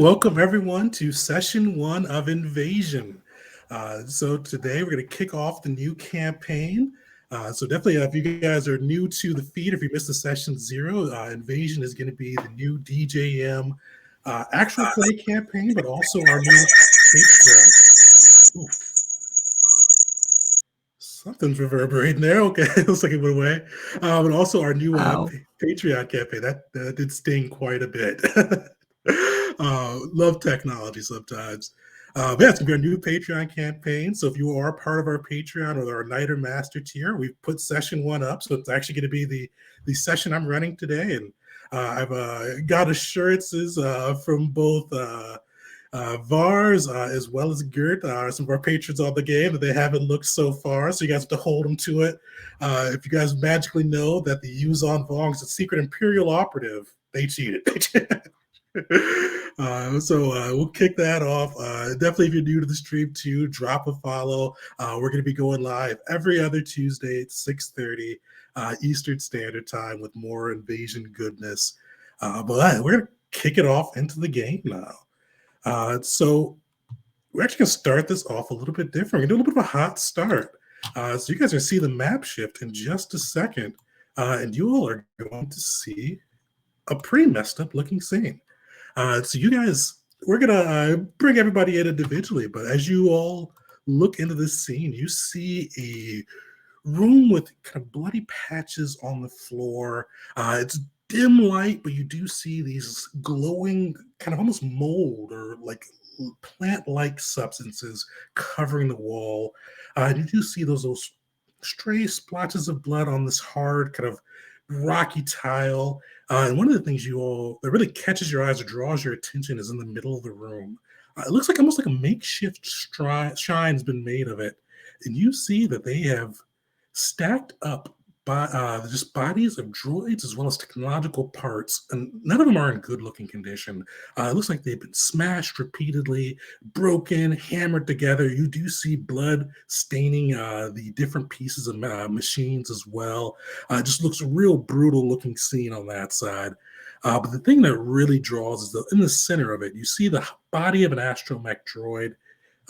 welcome everyone to session one of Invasion. So today we're going to kick off the new campaign. So definitely, if you guys are new to the feed, if you missed the session zero, Invasion is going to be the new DJM actual play campaign, but also our new Patreon. Ooh. Something's reverberating there. Okay, it looks like it went away. But also our new Patreon campaign. That did sting quite a bit. Love technology sometimes. But yeah, it's going to be our new Patreon campaign. So if you are part of our Patreon or our Knight or Master tier, we've put session one up. So it's actually going to be the session I'm running today. And I've got assurances from both Vars as well as Gert, some of our patrons on the game, that they haven't looked so far. So you guys have to hold them to it. If you guys magically know that the Yuzon Vong is a secret Imperial operative, they cheated. So we'll kick that off. Definitely, if you're new to the stream too, drop a follow. We're going to be going live every other Tuesday at 6:30 Eastern Standard Time with more Invasion goodness. But we're going to kick it off into the game now. So we're actually going to start this off a little bit different. We're going to do a little bit of a hot start. So you guys are going to see the map shift in just a second. And you all are going to see a pretty messed up looking scene. So you guys, we're going to bring everybody in individually. But as you all look into this scene, you see a room with kind of bloody patches on the floor. It's dim light, but you do see these glowing kind of almost mold or like plant-like substances covering the wall. And you do see those stray splotches of blood on this hard kind of rocky tile. And one of the things that really catches your eyes or draws your attention is in the middle of the room. It looks like almost like a makeshift shrine's been made of it. And you see that they have stacked up just bodies of droids as well as technological parts, and none of them are in good looking condition. It looks like they've been smashed repeatedly, broken, hammered together. You do see blood staining the different pieces of machines as well. It just looks a real brutal looking scene on that side. But the thing that really draws is in the center of it, you see the body of an astromech droid,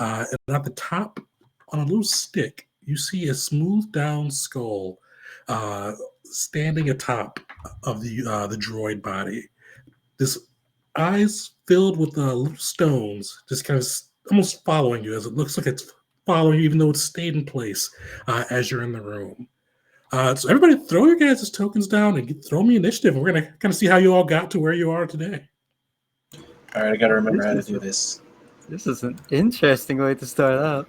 and at the top on a little stick, you see a smoothed down skull standing atop of the droid body. This eyes filled with little stones, just kind of almost following you, as it looks like it's following you, even though it's stayed in place as you're in the room. So everybody throw your guys' tokens down and throw me initiative. We're going to kind of see how you all got to where you are today. All right, I got to remember how to do this. This is an interesting way to start out.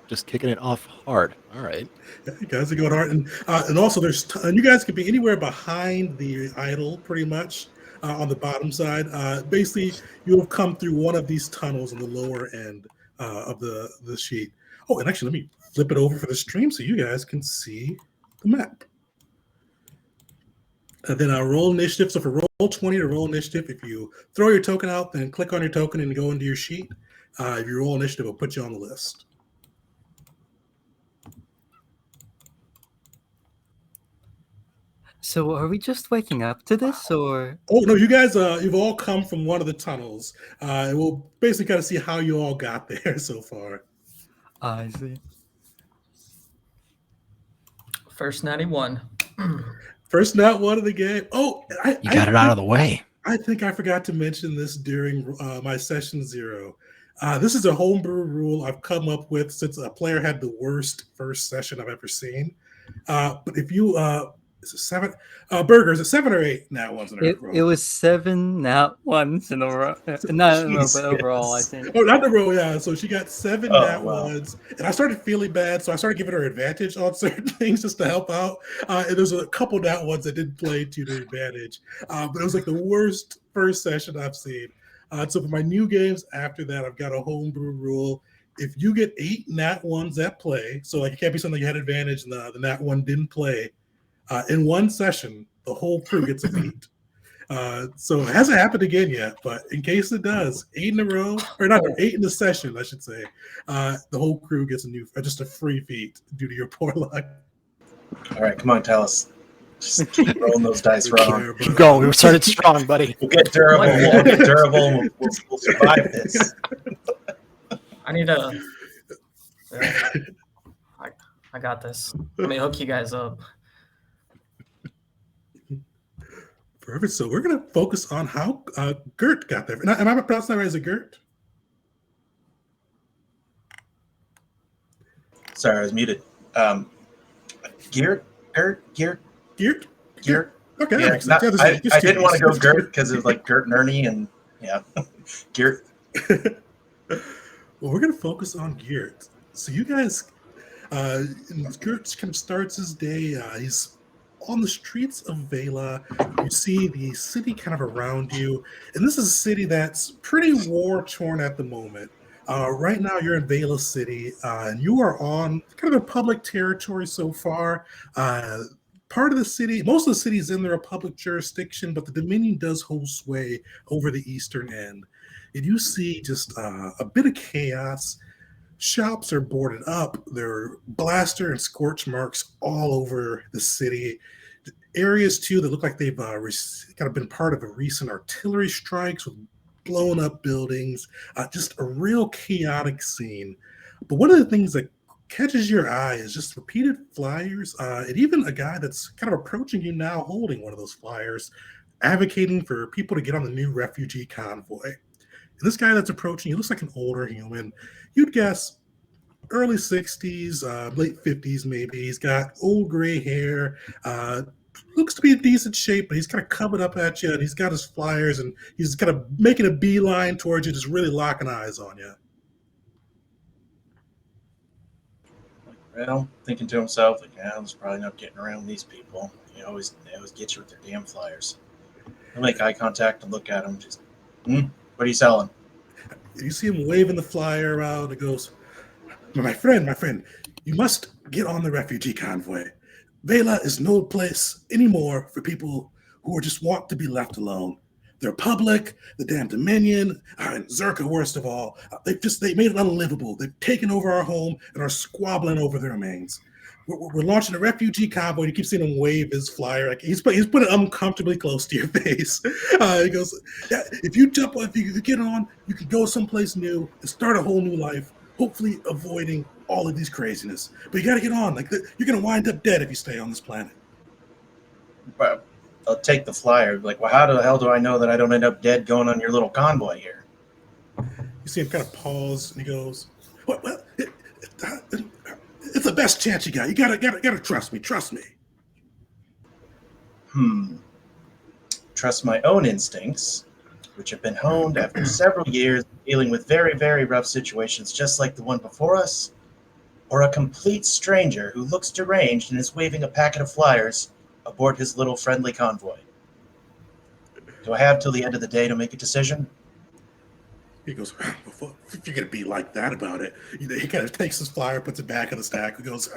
Just kicking it off hard. All right. Yeah, you guys are going hard. And also, and you guys could be anywhere behind the idol, pretty much, on the bottom side. Basically, you'll have come through one of these tunnels on the lower end of the sheet. Oh, and actually, let me flip it over for the stream so you guys can see the map. And then roll initiative. So for roll 20 to roll initiative, if you throw your token out, then click on your token and go into your sheet. If you roll initiative, it'll put you on the list. So are we just waking up to this, or? Oh, no, you guys, you've all come from one of the tunnels. And we'll basically kind of see how you all got there so far. I see. First 91. First nat one of the game. Oh, you got it out of the way. I think I forgot to mention this during my session zero. This is a homebrew rule I've come up with since a player had the worst first session I've ever seen. But if you... is it 7? Burger, is it 7 or 8 nat ones in a row? It was 7 nat ones in a row. Not in a row, but overall, I think. Oh, not in a row, yeah. So she got 7 nat ones. And I started feeling bad, so I started giving her advantage on certain things just to help out. And there's a couple nat ones that didn't play to their advantage. But it was like the worst first session I've seen. So for my new games after that, I've got a homebrew rule. If you get 8 nat ones at play, so like it can't be something you had advantage and the nat one didn't play, in one session, the whole crew gets a feat. So it hasn't happened again yet, but in case it does, 8 in a row, or not 8 in the session, I should say, the whole crew gets just a free feat due to your poor luck. All right, come on, Talis. Just keep rolling those dice It's wrong. there, but, Keep going. We started strong, buddy. We'll get durable. We'll get durable. We'll survive this. I need to. I got this. Let me hook you guys up. Perfect. So we're going to focus on how Gert got there. Am I pronouncing that right? Is it Gert? Sorry, I was muted. Gert. Gert? Okay, Yeah, yeah, makes sense. I didn't want to go Gert because it was like Gert and Ernie, and yeah, Gert. Well, we're going to focus on Gert. So you guys, Gert kind of starts his day. He's on the streets of Velia. You see the city kind of around you. And this is a city that's pretty war-torn at the moment. Right now, you're in Velia City, and you are on kind of a public territory so far. Part of the city, most of the city is in the Republic jurisdiction, but the Dominion does hold sway over the eastern end. And you see just a bit of chaos. Shops are boarded up. There are blaster and scorch marks all over the city. Areas too that look like they've kind of been part of a recent artillery strikes with blown up buildings. Just a real chaotic scene. But one of the things that catches your eye is just repeated flyers, and even a guy that's kind of approaching you now holding one of those flyers, advocating for people to get on the new refugee convoy. And this guy that's approaching you looks like an older human. You'd guess early 60s, late 50s maybe. He's got old gray hair, looks to be in decent shape, but he's kind of coming up at you, and he's got his flyers, and he's kind of making a beeline towards you, just really locking eyes on you. Well, thinking to himself, like, yeah, there's probably not getting around these people. They always get you with their damn flyers. I make eye contact and look at him. Just, what are you selling? You see him waving the flyer around. It goes, my friend, you must get on the refugee convoy. Velia is no place anymore for people who just want to be left alone. The Republic, the damn Dominion, and Zerka, worst of all, they made it unlivable. They've taken over our home and are squabbling over the remains. We're launching a refugee convoy. You keep seeing him wave his flyer. Like he's put it uncomfortably close to your face. He goes, yeah, if you get on, you can go someplace new and start a whole new life, hopefully avoiding all of these craziness. But you got to get on. You're going to wind up dead if you stay on this planet. Well, I'll take the flyer. Like, well, how the hell do I know that I don't end up dead going on your little convoy here? You see him kind of pause, and he goes, well, it's the best chance you got. You gotta trust me. Trust me. Trust my own instincts, which have been honed after several years dealing with very, very rough situations just like the one before us, or a complete stranger who looks deranged and is waving a packet of flyers aboard his little friendly convoy. Do I have till the end of the day to make a decision? He goes, if you're going to be like that about it, he kind of takes his flyer, puts it back in the stack. He goes,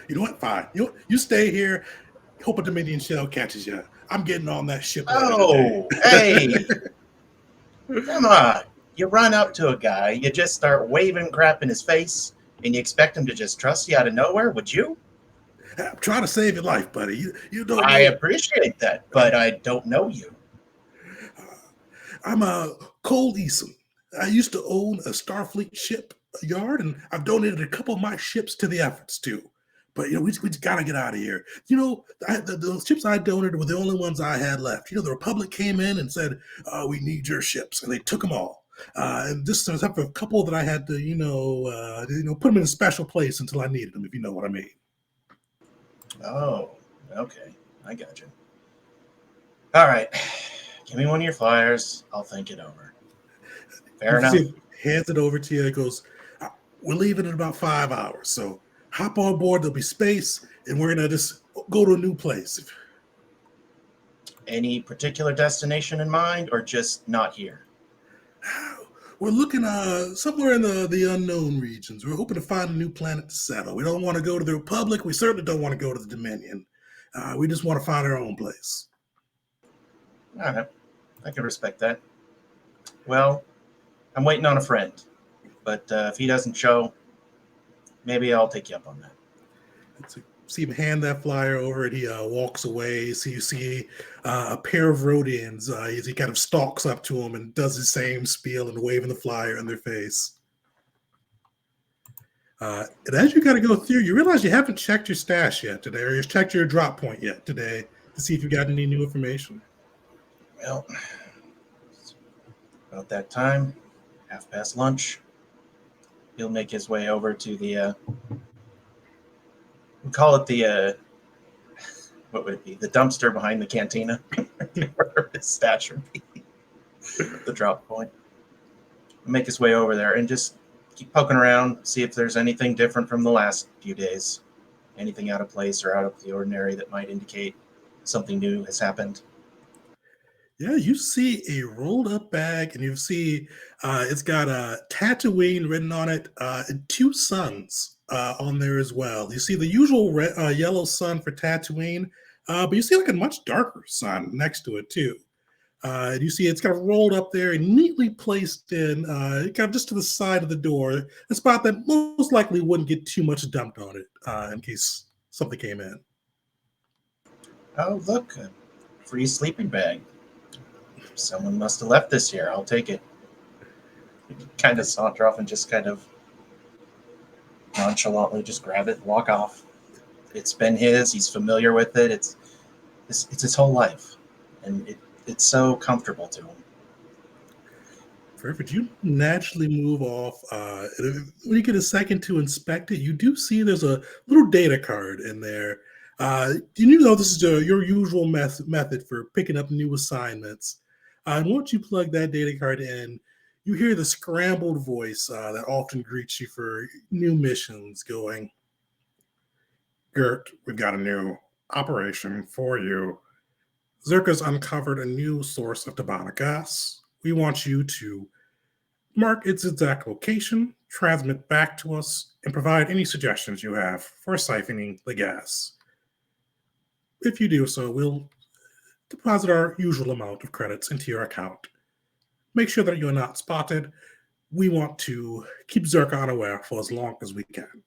you know what? Fine. You stay here. Hope a Dominion shell catches you. I'm getting on that ship. Oh, hey. Come on. You run up to a guy, you just start waving crap in his face, and you expect him to just trust you out of nowhere, would you? I'm trying to save your life, buddy. You don't know. I appreciate that, but I don't know you. I'm Cole Eason. I used to own a Starfleet ship yard, and I've donated a couple of my ships to the efforts too. But we just gotta get out of here. The ships I donated were the only ones I had left. The Republic came in and said, "We need your ships," and they took them all. And just except for a couple that I had to, put them in a special place until I needed them, if you know what I mean. Oh, okay. I got you. All right. Give me one of your flyers. I'll think it over. Fair enough. Hands it over to you. It goes, we're leaving in about 5 hours. So hop on board. There'll be space. And we're going to just go to a new place. Any particular destination in mind or just not here? We're looking somewhere in the unknown regions. We're hoping to find a new planet to settle. We don't want to go to the Republic. We certainly don't want to go to the Dominion. We just want to find our own place. All right. I can respect that. Well, I'm waiting on a friend. But if he doesn't show, maybe I'll take you up on that. see him hand that flyer over, and he walks away. So you see a pair of Rhodians as he kind of stalks up to him and does the same spiel and waving the flyer in their face. And as you kind of go through, you realize you haven't checked your stash yet today, or you've checked your drop point yet today to see if you got any new information. Well, about that time, half past lunch, he'll make his way over to the, we call it the, what would it be? The dumpster behind the cantina, where his stash would be, the drop point. Make his way over there and just keep poking around, see if there's anything different from the last few days. Anything out of place or out of the ordinary that might indicate something new has happened. Yeah, you see a rolled up bag, and you see it's got a Tatooine written on it, and two suns on there as well. You see the usual yellow sun for Tatooine, but you see like a much darker sun next to it too. And you see it's kind of rolled up there and neatly placed in, kind of just to the side of the door, a spot that most likely wouldn't get too much dumped on it in case something came in. Oh, look, a free sleeping bag. Someone must have left this here. I'll take it. Kind of saunter off and just kind of nonchalantly just grab it and walk off. It's been his. He's familiar with it. It's his whole life, and it's so comfortable to him. Perfect. You naturally move off. And when you get a second to inspect it, you do see there's a little data card in there. You know this is your usual method for picking up new assignments. And once you plug that data card in, you hear the scrambled voice that often greets you for new missions going, Gert, we've got a new operation for you. Zerka's uncovered a new source of demonic gas. We want you to mark its exact location, transmit back to us, and provide any suggestions you have for siphoning the gas. If you do so, we'll deposit our usual amount of credits into your account. Make sure that you're not spotted. We want to keep Zerka unaware for as long as we can.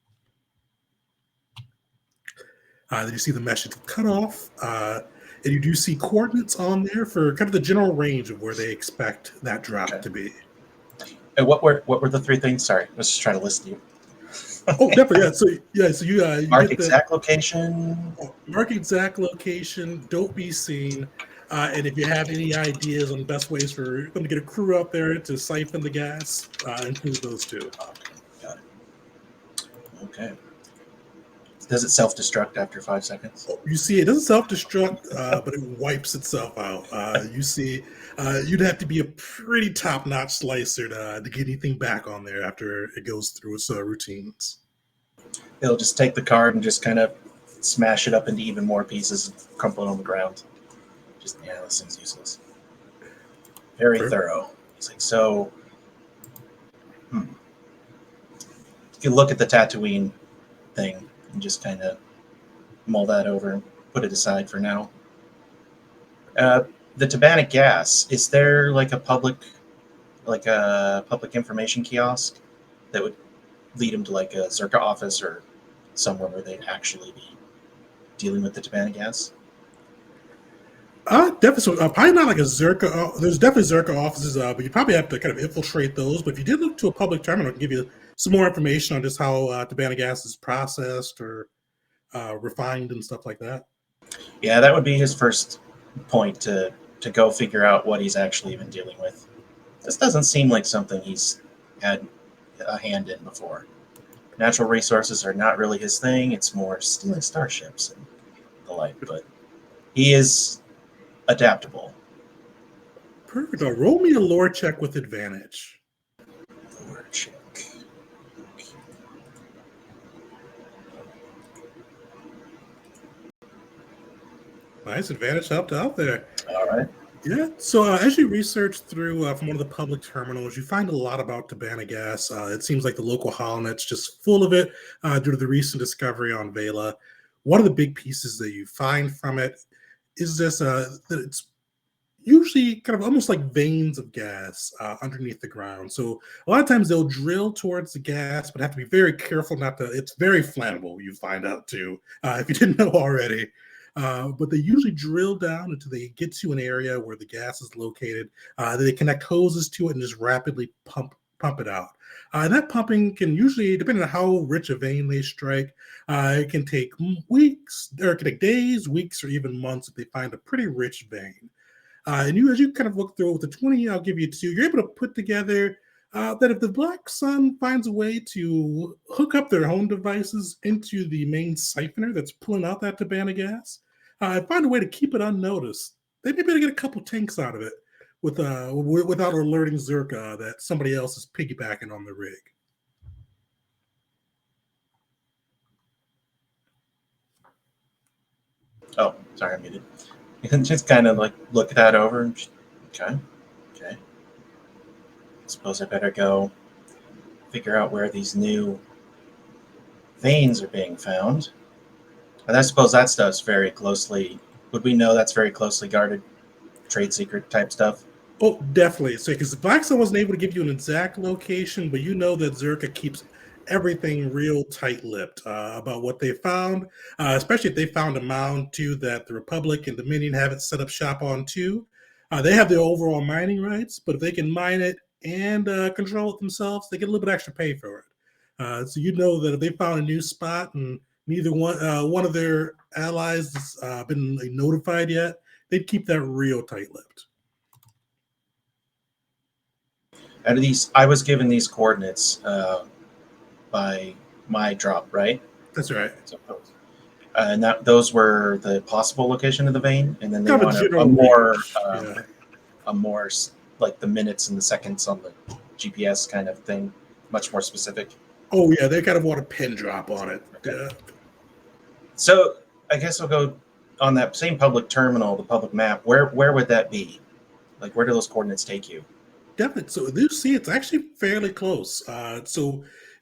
Then you see the message cut off, and you do see coordinates on there for kind of the general range of where they expect that drop to be. And what were the three things? Sorry, let's just try to list you. Oh, definitely. So you Mark get exact location. Mark exact location. Don't be seen. And if you have any ideas on the best ways for them to get a crew up there to siphon the gas, include those two. Okay, got it. Okay. Does it self-destruct after 5 seconds? You see, it doesn't self-destruct, but it wipes itself out. You see, you'd have to be a pretty top-notch slicer to get anything back on there after it goes through its routines. It'll just take the card and just kind of smash it up into even more pieces and crumple it on the ground. Just, yeah, this thing's useless. Very thorough. He's like, so, you can look at the Tatooine thing and just kind of mull that over and put it aside for now. The Tabanic gas, is there like a public information kiosk that would lead him to like a Zerka office or somewhere where they'd actually be dealing with the Tabanic gas? Definitely. So, probably not like a Zerka. There's definitely Zerka offices, but you probably have to kind of infiltrate those. But if you did look to a public terminal, I can give you some more information on just how Tabanic gas is processed or refined and stuff like that. Yeah, that would be his first point to go figure out what he's actually been dealing with. This doesn't seem like something he's had a hand in before. Natural resources are not really his thing. It's more stealing starships and the like. But he is adaptable. Perfect. Roll me a lore check with advantage. Lore check. Nice. Advantage helped out there. All right. Yeah. So as you research through from one of the public terminals, you find a lot about Tabana gas. It seems like the local holonet's just full of it due to the recent discovery on Velia. One of the big pieces that you find from it is this that it's usually kind of almost like veins of gas underneath the ground. So a lot of times they'll drill towards the gas, but have to be very careful not to. It's very flammable. You find out too if you didn't know already. But they usually drill down until they get to an area where the gas is located. They connect hoses to it and just rapidly pump it out. And that pumping can usually, depending on how rich a vein they strike, it can take weeks, or it can take days, weeks, or even months if they find a pretty rich vein. And as you kind of look through with the 20, I'll give you two, you're able to put together that if the Black Sun finds a way to hook up their own devices into the main siphoner that's pulling out that Tabana gas, and find a way to keep it unnoticed, they may be able to get a couple tanks out of it without alerting Zerka that somebody else is piggybacking on the rig. Oh, sorry, I muted. You can just kind of like look that over and okay. I suppose I better go figure out where these new veins are being found. And I suppose that stuff's very closely, would we know that's very closely guarded trade secret type stuff? Oh, definitely. So, because Black Sun wasn't able to give you an exact location, but you know that Zerka keeps everything real tight-lipped about what they found, especially if they found a mound too that the Republic and Dominion haven't set up shop on too. They have the overall mining rights, but if they can mine it and control it themselves, they get a little bit extra pay for it. So you know that if they found a new spot and neither one of their allies has been notified yet, they'd keep that real tight-lipped. Out of these, I was given these coordinates by my drop, right? That's right. And those were the possible location of the vein, and then they Kind of want a more like the minutes and the seconds on the GPS kind of thing, much more specific. Oh yeah, they kind of want a pin drop on it. Okay. Yeah. So I guess I'll go on that same public terminal, the public map. Where would that be? Like, where do those coordinates take you? Definitely. So you see, it's actually fairly close.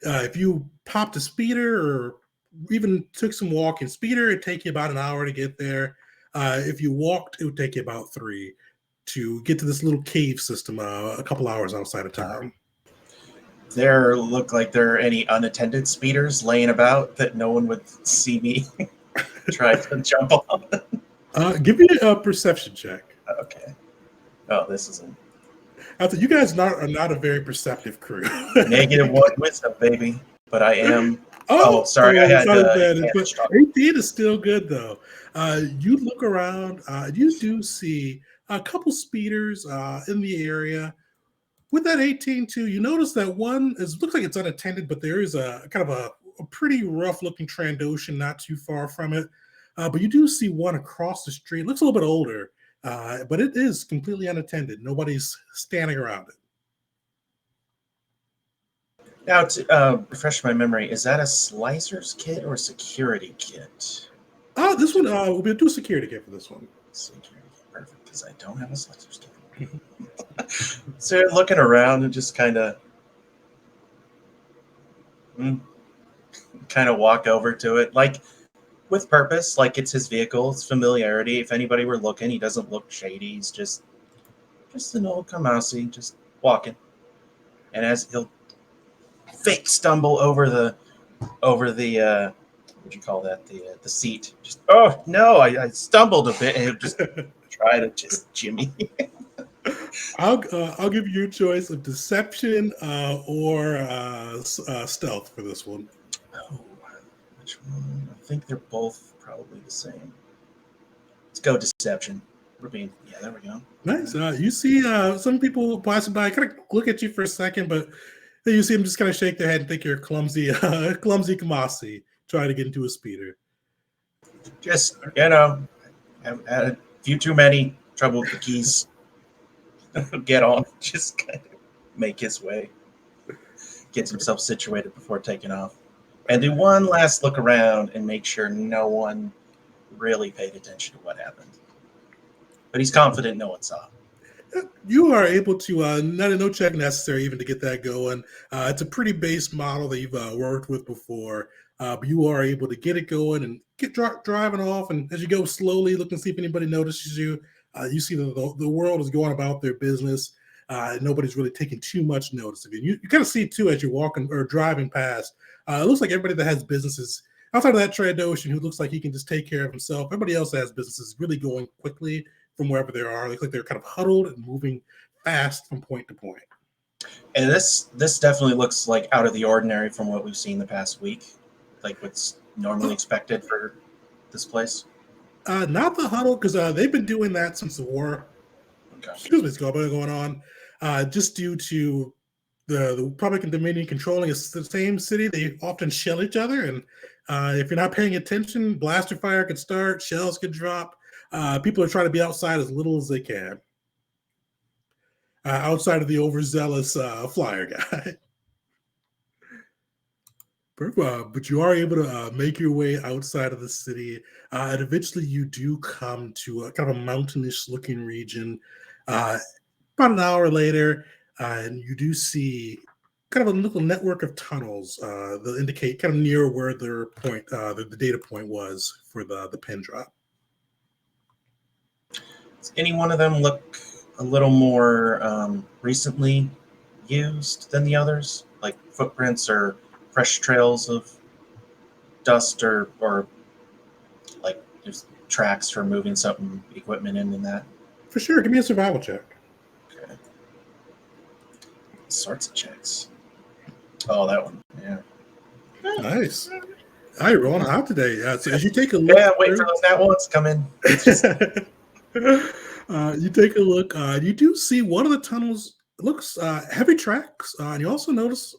If you popped a speeder or even took some walking, speeder, it'd take you about an hour to get there. If you walked, it would take you about 3 to get to this little cave system a couple hours outside of town. There look like there are any unattended speeders laying about that no one would see me try to jump on. Give me a perception check. Okay. Oh, this isn't. You guys are not a very perceptive crew. -1 wisdom, baby. But I am. Sorry. I had 18 is still good though. You look around. You do see a couple speeders in the area. With that 18 too, you notice that one looks like it's unattended, but there is a kind of a pretty rough looking Trandoshan not too far from it. But you do see one across the street. It looks a little bit older. But it is completely unattended. Nobody's standing around it. Now, to refresh my memory, is that a slicer's kit or a security kit? This one, we'll do a security kit for this one. Security kit, perfect, because I don't have a slicer's kit. So you're looking around and just kind of walk over to it, like with purpose, like it's his vehicle, it's familiarity. If anybody were looking, he doesn't look shady. He's just an old Kamasi, just walking. And as he'll fake stumble over the what'd you call that? The seat. Just oh no, I stumbled a bit, and he'll just try to just jimmy. I'll give you a choice of deception or stealth for this one. Oh, which one? I think they're both probably the same. Let's go deception. There we go. Nice. You see some people passing by, kind of look at you for a second, but then you see them just kind of shake their head and think you're clumsy Kamasi trying to get into a speeder. Just, I've had a few too many, trouble with the keys. Get on, just kind of make his way, gets himself situated before taking off, and do one last look around and make sure no one really paid attention to what happened. But he's confident no one saw. You are able to, no check necessary even to get that going. It's a pretty base model that you've worked with before, but you are able to get it going and get driving off. And as you go slowly, look and see if anybody notices you. You see the world is going about their business. Nobody's really taking too much notice of you. You kind of see too as you're walking or driving past. It looks like everybody that has businesses outside of that Trandoshan who looks like he can just take care of himself. Everybody else that has businesses really going quickly from wherever they are. It looks like they're kind of huddled and moving fast from point to point. And this definitely looks like out of the ordinary from what we've seen the past week, like what's normally expected for this place. Not the huddle, because they've been doing that since the war. Okay. Excuse me, it's going on. Just due to the Republican Dominion controlling the same city, they often shell each other, and if you're not paying attention, blaster fire can start, shells can drop. People are trying to be outside as little as they can. Outside of the overzealous flyer guy. But you are able to make your way outside of the city, and eventually you do come to a kind of a mountainous looking region. About an hour later, and you do see kind of a little network of tunnels that indicate kind of near where their point, the data point was for the pin drop. Does any one of them look a little more recently used than the others, like footprints or fresh trails of dust, or like there's tracks for moving something, equipment in and that? For sure, give me a survival check. Okay. Sorts of checks. Oh, that one. Yeah. Nice. All right, rolling hot today. So as you take a look, Yeah, wait for those nat ones to come in. It's just, you take a look. You do see one of the tunnels looks heavy tracks, and you also notice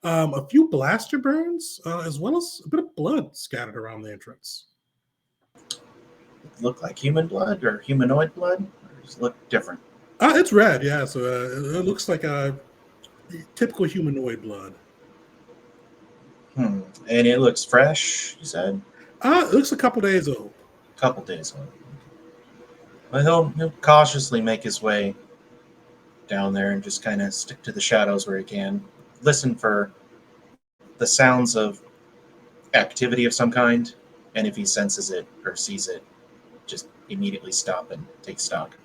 a few blaster burns, as well as a bit of blood scattered around the entrance. look like human blood or humanoid blood? Or does it look different? It's red, yeah. So it looks like a typical humanoid blood. And it looks fresh, you said? It looks a couple days old. A couple days old. Well, he'll cautiously make his way down there and just kind of stick to the shadows where he can. Listen for the sounds of activity of some kind, and if he senses it or sees it, just immediately stop and take stock.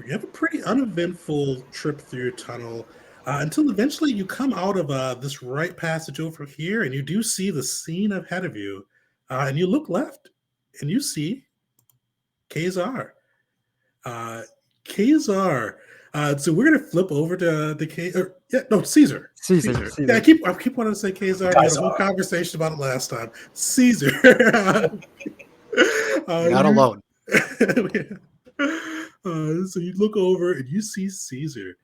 You have a pretty uneventful trip through your tunnel until eventually you come out of this right passage over here, and you do see the scene ahead of you. And you look left, and you see Kazar. Kazar. So we're gonna flip over to the Caesar. Caesar. Yeah, I keep wanting to say Kazar. We had a whole conversation about it last time. Caesar. Not alone. So you look over and you see Caesar.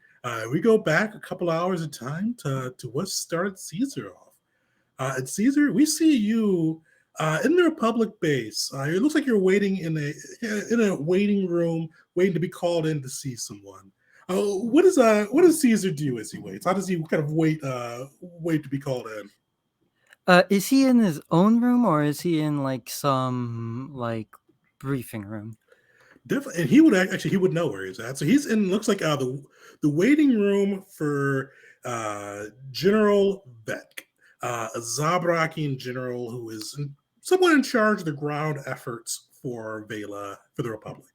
We go back a couple hours of time to what started Caesar off. And Caesar, we see you in the Republic base. It looks like you're waiting in a waiting room, waiting to be called in to see someone. What does Caesar do as he waits? How does he kind of wait to be called in? Is he in his own room or is he in like some like briefing room? Definitely, and he would know where he's at. So he's in. Looks like the waiting room for General Beck, a Zabrakian general who is someone in charge of the ground efforts for Velia for the Republic.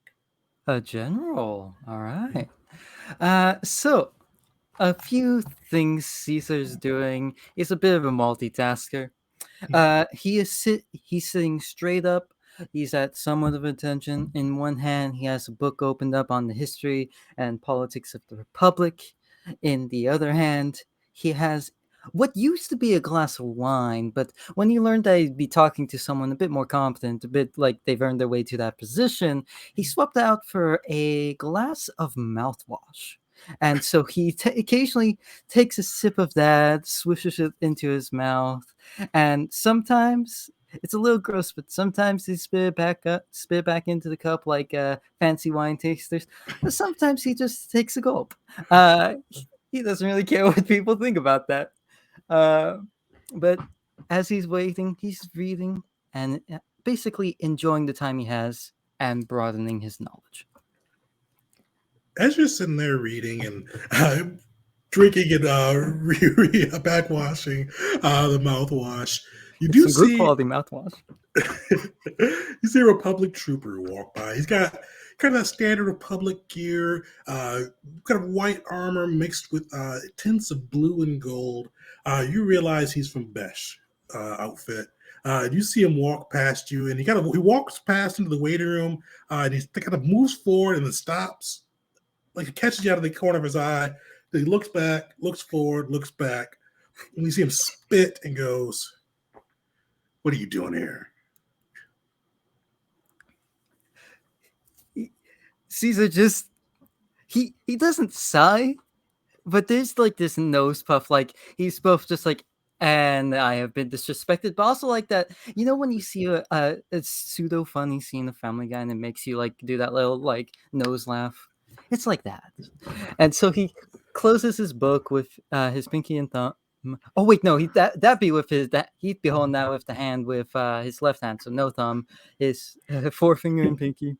A general. All right. So a few things Caesar's doing. He's a bit of a multitasker. He's sitting straight up. He's at somewhat of attention. In one hand, he has a book opened up on the history and politics of the Republic. In the other hand, he has what used to be a glass of wine, but when he learned that he'd be talking to someone a bit more competent, a bit like they've earned their way to that position, he swapped out for a glass of mouthwash. And so he occasionally takes a sip of that, swishes it into his mouth, and sometimes it's a little gross, but sometimes he spit it back into the cup like fancy wine tasters. But sometimes he just takes a gulp. He doesn't really care what people think about that. But as he's waiting, he's reading and basically enjoying the time he has and broadening his knowledge. As you're sitting there reading and drinking and backwashing the mouthwash, you do some see good quality mouthwash. you see a Republic trooper walk by. kind of that standard Republic gear, kind of white armor mixed with tints of blue and gold. You realize he's from Besh outfit. You see him walk past you, and he walks past into the waiting room, and he kind of moves forward and then stops, like it catches you out of the corner of his eye. Then he looks back, looks forward, looks back, and you see him spit and goes, "What are you doing here?" Caesar just he doesn't sigh, but there's like this nose puff, like he's both just like, and I have been disrespected, but also like that, you know, when you see a pseudo funny scene of Family Guy and it makes you like do that little like nose laugh. It's like that. And so he closes his book with his pinky and thumb. Oh wait, no, that be with his that he'd be holding that with the hand with his left hand, so no thumb, his forefinger and pinky.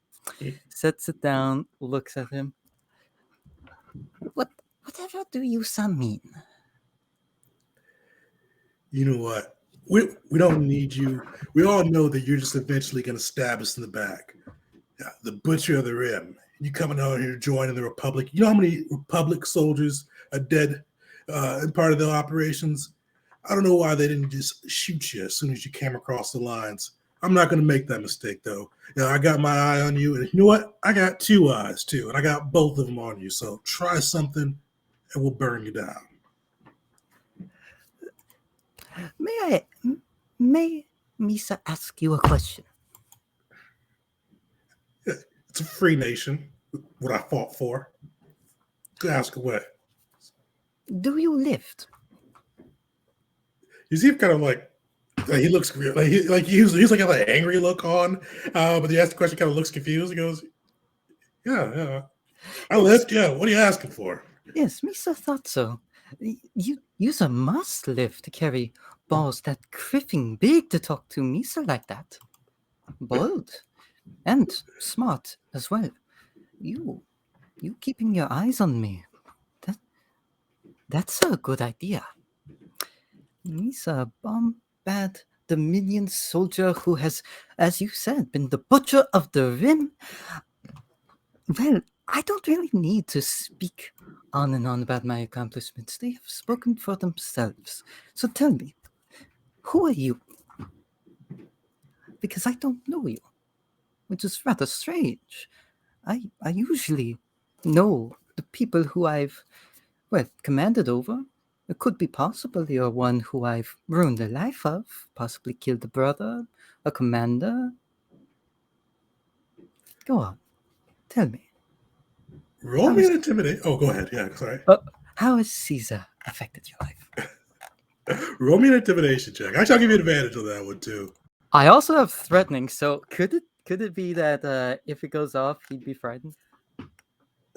Sets it down, looks at him. Whatever do you son mean? You know what? We don't need you. We all know that you're just eventually going to stab us in the back. Yeah, the butcher of the rim. You coming out here joining the Republic. You know how many Republic soldiers are dead in part of the operations? I don't know why they didn't just shoot you as soon as you came across the lines. I'm not going to make that mistake, though. I got my eye on you, and you know what? I got two eyes, too, and I got both of them on you. So try something, and we'll burn you down. May Misa ask you a question? It's a free nation, what I fought for. Ask away. Do you lift? You see him kind of like he looks like he's like got an angry look on, but he asks the question, kind of looks confused. He goes, "Yeah, I lift. Yeah, what are you asking for?" Yes, Misa thought so. You's a must lift to carry balls that criffing big to talk to Misa like that. Bold and smart as well. You keeping your eyes on me. That's a good idea. Misa Bombad, the minion soldier who has, as you said, been the butcher of the rim. Well, I don't really need to speak on and on about my accomplishments. They have spoken for themselves. So tell me, who are you? Because I don't know you, which is rather strange. I usually know the people who I've, commanded over. It could be possible you're one who I've ruined the life of, possibly killed a brother, a commander. Go on, tell me. Roll me an intimidate. Oh, go ahead. Yeah, sorry. How has Caesar affected your life? Roll me an intimidation check. Actually, I'll give you an advantage on that one too. I also have threatening, so could it be that if it goes off, he'd be frightened?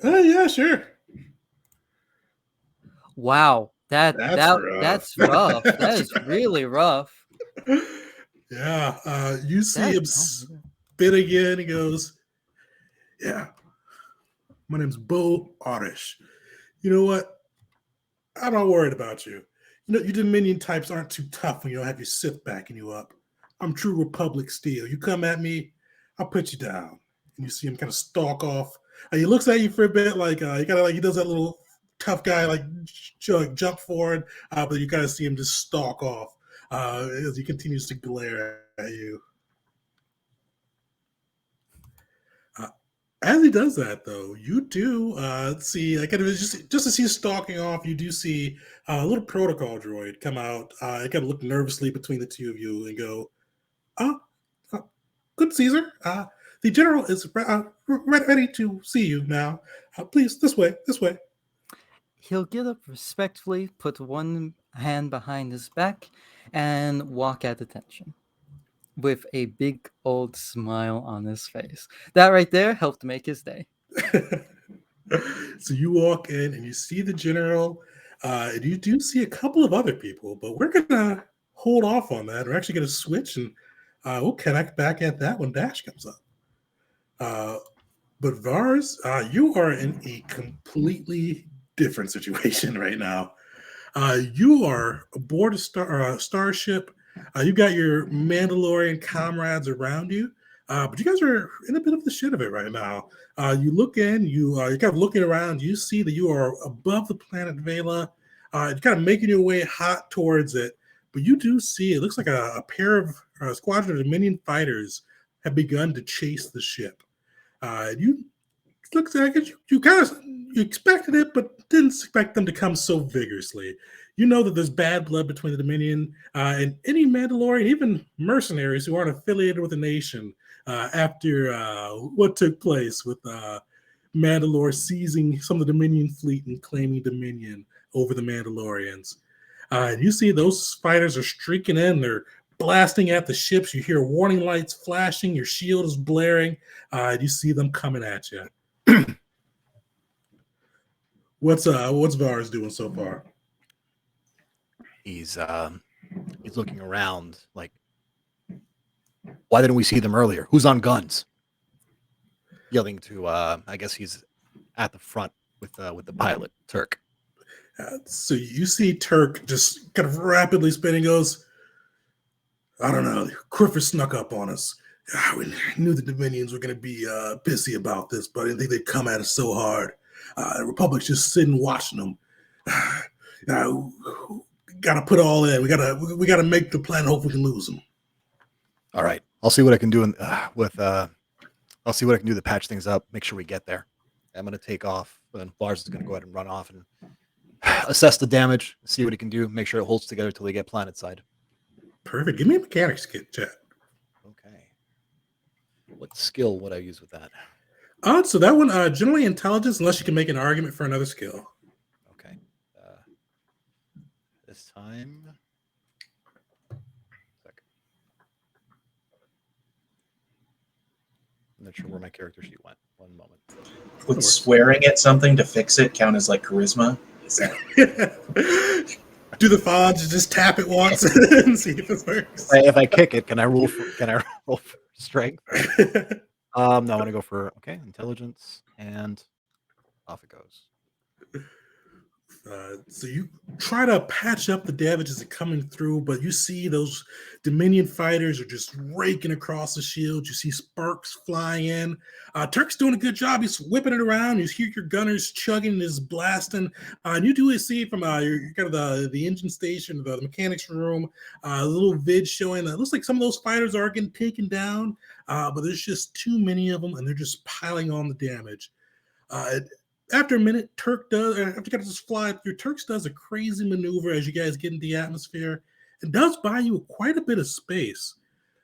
Yeah, sure. Wow, that's rough. That That's is really rough. Yeah, you see him spit again. He goes, "Yeah, my name's Bo Oddish. You know what? I'm not worried about you. You know, you Dominion types aren't too tough when you don't have your Sith backing you up. I'm true Republic steel. You come at me, I'll put you down." And you see him kind of stalk off. He looks at you for a bit, like he does that little tough guy, like jump forward, but you kind of see him just stalk off as he continues to glare at you. As he does that, though, you do see, kind of just as he's stalking off, you do see a little protocol droid come out. Kind of look nervously between the two of you and go, "Good Caesar. The general is ready to see you now. Please, this way, this way." He'll get up respectfully, put one hand behind his back, and walk at attention with a big old smile on his face. That right there helped make his day. So you walk in and you see the general, and you do see a couple of other people, but we're going to hold off on that. We're actually going to switch, and we'll connect back at that when Dash comes up. But Vars, you are in a completely different situation right now. You are aboard a starship. You got your Mandalorian comrades around you. But you guys are in a bit of the shit of it right now. You look in, you're kind of looking around. You see that you are above the planet Vela. You're kind of making your way hot towards it. But you do see it looks like a pair of squadron of Dominion fighters have begun to chase the ship. You looks like you kind of you expected it, but didn't expect them to come so vigorously. You know that there's bad blood between the Dominion and any Mandalorian, even mercenaries who aren't affiliated with the nation. After what took place with Mandalore seizing some of the Dominion fleet and claiming Dominion over the Mandalorians. And you see those fighters are streaking in. They're blasting at the ships. You hear warning lights flashing. Your shield is blaring. You see them coming at you. What's Vars doing so far? He's looking around like, why didn't we see them earlier? Who's on guns? Yelling to I guess he's at the front with the pilot, Turk. So you see Turk just kind of rapidly spinning, goes, I don't know, Crifford snuck up on us. We knew the Dominions were going to be pissy about this, but I didn't think they'd come at us so hard. The Republic's just sitting watching them. Got to put all in. We got to make the plan. Hope we can lose them. All right, I'll see what I can do I'll see what I can do to patch things up. Make sure we get there. I'm going to take off, and Vars is going to go ahead and run off and assess the damage, see what he can do, make sure it holds together till we get planet side. Perfect. Give me a mechanics kit, chat. Okay. What skill would I use with that? So that one, generally intelligence, unless you can make an argument for another skill. Okay. This time. I'm not sure where my character sheet went. One moment. Would swearing at something to fix it count as like charisma? Is that... Do the fonts, just tap it once and see if it works. If I kick it, can I roll for strength? No, I want to go for intelligence, and off it goes. So you try to patch up the damage as it's coming through, but you see those Dominion fighters are just raking across the shield. You see sparks flying in. Turk's doing a good job. He's whipping it around. You hear your gunners chugging, is blasting. And you do see from your kind of the engine station, the mechanics room, a little vid showing that it looks like some of those fighters are getting taken down, but there's just too many of them, and they're just piling on the damage. After a minute, Turk does, after you guys just fly through, Turks does a crazy maneuver as you guys get into the atmosphere. It does buy you quite a bit of space.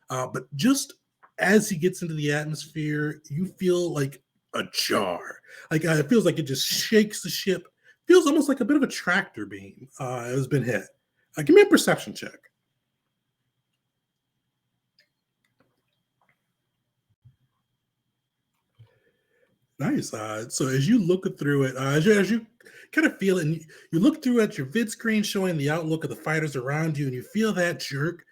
But just as he gets into the atmosphere, you feel like a jar. Like it feels like it just shakes the ship. Feels almost like a bit of a tractor beam has been hit. Give me a perception check. Nice. So as you look through it, as you kind of feel it, and you look through at your vid screen showing the outlook of the fighters around you, and you feel that jerk.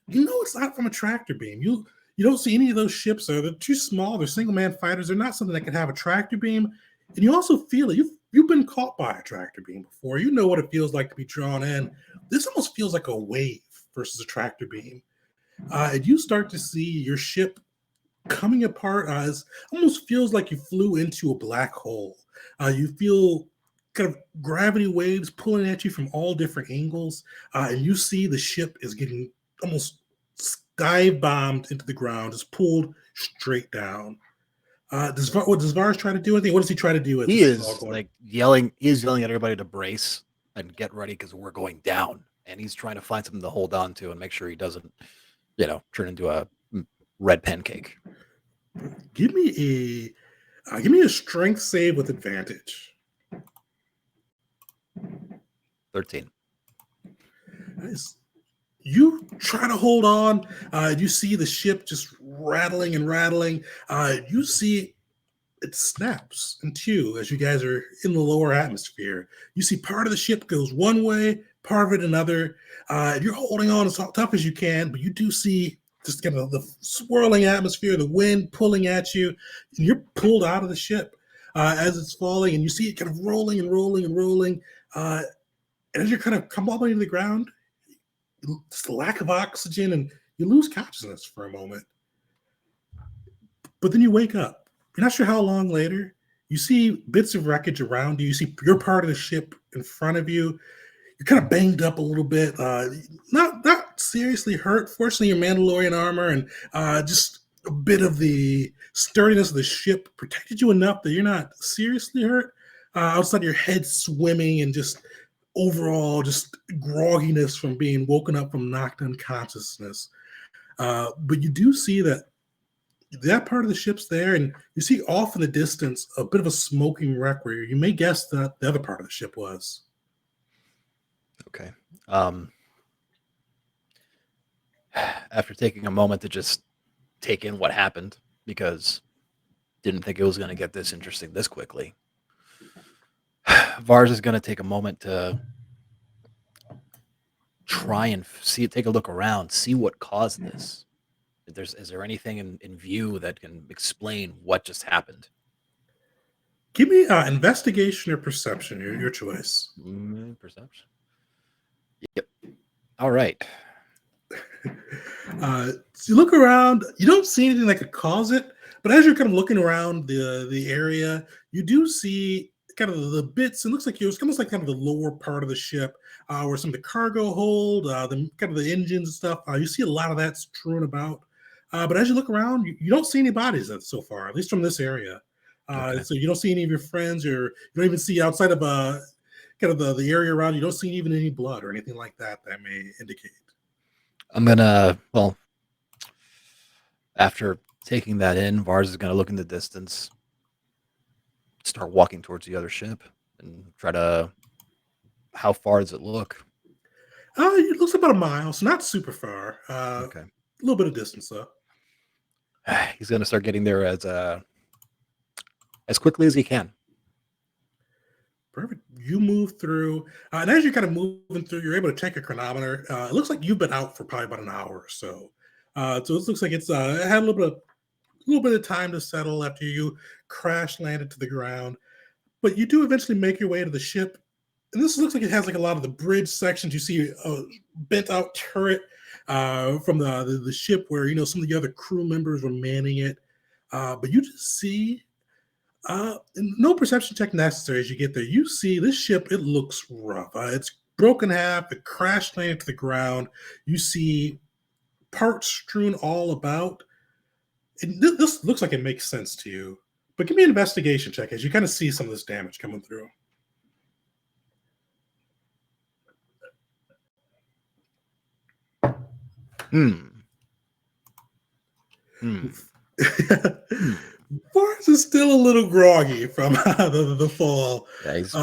You know it's not from a tractor beam. You don't see any of those ships. They're too small. They're single man fighters. They're not something that can have a tractor beam. And you also feel it. You've been caught by a tractor beam before. You know what it feels like to be drawn in. This almost feels like a wave versus a tractor beam. And you start to see your ship coming apart as almost feels like you flew into a black hole. You feel kind of gravity waves pulling at you from all different angles, and you see the ship is getting almost sky bombed into the ground, just pulled straight down. Does Vars try to do anything? What does he try to do? He is yelling. He's yelling at everybody to brace and get ready because we're going down, and he's trying to find something to hold on to and make sure he doesn't, turn into a red pancake. Give me a strength save with advantage. 13. Nice. You try to hold on. You see the ship just rattling and rattling. You see it snaps in two as you guys are in the lower atmosphere. You see part of the ship goes one way, part of it another. You're holding on as tough as you can, but you do see just kind of the swirling atmosphere, the wind pulling at you, and you're pulled out of the ship as it's falling, and you see it kind of rolling and rolling and rolling. And as you're kind of coming to the ground, just lack of oxygen, and you lose consciousness for a moment. But then you wake up. You're not sure how long later. You see bits of wreckage around you. You see your part of the ship in front of you. You're kind of banged up a little bit. Not seriously hurt. Fortunately, your Mandalorian armor and just a bit of the sturdiness of the ship protected you enough that you're not seriously hurt. Outside your head swimming and just overall just grogginess from being woken up from knocked unconsciousness. But you do see that part of the ship's there, and you see off in the distance a bit of a smoking wreck where you may guess that the other part of the ship was. Okay. After taking a moment to just take in what happened, because didn't think it was going to get this interesting this quickly, Vars is going to take a moment to try and take a look around, see what caused this. Is there anything in view that can explain what just happened? Give me investigation or perception, your choice. Perception. Yep. All right. So you look around, you don't see anything that could cause it, but as you're kind of looking around the area, you do see kind of the bits. It looks like it's almost like kind of the lower part of the ship, where some of the cargo hold, the kind of the engines and stuff. You see a lot of that strewn about. But as you look around, you don't see any bodies so far, at least from this area. Okay. So you don't see any of your friends, or you don't even see outside of kind of the area around. You don't see even any blood or anything like that may indicate. I'm gonna, well, after taking that in, Vars is gonna look in the distance, start walking towards the other ship, and try to. How far does it look? It looks about a mile, so not super far. Okay. A little bit of distance though. He's gonna start getting there as quickly as he can. Perfect. You move through, and as you're kind of moving through, you're able to check your chronometer. It looks like you've been out for probably about an hour or so. So it looks like it had a little bit of time to settle after you crash landed to the ground. But you do eventually make your way to the ship, and this looks like it has like a lot of the bridge sections. You see a bent out turret from the ship where some of the other crew members were manning it. But you just see. No perception check necessary as you get there. You see this ship, it looks rough. It's broken half, it crashed landed to the ground. You see parts strewn all about. And this looks like it makes sense to you. But give me an investigation check as you kind of see some of this damage coming through. Vars is still a little groggy from the fall. Yeah, he's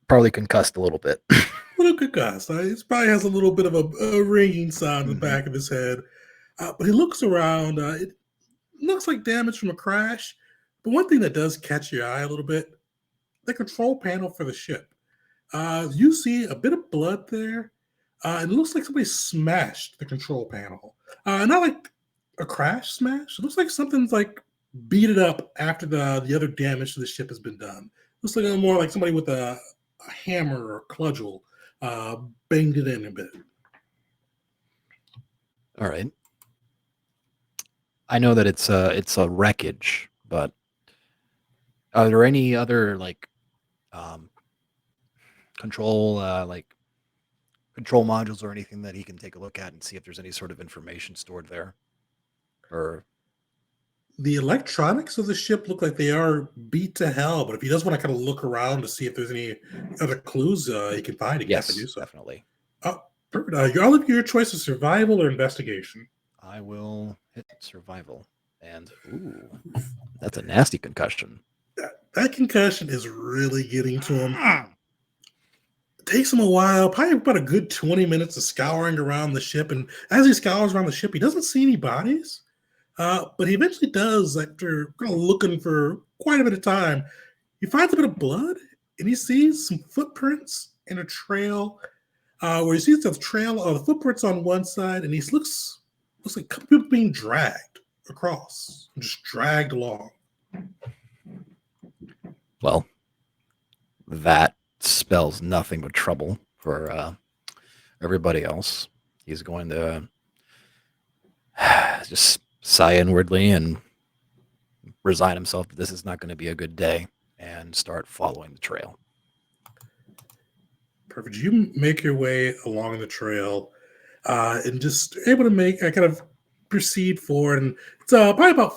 probably concussed a little bit. A little concussed. He probably has a little bit of a ringing sound in the back of his head. But he looks around. It looks like damage from a crash. But one thing that does catch your eye a little bit, the control panel for the ship. You see a bit of blood there. And it looks like somebody smashed the control panel. Not like a crash smash. It looks like something's like beat it up after the other damage to the ship has been done. Looks like more like somebody with a hammer or cudgel banged it in a bit. All right. I know that it's a wreckage, but are there any other control control modules or anything that he can take a look at and see if there's any sort of information stored there? Or the electronics of the ship look like they are beat to hell, but if he does want to kind of look around to see if there's any other clues he can find, he can do so. Definitely. Perfect. I'll leave your choice of survival or investigation. I will hit survival. And that's a nasty concussion. That concussion is really getting to him. It takes him a while, probably about a good 20 minutes of scouring around the ship. And as he scours around the ship, he doesn't see any bodies. But he eventually does, after kind of looking for quite a bit of time. He finds a bit of blood, and he sees some footprints in a trail where he sees the trail of the footprints on one side, and he looks like a couple people being dragged across, just dragged along. Well, that spells nothing but trouble for everybody else. He's going to just sigh inwardly and resign himself that this is not going to be a good day and start following the trail. Perfect. You make your way along the trail and just able to make kind of proceed forward. And it's probably about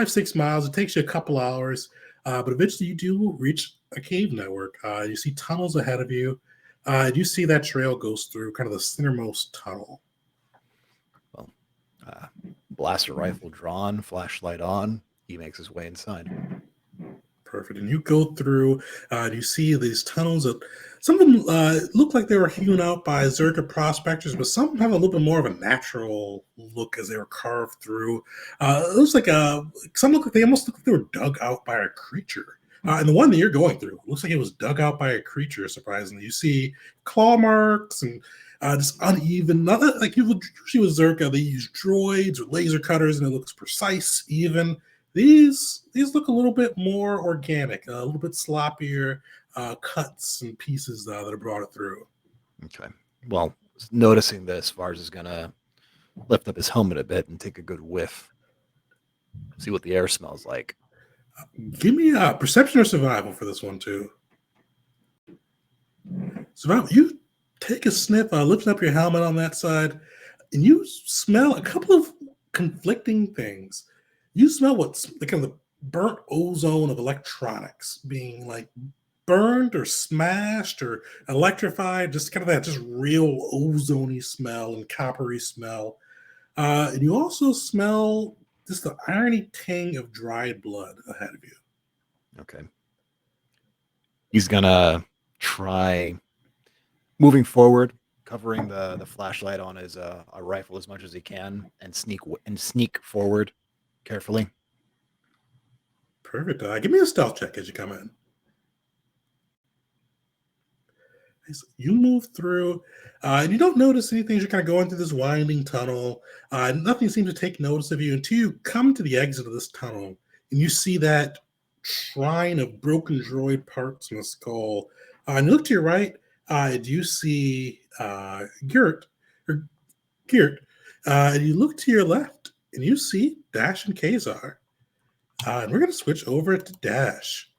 6 miles. It takes you a couple hours, but eventually you do reach a cave network. You see tunnels ahead of you. You see that trail goes through kind of the centermost tunnel. Well, blaster rifle drawn, flashlight on. He makes his way inside. Perfect. And you go through, and you see these tunnels that some of them look like they were hewn out by Zerka prospectors, but some have a little bit more of a natural look as they were carved through. It looks like some look like they almost look like they were dug out by a creature. And the one that you're going through looks like it was dug out by a creature, surprisingly. You see claw marks and just uneven. Not like you would usually with Zerka, they use droids or laser cutters, and it looks precise, even. These look a little bit more organic, a little bit sloppier cuts and pieces that have brought it through. Okay. Well, noticing this, Vars is going to lift up his helmet a bit and take a good whiff. See what the air smells like. Give me a perception or survival for this one, too. Survival. You take a sniff, lifting up your helmet on that side, and you smell a couple of conflicting things. You smell what's kind of the burnt ozone of electronics being like burned or smashed or electrified, just kind of that just real ozony smell and coppery smell. And you also smell just the irony tang of dried blood ahead of you. Okay. He's going to try moving forward, covering the flashlight on his a rifle as much as he can, and sneak forward carefully. Perfect. Give me a stealth check as you come in. You move through, and you don't notice anything as you're kind of going through this winding tunnel. Nothing seems to take notice of you until you come to the exit of this tunnel, and you see that shrine of broken droid parts and a skull. And you look to your right, and you see Gert, and you look to your left, and you see Dash and Kazar. And we're going to switch over to Dash.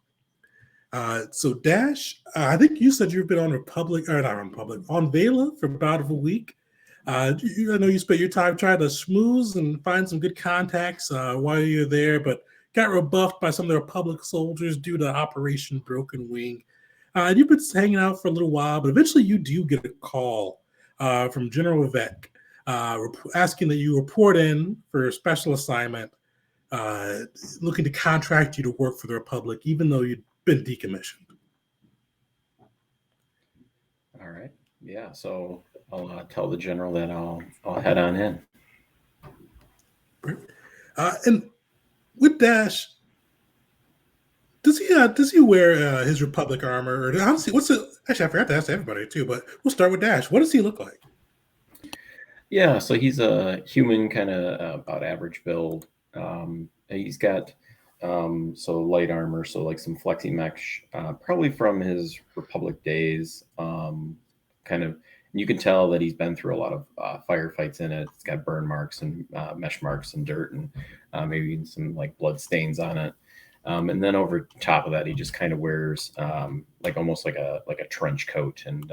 So Dash, I think you said you've been on on Velia for about a week. I know you spent your time trying to schmooze and find some good contacts while you're there, but got rebuffed by some of the Republic soldiers due to Operation Broken Wing. And you've been hanging out for a little while, but eventually you do get a call from General Vec asking that you report in for a special assignment, looking to contract you to work for the Republic, even though you'd been decommissioned. All right. Yeah. So I'll tell the general that I'll head on in. And with Dash, does he wear his Republic armor? Or honestly, actually, I forgot to ask everybody too, but we'll start with Dash. What does he look like? Yeah. So he's a human, kind of about average build. He's got so light armor, so like some flexi mesh, probably from his Republic days. Kind of, you can tell that he's been through a lot of firefights in it. It's got burn marks and mesh marks and dirt and maybe some like blood stains on it. And then over top of that, he just kind of wears like almost like a trench coat. And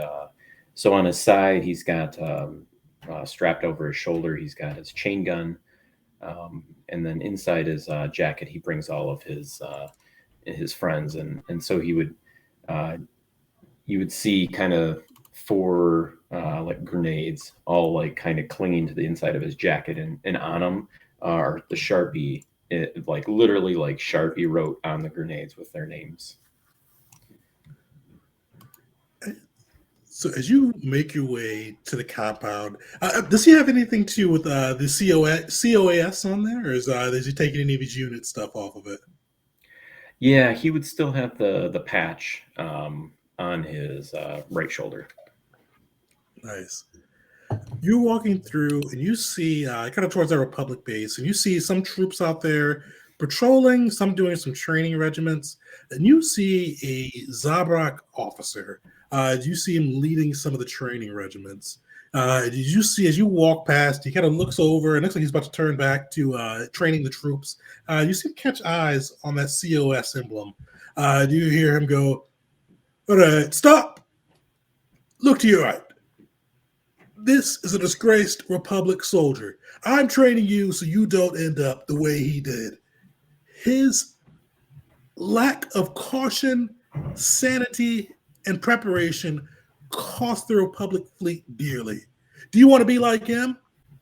so on his side, he's got strapped over his shoulder, he's got his chain gun. And then inside his jacket, he brings all of his friends, and so he would you would see kind of 4 like grenades, all like kind of clinging to the inside of his jacket, and on them are the Sharpie, like literally like Sharpie wrote on the grenades with their names. So as you make your way to the compound, does he have anything to do with the COAS on there, or is he taking any of his unit stuff off of it? Yeah, he would still have the patch on his right shoulder. Nice. You're walking through, and you see kind of towards our Republic base, and you see some troops out there patrolling, some doing some training regiments, and you see a Zabrak officer. You see him leading some of the training regiments. Did you see as you walk past, he kind of looks over and looks like he's about to turn back to training the troops. You see him catch eyes on that COS emblem. Do you hear him go, all right, stop. Look to your right. This is a disgraced Republic soldier. I'm training you so you don't end up the way he did. His lack of caution, sanity, and preparation cost the Republic fleet dearly. Do you want to be like him?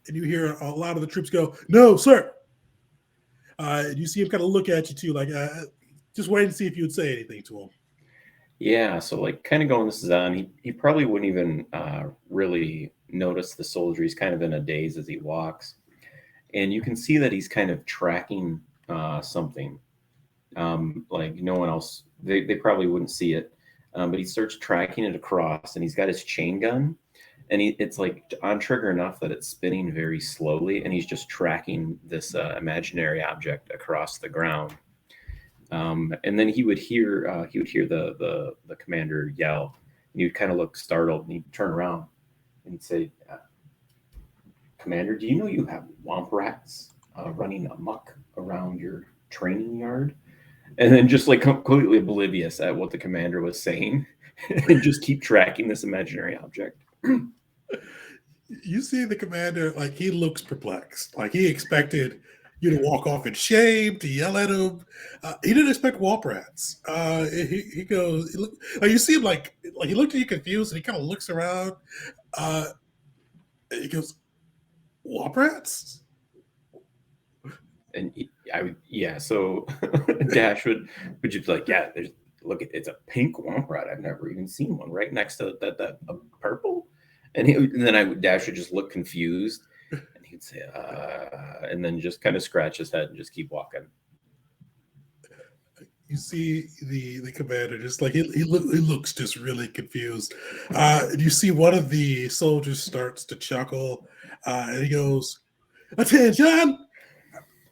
And you hear a lot of the troops go, no, sir. And you see him kind of look at you too, like just waiting to see if you would say anything to him. Yeah, so like kind of going this is on, he probably wouldn't even really notice the soldier. He's kind of in a daze as he walks. And you can see that he's kind of tracking something. Like no one else, they probably wouldn't see it. But he starts tracking it across, and he's got his chain gun, and it's like on trigger enough that it's spinning very slowly, and he's just tracking this imaginary object across the ground. And then he would hear the commander yell, and he'd kind of look startled, and he'd turn around and he'd say, "Commander, do you know you have womp rats running amok around your training yard?" And then just like completely oblivious at what the commander was saying and just keep tracking this imaginary object. You see the commander, like he looks perplexed. Like he expected you to walk off in shame, to yell at him. He didn't expect womp rats. He goes, like you see him like he looked at you confused, and he kind of looks around. He goes, womp rats? And so Dash would just be like, yeah, it's a pink womp rat. I've never even seen one right next to that purple. And then Dash would just look confused, and he'd say, and then just kind of scratch his head and just keep walking. You see the commander just like he looks just really confused. And you see one of the soldiers starts to chuckle, and he goes, "Attention!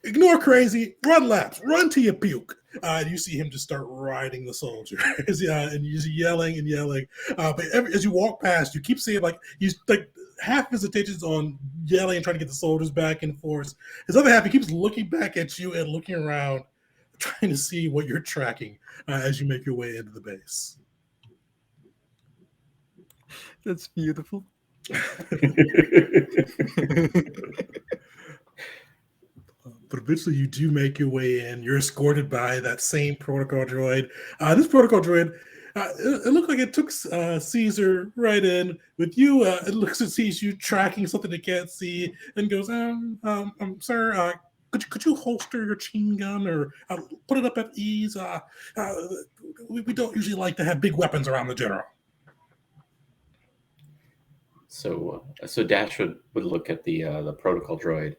Ignore crazy, run laps, run till you puke." And you see him just start riding the soldier, and he's yelling and yelling. But as you walk past, you keep seeing like he's like half his attention's on yelling and trying to get the soldiers back in force. His other half, he keeps looking back at you and looking around, trying to see what you're tracking as you make your way into the base. That's beautiful. But eventually you do make your way in. You're escorted by that same protocol droid. This protocol droid, it looked like it took Caesar right in. With you, it looks and sees you tracking something it can't see and goes, sir, could you holster your chain gun or put it up at ease? We don't usually like to have big weapons around the general. So Dash would look at the protocol droid,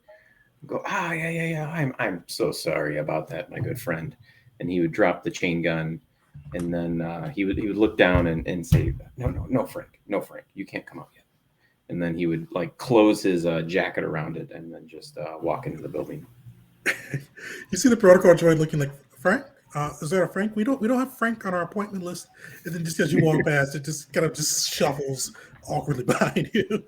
go, yeah. I'm so sorry about that, my good friend. And he would drop the chain gun, and then he would look down and say, no, Frank, you can't come out yet. And then he would like close his jacket around it, and then just walk into the building. You see the protocol droid looking like, Frank? Is there a Frank? We don't have Frank on our appointment list. And then just as you walk past, it just kind of just shuffles awkwardly behind you.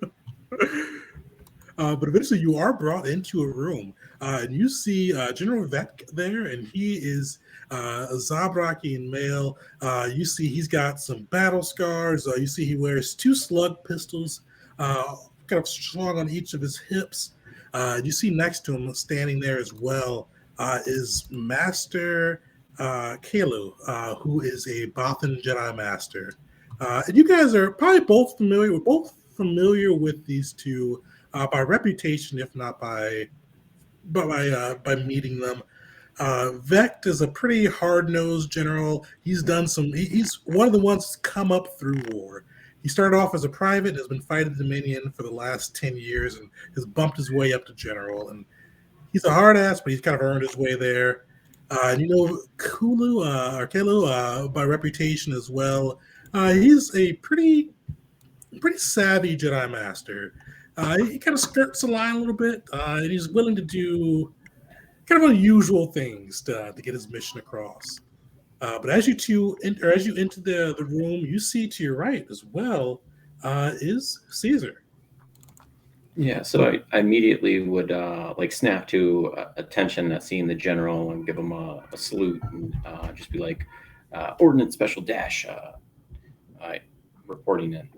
But eventually you are brought into a room, and you see General Vec there, and he is a Zabrakian male. You see he's got some battle scars. You see he wears 2 slug pistols kind of strung on each of his hips. You see next to him, standing there as well, is Master Kalu, who is a Bothan Jedi Master. And you guys are probably both familiar with these two by reputation, if not by meeting them. Vect is a pretty hard-nosed general. He's one of the ones that's come up through war. He started off as a private and has been fighting the Dominion for the last 10 years and has bumped his way up to general. And he's a hard ass, but he's kind of earned his way there. And Kalu, by reputation as well, he's a pretty savvy Jedi Master. He kind of skirts the line a little bit, and he's willing to do kind of unusual things to get his mission across. But as you enter the room, you see to your right as well is Caesar. Yeah, so I immediately would like snap to attention at seeing the general and give him a salute and just be like, Ordnance Special Dash, reporting in.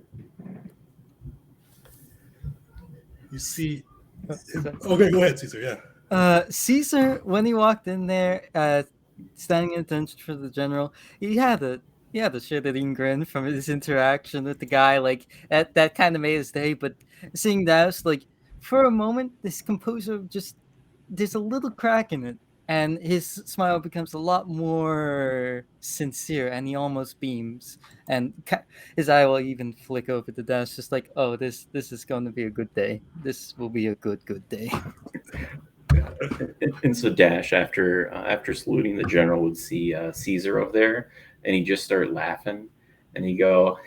You see, So, okay, go ahead, Caesar. Yeah. Caesar, when he walked in there, standing in attention for the general, he had a shit-eating grin from his interaction with the guy. Like that kind of made his day. But seeing that, like for a moment, this composure just there's a little crack in it, and his smile becomes a lot more sincere, and he almost beams, and his eye will even flick over the dash, just like, oh, this is going to be a good day. This will be a good day. And so Dash, after saluting the general, would see Caesar over there, and he just start laughing, and he go,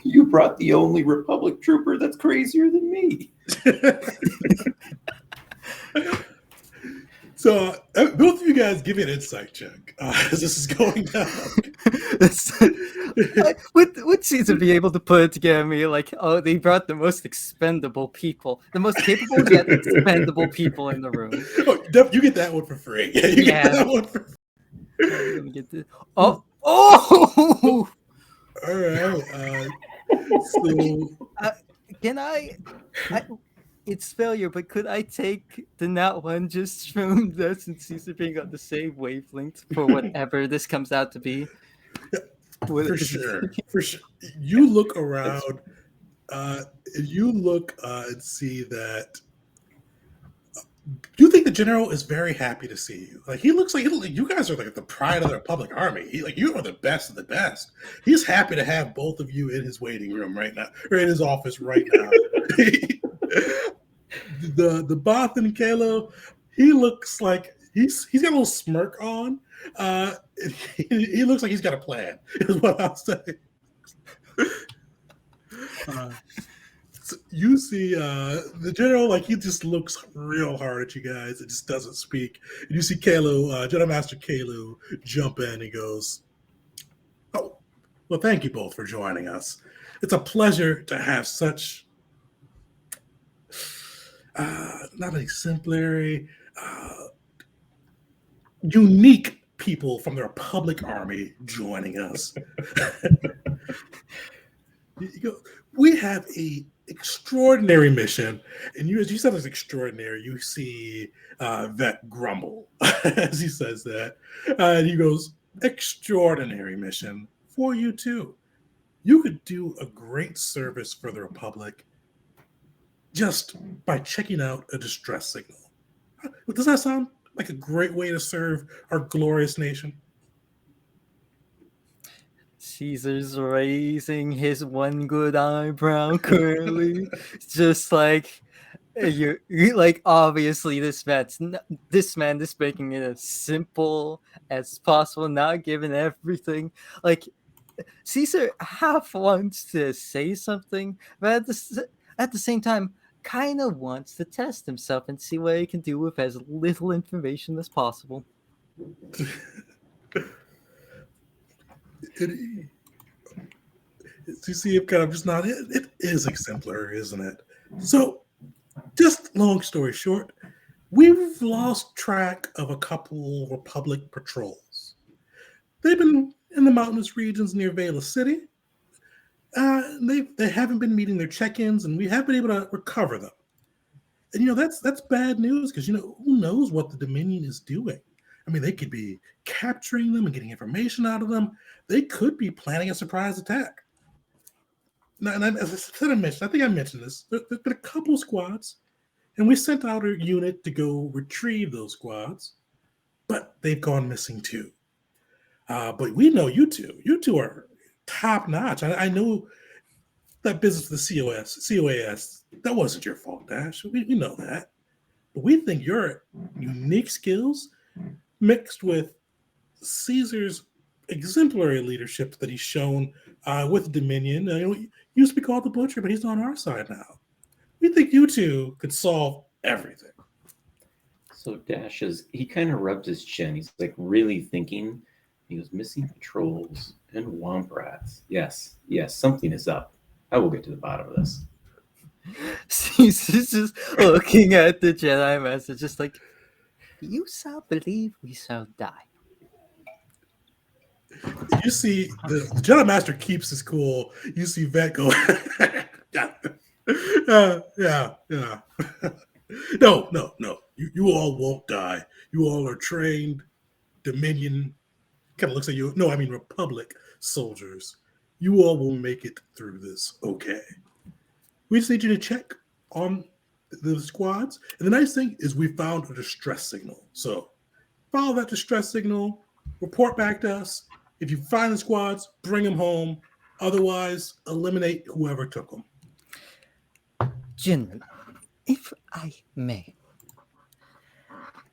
"You brought the only Republic trooper that's crazier than me." So both of you guys give me an insight check as this is going down. Would Caesar be able to put it together? Me like, oh, they brought the most expendable people, the most capable yet expendable people in the room. Oh, you get that one for free. Yeah, you Yeah. get that one for free. Let me get this. Oh. All right. So can I? It's failure, but could I take the nat one just from this and Caesar being on the same wavelength for whatever this comes out to be? For sure. You look around. You look and see that. You think the general is very happy to see you. Like he looks like you guys are like the pride of the Republic Army. You are the best of the best. He's happy to have both of you in his waiting room right now, or in his office right now. the Both and Kalo, he looks like he's got a little smirk on. He looks like he's got a plan. Is what I'll say. So you see the general, like he just looks real hard at you guys. It just doesn't speak. And you see Kalo, General Master Kalo, jump in. He goes, "Oh, well, thank you both for joining us. It's a pleasure to have such not exemplary, unique people from the Republic Army joining us." We have a extraordinary mission, and as you said, it's extraordinary. You see Vet grumble as he says that, and he goes, "Extraordinary mission for you too. You could do a great service for the Republic just by checking out a distress signal. Does that sound like a great way to serve our glorious nation?" Caesar's raising his one good eyebrow curly, just like you like. Obviously, this man is making it as simple as possible, not giving everything. Like Caesar half wants to say something, but at the same time, kind of wants to test himself and see what he can do with as little information as possible. You see him kind of just not. It is exemplary, isn't it? So, just long story short, we've lost track of a couple Republic patrols. They've been in the mountainous regions near Velia City. They haven't been meeting their check-ins, and we haven't been able to recover them. And that's bad news because who knows what the Dominion is doing. I mean, they could be capturing them and getting information out of them. They could be planning a surprise attack. Now, and as I mentioned, I think I mentioned this. There's been a couple squads, and we sent out a unit to go retrieve those squads, but they've gone missing too. But we know you two. You two are top notch. I know that business with the COAS, that wasn't your fault, Dash. We know that. But we think your unique skills mixed with Caesar's exemplary leadership that he's shown with Dominion. He used to be called the Butcher, but he's on our side now. We think you two could solve everything. So Dash he kind of rubs his chin. He's like really thinking. He goes, "Missing patrols and womp rats. Yes, something is up. I will get to the bottom of this." Caesar's just looking at the Jedi Master, just like, you shall believe, we shall die. You see the Jedi Master keeps his cool. You see Vet go, yeah. No. You all won't die. You all are trained Dominion. Kind of looks at you. No, I mean Republic soldiers. You all will make it through this. Okay. We just need you to check on the squads. And the nice thing is we found a distress signal. So follow that distress signal. Report back to us. If you find the squads, bring them home. Otherwise, eliminate whoever took them. General, if I may,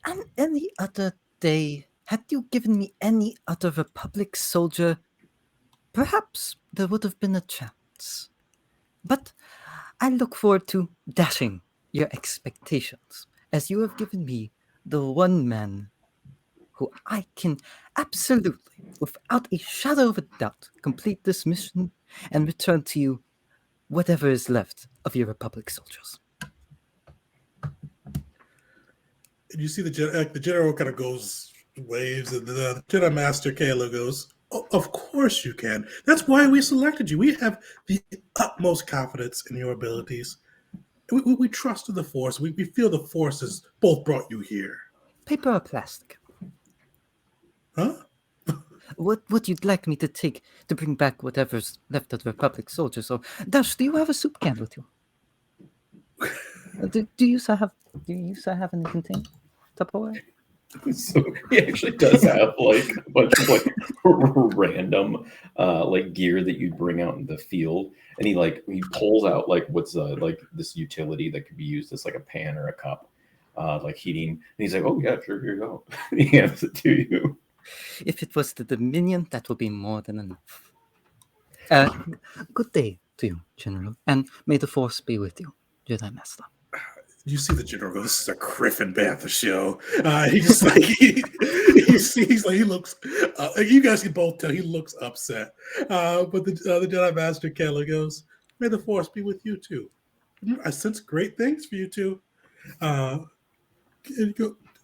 on any other day, had you given me any other Republic soldier, perhaps there would have been a chance. But I look forward to dashing your expectations, as you have given me the one man who I can absolutely, without a shadow of a doubt, complete this mission and return to you whatever is left of your Republic soldiers. And you see the general kind of goes, waves, and the Jedi Master Kayla goes, oh, of course you can. That's why we selected you. We have the utmost confidence in your abilities. We trust in the Force. We feel the Force has both brought you here. Paper or plastic? Huh? What would you like me to take to bring back whatever's left of the Republic soldiers? Or Dash, do you have a soup can with you? Do you still have anything to Tupperware? So he actually does have like a bunch of like random like gear that you'd bring out in the field, and he pulls out like what's like this utility that could be used as like a pan or a cup, like heating. And he's like, "Oh yeah, sure, here you go." He hands it to you. If it was the Dominion, that would be more than enough. Good day to you, General, and may the Force be with you, Jedi Master. You see the general goes, this is a Griffin Banther show. He just like he looks. You guys can both tell he looks upset. But the Jedi Master Keller goes, "May the Force be with you too. I sense great things for you two.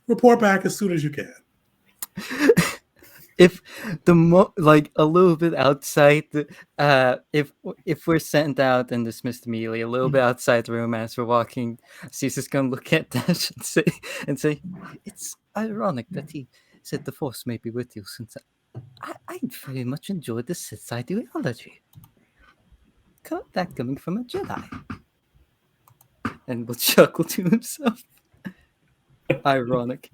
Report back as soon as you can." If like a little bit outside, if we're sent out and dismissed immediately, a little bit outside the room as we're walking, Caesar's gonna look at Dash and say, it's ironic that he said the Force may be with you, since I very much enjoyed the Sith ideology. That coming from a Jedi. And will chuckle to himself. Ironic.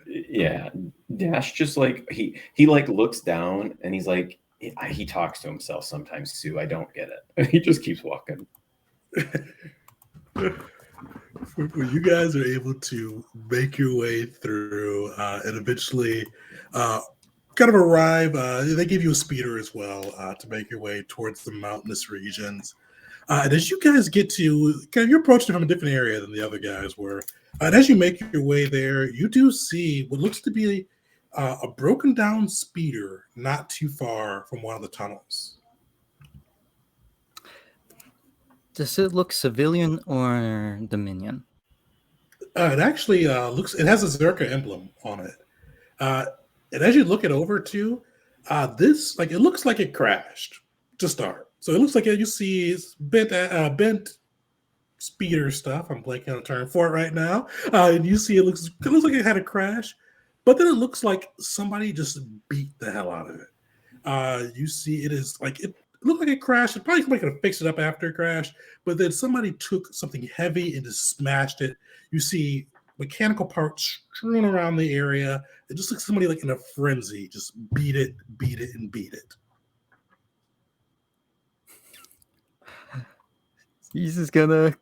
Yeah, Dash just like he like looks down and he's like he talks to himself sometimes too. I don't get it. He just keeps walking. When you guys are able to make your way through and eventually kind of arrive, they give you a speeder as well to make your way towards the mountainous regions. And as you guys get to, you're approaching from a different area than the other guys were. And as you make your way there, you do see what looks to be a broken down speeder not too far from one of the tunnels. Does it look civilian or Dominion? It actually it has a Zerka emblem on it. And as you look it over to, this, it looks like it crashed to start. So it looks like you see it's bent speeder stuff. I'm blanking on a term for it right now. And you see it looks like it had a crash, but then it looks like somebody just beat the hell out of it. You see it is it looked like it crashed. Probably somebody could have fixed it up after it crashed, but then somebody took something heavy and just smashed it. You see mechanical parts strewn around the area. It just looks like somebody in a frenzy, just beat it, and beat it. He's just gonna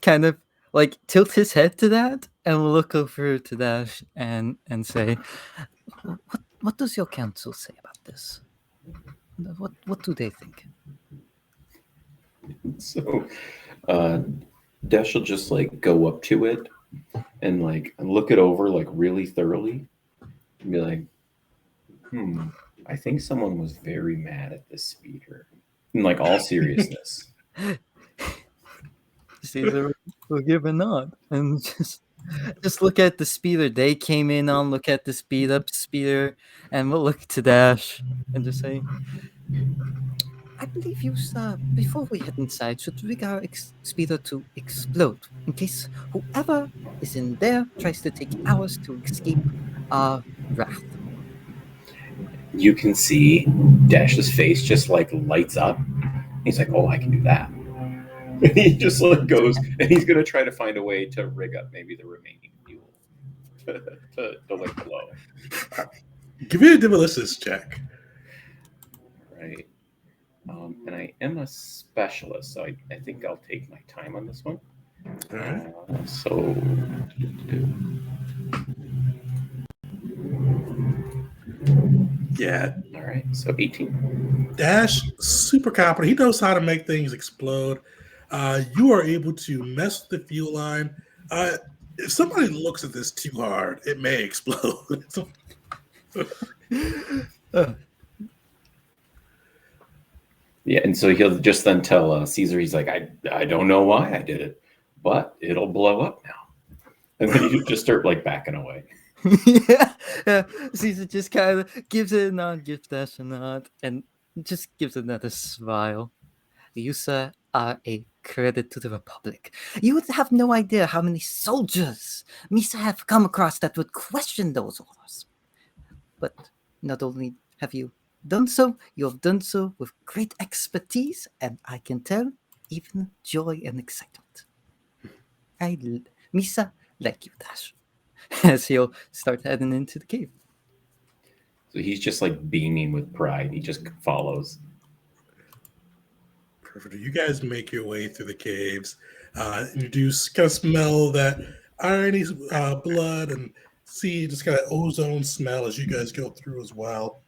kind of tilt his head to that and look over to Dash and say, "What does your council say about this? What do they think?" So, Dash will just go up to it and look it over really thoroughly and be like, I think someone was very mad at this speeder. In all seriousness. Caesar will give a nod and just look at the speeder they came in on, look at the speed up speeder, and we'll look to Dash and just say, I believe you, before we head inside, should rig our speeder to explode in case whoever is in there tries to take ours to escape our wrath. You can see Dash's face just like lights up. He's like, "Oh, I can do that." And he just like goes, and he's gonna try to find a way to rig up maybe the remaining fuel to like blow. Give me a demolitions check. Right. And I am a specialist, so I think I'll take my time on this one. All right. So. Yeah. All right. So 18. Dash, super competent. He knows how to make things explode. You are able to mess with the fuel line. If somebody looks at this too hard, it may explode. Yeah, and so he'll just then tell Caesar, he's like, I don't know why I did it, but it'll blow up now. And then you just start like backing away. Yeah. Caesar just kind of gives it a nod, gives Dash a nod, and just gives another smile. You, sir, are a credit to the Republic. You would have no idea how many soldiers Misa have come across that would question those orders. But not only have you done so, you have done so with great expertise, and I can tell, even joy and excitement. Misa, like you, Dash. As he'll start heading into the cave. So he's just like beaming with pride. He just follows. Perfect. You guys make your way through the caves. You do kind of smell that irony blood and see just kind of ozone smell as you guys go through as well.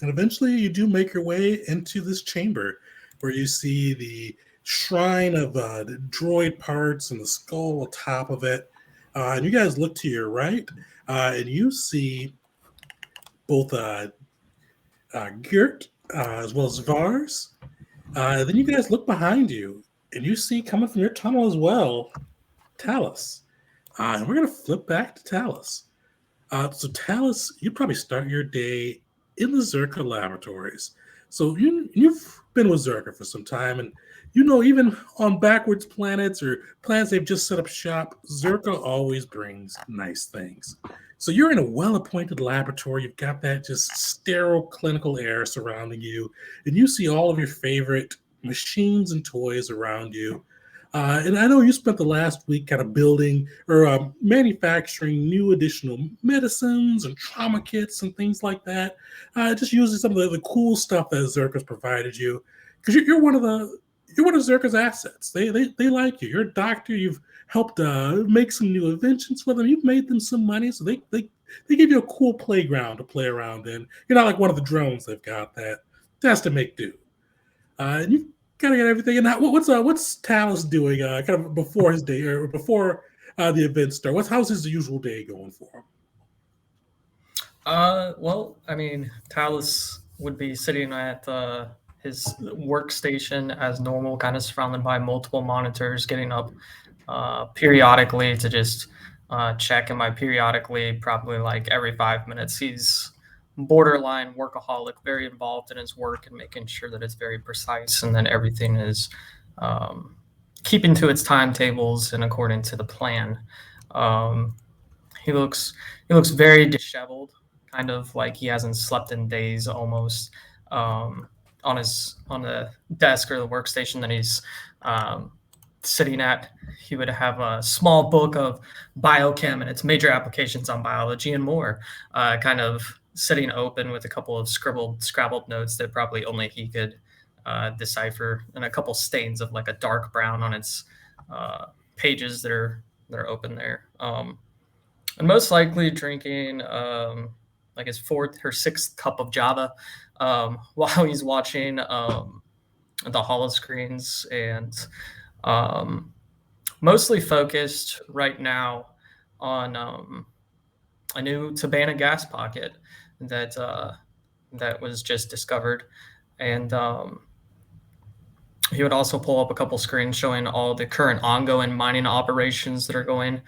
And eventually you do make your way into this chamber where you see the shrine of the droid parts and the skull on top of it. And you guys look to your right and you see both Gert as well as Vars. Then you guys look behind you and you see coming from your tunnel as well, Talis. And we're going to flip back to Talis. So Talis, you probably start your day in the Zerka laboratories. So you've been with Zerka for some time, and you know even on backwards planets or planets they've just set up shop, Zerka always brings nice things. So you're in a well-appointed laboratory. You've got that just sterile clinical air surrounding you, and you see all of your favorite machines and toys around you. And I know you spent the last week kind of building or manufacturing new additional medicines and trauma kits and things like that. Just using some of the cool stuff that Zerka's provided you, because you're one of Zerka's assets. They like you. You're a doctor. You've helped make some new inventions for them. You've made them some money, so they give you a cool playground to play around in. You're not like one of the drones they've got that has to make do. And you kind of get everything. And what's Talis doing kind of before his day or before the event start? How's his usual day going for him? Well, I mean, Talis would be sitting at his workstation as normal, kind of surrounded by multiple monitors, getting up periodically to just check. And by periodically, probably like every 5 minutes. He's borderline workaholic, very involved in his work and making sure that it's very precise and that everything is keeping to its timetables and according to the plan. He looks very disheveled, kind of like he hasn't slept in days almost. On the desk or the workstation that he's sitting at, he would have a small book of biochem and its major applications on biology and more, kind of sitting open with a couple of scrabbled notes that probably only he could decipher, and a couple stains of like a dark brown on its pages that are open there. And most likely drinking like his fourth or sixth cup of Java while he's watching the holo screens, and mostly focused right now on a new Tabana gas pocket that was just discovered, and he would also pull up a couple screens showing all the current ongoing mining operations that are going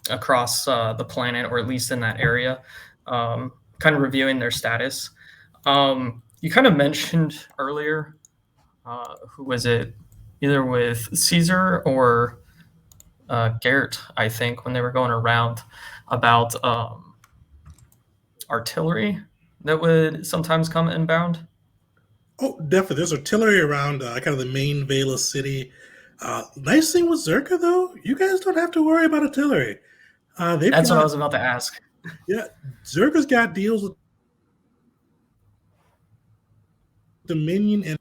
across the planet, or at least in that area, kind of reviewing their status. You kind of mentioned earlier, who was it? Either with Caesar or Gert, I think, when they were going around about artillery that would sometimes come inbound. Oh, definitely. There's artillery around kind of the main Velia city. Nice thing with Zerka, though, you guys don't have to worry about artillery. That's what I was about to ask. Yeah, Zerka's got deals with Dominion, and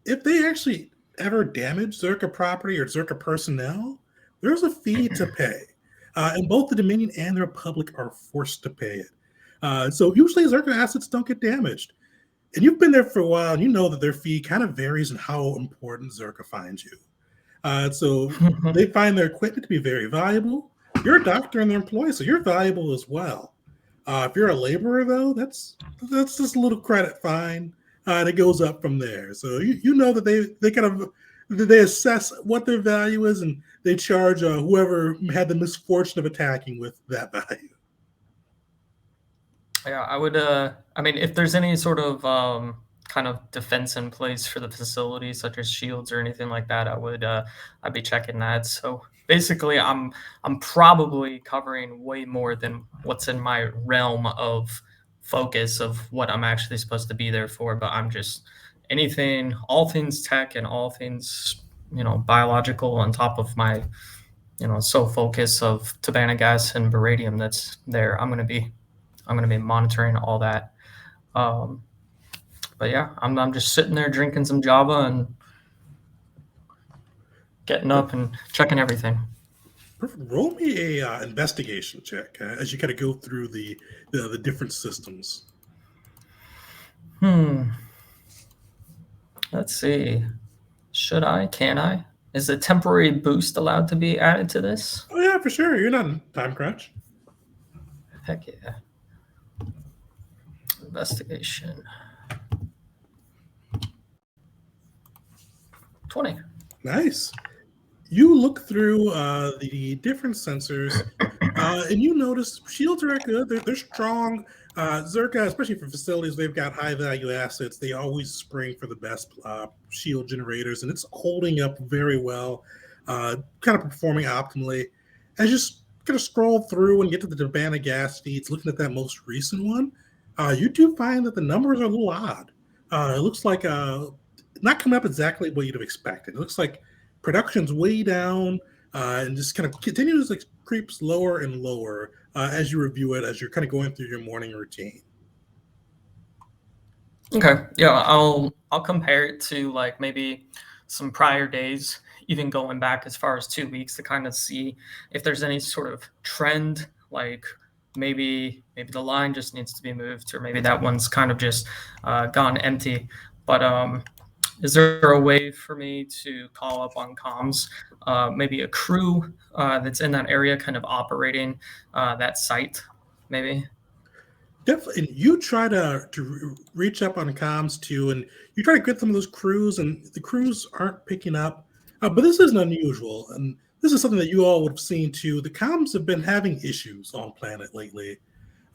if they actually ever damage Zerka property or Zerka personnel, there's a fee to pay. And both the Dominion and the Republic are forced to pay it. So usually Zerka assets don't get damaged. And you've been there for a while, and you know that their fee kind of varies in how important Zerka finds you. So they find their equipment to be very valuable. You're a doctor and their employee, so you're valuable as well. If you're a laborer, though, that's just a little credit fine, and it goes up from there. So you know that they kind of they assess what their value is, and they charge whoever had the misfortune of attacking with that value. Yeah, I would. I mean, if there's any sort of kind of defense in place for the facility, such as shields or anything like that, I'd be checking that. So basically, I'm probably covering way more than what's in my realm of focus of what I'm actually supposed to be there for. But I'm just all things tech and all things, biological on top of my, sole focus of Tabana gas and Baradium that's there. I'm going to be monitoring all that. But yeah, I'm just sitting there drinking some Java and getting up and checking everything. Perfect. Roll me a investigation check as you kind of go through the different systems. Let's see. Should I? Can I? Is a temporary boost allowed to be added to this? Oh yeah, for sure. You're not in time crunch. Heck yeah. Investigation. 20. Nice. You look through the different sensors, and you notice shields are good. They're strong. Zerka, especially for facilities, they've got high value assets. They always spring for the best shield generators, and it's holding up very well, kind of performing optimally. As you kind of scroll through and get to the Tabana gas feeds, looking at that most recent one, you do find that the numbers are a little odd. It looks like not coming up exactly what you'd have expected. It looks like production's way down and just kind of continues to creeps lower and lower as you review it, as you're kind of going through your morning routine. Okay, yeah, I'll compare it to like maybe some prior days, even going back as far as 2 weeks, to kind of see if there's any sort of trend, like maybe the line just needs to be moved, or maybe that one's kind of just gone empty. But is there a way for me to call up on comms, maybe a crew that's in that area kind of operating that site, maybe? Definitely. And you try to reach up on comms too, and you try to get some of those crews, and the crews aren't picking up. But this isn't unusual, and this is something that you all would have seen too. The comms have been having issues on planet lately.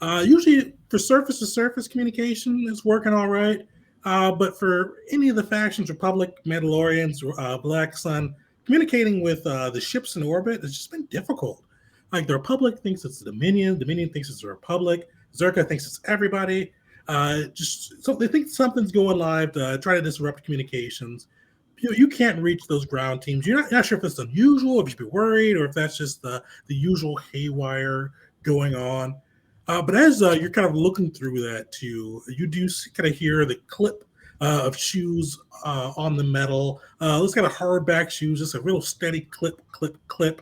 Usually for surface-to-surface communication, it's working all right. But for any of the factions, Republic, Mandalorians, Black Sun, communicating with the ships in orbit has just been difficult. Like the Republic thinks it's the Dominion thinks it's the Republic, Zerka thinks it's everybody. So they think something's going live to try to disrupt communications. You can't reach those ground teams. You're not sure if it's unusual, if you should be worried, or if that's just the usual haywire going on. But as you're kind of looking through that too, you do kind of hear the clip of shoes on the metal. It's got a hardback shoes, just a real steady clip, clip, clip.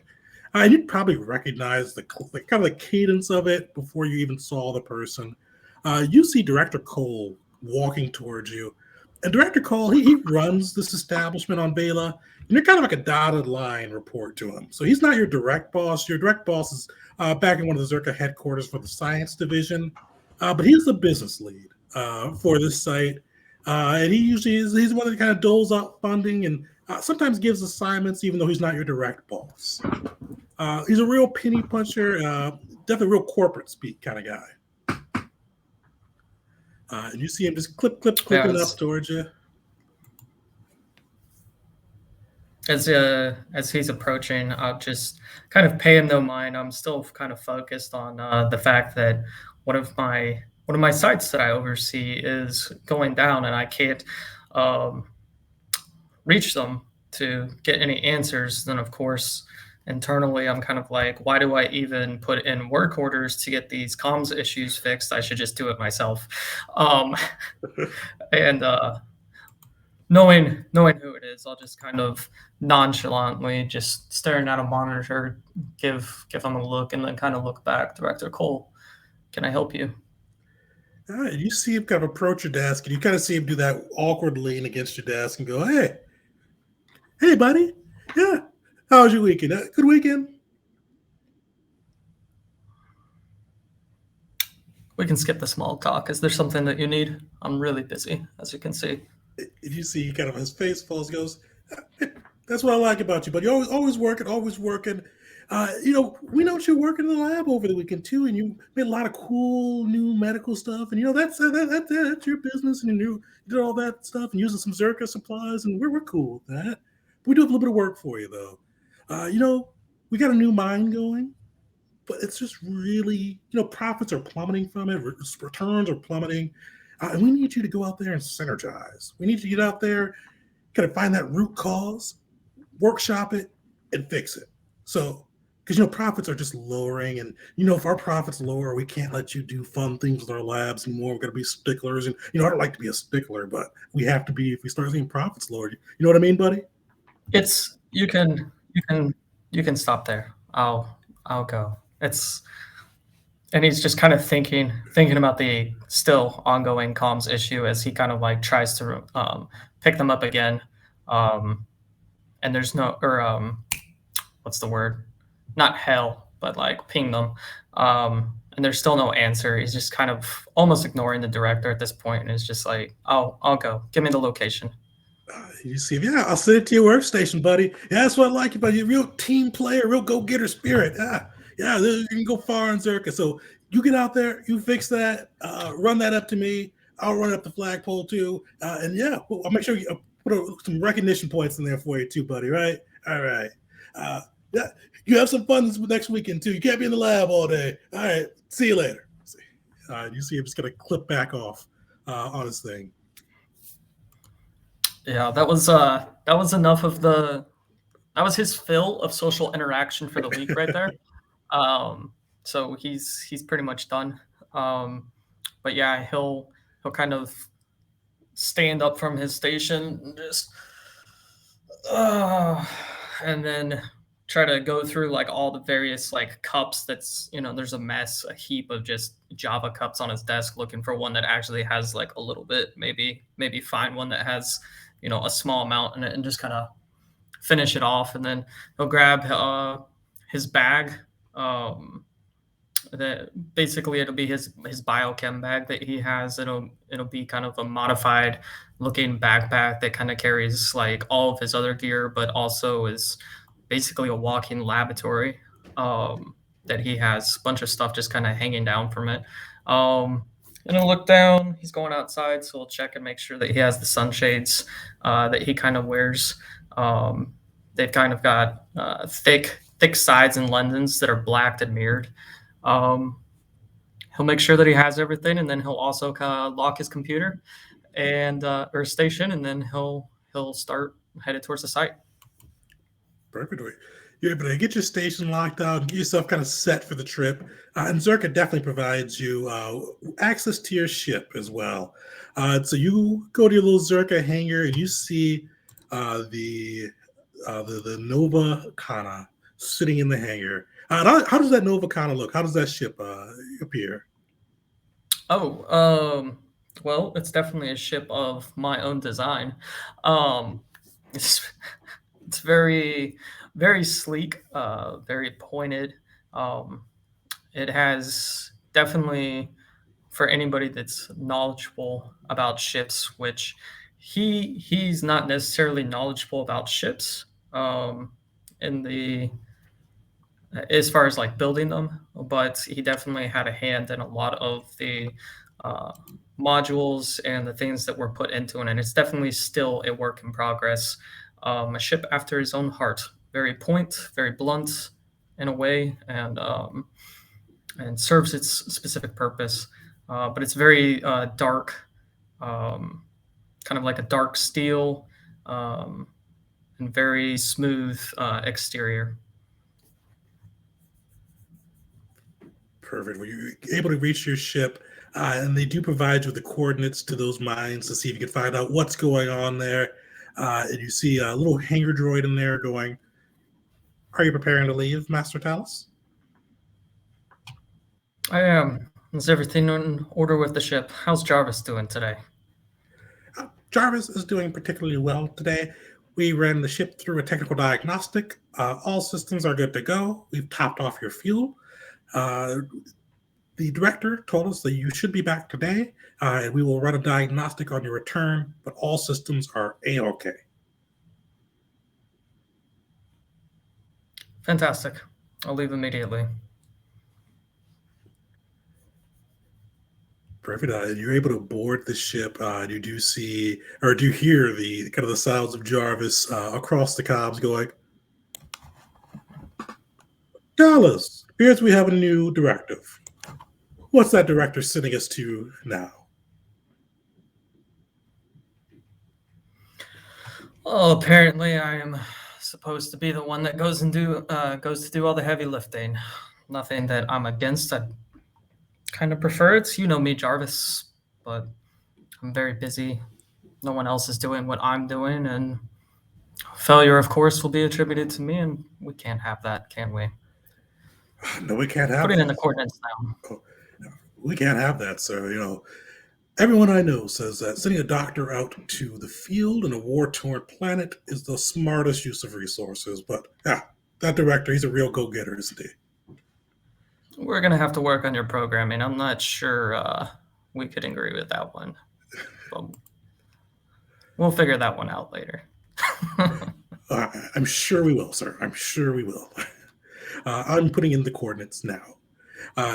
And you'd probably recognize the kind of the cadence of it before you even saw the person. You see Director Cole walking towards you. And Director Cole, he runs this establishment on Velia, and you're kind of like a dotted line report to him. So he's not your direct boss. Your direct boss is back in one of the Zerka headquarters for the science division, but he's the business lead for this site. And he's one that kind of doles out funding and sometimes gives assignments, even though he's not your direct boss. He's a real penny puncher, definitely real corporate speak kind of guy. And you see him just clipping up towards you. As he's approaching, I'll just kind of pay him no mind. I'm still kind of focused on the fact that one of my sites that I oversee is going down, and I can't reach them to get any answers. Then, of course, internally, I'm kind of like, why do I even put in work orders to get these comms issues fixed? I should just do it myself. And knowing who it is, I'll just kind of nonchalantly just staring at a monitor, give them a look, and then kind of look back. Director Cole, can I help you? All right, you see him kind of approach your desk, and you kind of see him do that awkward lean against your desk and go, hey, buddy. Yeah, how was your weekend? Good weekend? We can skip the small talk. Is there something that you need? I'm really busy, as you can see. You see kind of his face falls, goes, that's what I like about you, but you're always working. We know you're working in the lab over the weekend too, and you made a lot of cool new medical stuff, and that's your business, and you did all that stuff and using some Zerka supplies, and we're cool with that. We do have a little bit of work for you though. We got a new mine going, but it's just really, profits are plummeting from it, returns are plummeting. And we need you to go out there and synergize. We need you to get out there, kind of find that root cause, workshop it, and fix it. So, because, profits are just lowering. And, if our profits lower, we can't let you do fun things with our labs anymore. We're going to be sticklers. And, I don't like to be a stickler, but we have to be if we start seeing profits lower. You know what I mean, buddy? You can stop there. I'll go. And he's just kind of thinking about the still ongoing comms issue as he kind of like tries to pick them up again. And there's what's the word? Not hell, but like ping them. And there's still no answer. He's just kind of almost ignoring the director at this point, and is just like, I'll go. Give me the location. You see, I'll send it to your workstation, buddy. Yeah, that's what I like about you. Real team player, real go-getter spirit. Yeah, you can go far in Zerka. So you get out there, you fix that, run that up to me. I'll run up the flagpole too. And yeah, I'll make sure you put some recognition points in there for you too, buddy, right? All right. Yeah, you have some fun this next weekend too. You can't be in the lab all day. All right, see you later. You see him just going to clip back off on his thing. Yeah, that was enough of that was his fill of social interaction for the week right there. So he's pretty much done. But yeah, he'll kind of stand up from his station and just and then try to go through like all the various like cups that's, there's a heap of just Java cups on his desk, looking for one that actually has like a little bit, maybe find one that has, a small amount in it, and just kind of finish it off. And then he'll grab his bag. That basically it'll be his biochem bag that he has. It'll be kind of a modified looking backpack that kind of carries like all of his other gear, but also is basically a walking laboratory that he has a bunch of stuff just kind of hanging down from it. And I'll look down. He's going outside, so we'll check and make sure that he has the sunshades that he kind of wears. They've kind of got thick sides and lenses that are blacked and mirrored. He'll make sure that he has everything, and then he'll also kind of lock his computer and or station, and then he'll start headed towards the site. Perfect. You're able to get your station locked out and get yourself kind of set for the trip. And Zerka definitely provides you access to your ship as well. So you go to your little Zerka hangar and you see the Nova Kana sitting in the hangar. How does that Nova Kana look? How does that ship appear? Well, it's definitely a ship of my own design. It's very, very sleek, very pointed. It has definitely for anybody that's knowledgeable about ships, which he's not necessarily knowledgeable about ships in the as far as like building them, but he definitely had a hand in a lot of the uh, modules and the things that were put into it. And it's definitely still a work in progress. A ship after his own heart, very point, very blunt in a way, and serves its specific purpose. But it's very dark, kind of like a dark steel, and very smooth exterior. Perfect. Were you able to reach your ship? And they do provide you with the coordinates to those mines to see if you can find out what's going on there. And you see a little hangar droid in there going, "Are you preparing to leave, Master Talis?" I am. Is everything in order with the ship? How's Jarvis doing today? Jarvis is doing particularly well today. We ran the ship through a technical diagnostic. All systems are good to go. We've topped off your fuel. The director told us that you should be back today, and we will run a diagnostic on your return, but all systems are A-OK. Fantastic. I'll leave immediately. Perfect. You're able to board the ship. You do see, or do you hear the kind of the sounds of Jarvis across the comms going, "Dallas, appears we have a new directive. What's that director sending us to now?" Well, apparently I am supposed to be the one that goes to do all the heavy lifting. Nothing that I'm against. I kind of prefer it. You know me, Jarvis, but I'm very busy. No one else is doing what I'm doing, and failure, of course, will be attributed to me, and we can't have that, can we? No, we can't have Put it that. in the coordinates now. We can't have that, sir. You know, everyone I know says that sending a doctor out to the field in a war-torn planet is the smartest use of resources. But yeah, that director, he's a real go-getter, isn't he? We're going to have to work on your programming. I'm not sure we could agree with that one. But we'll figure that one out later. I'm sure we will, sir. I'm sure we will. I'm putting in the coordinates now.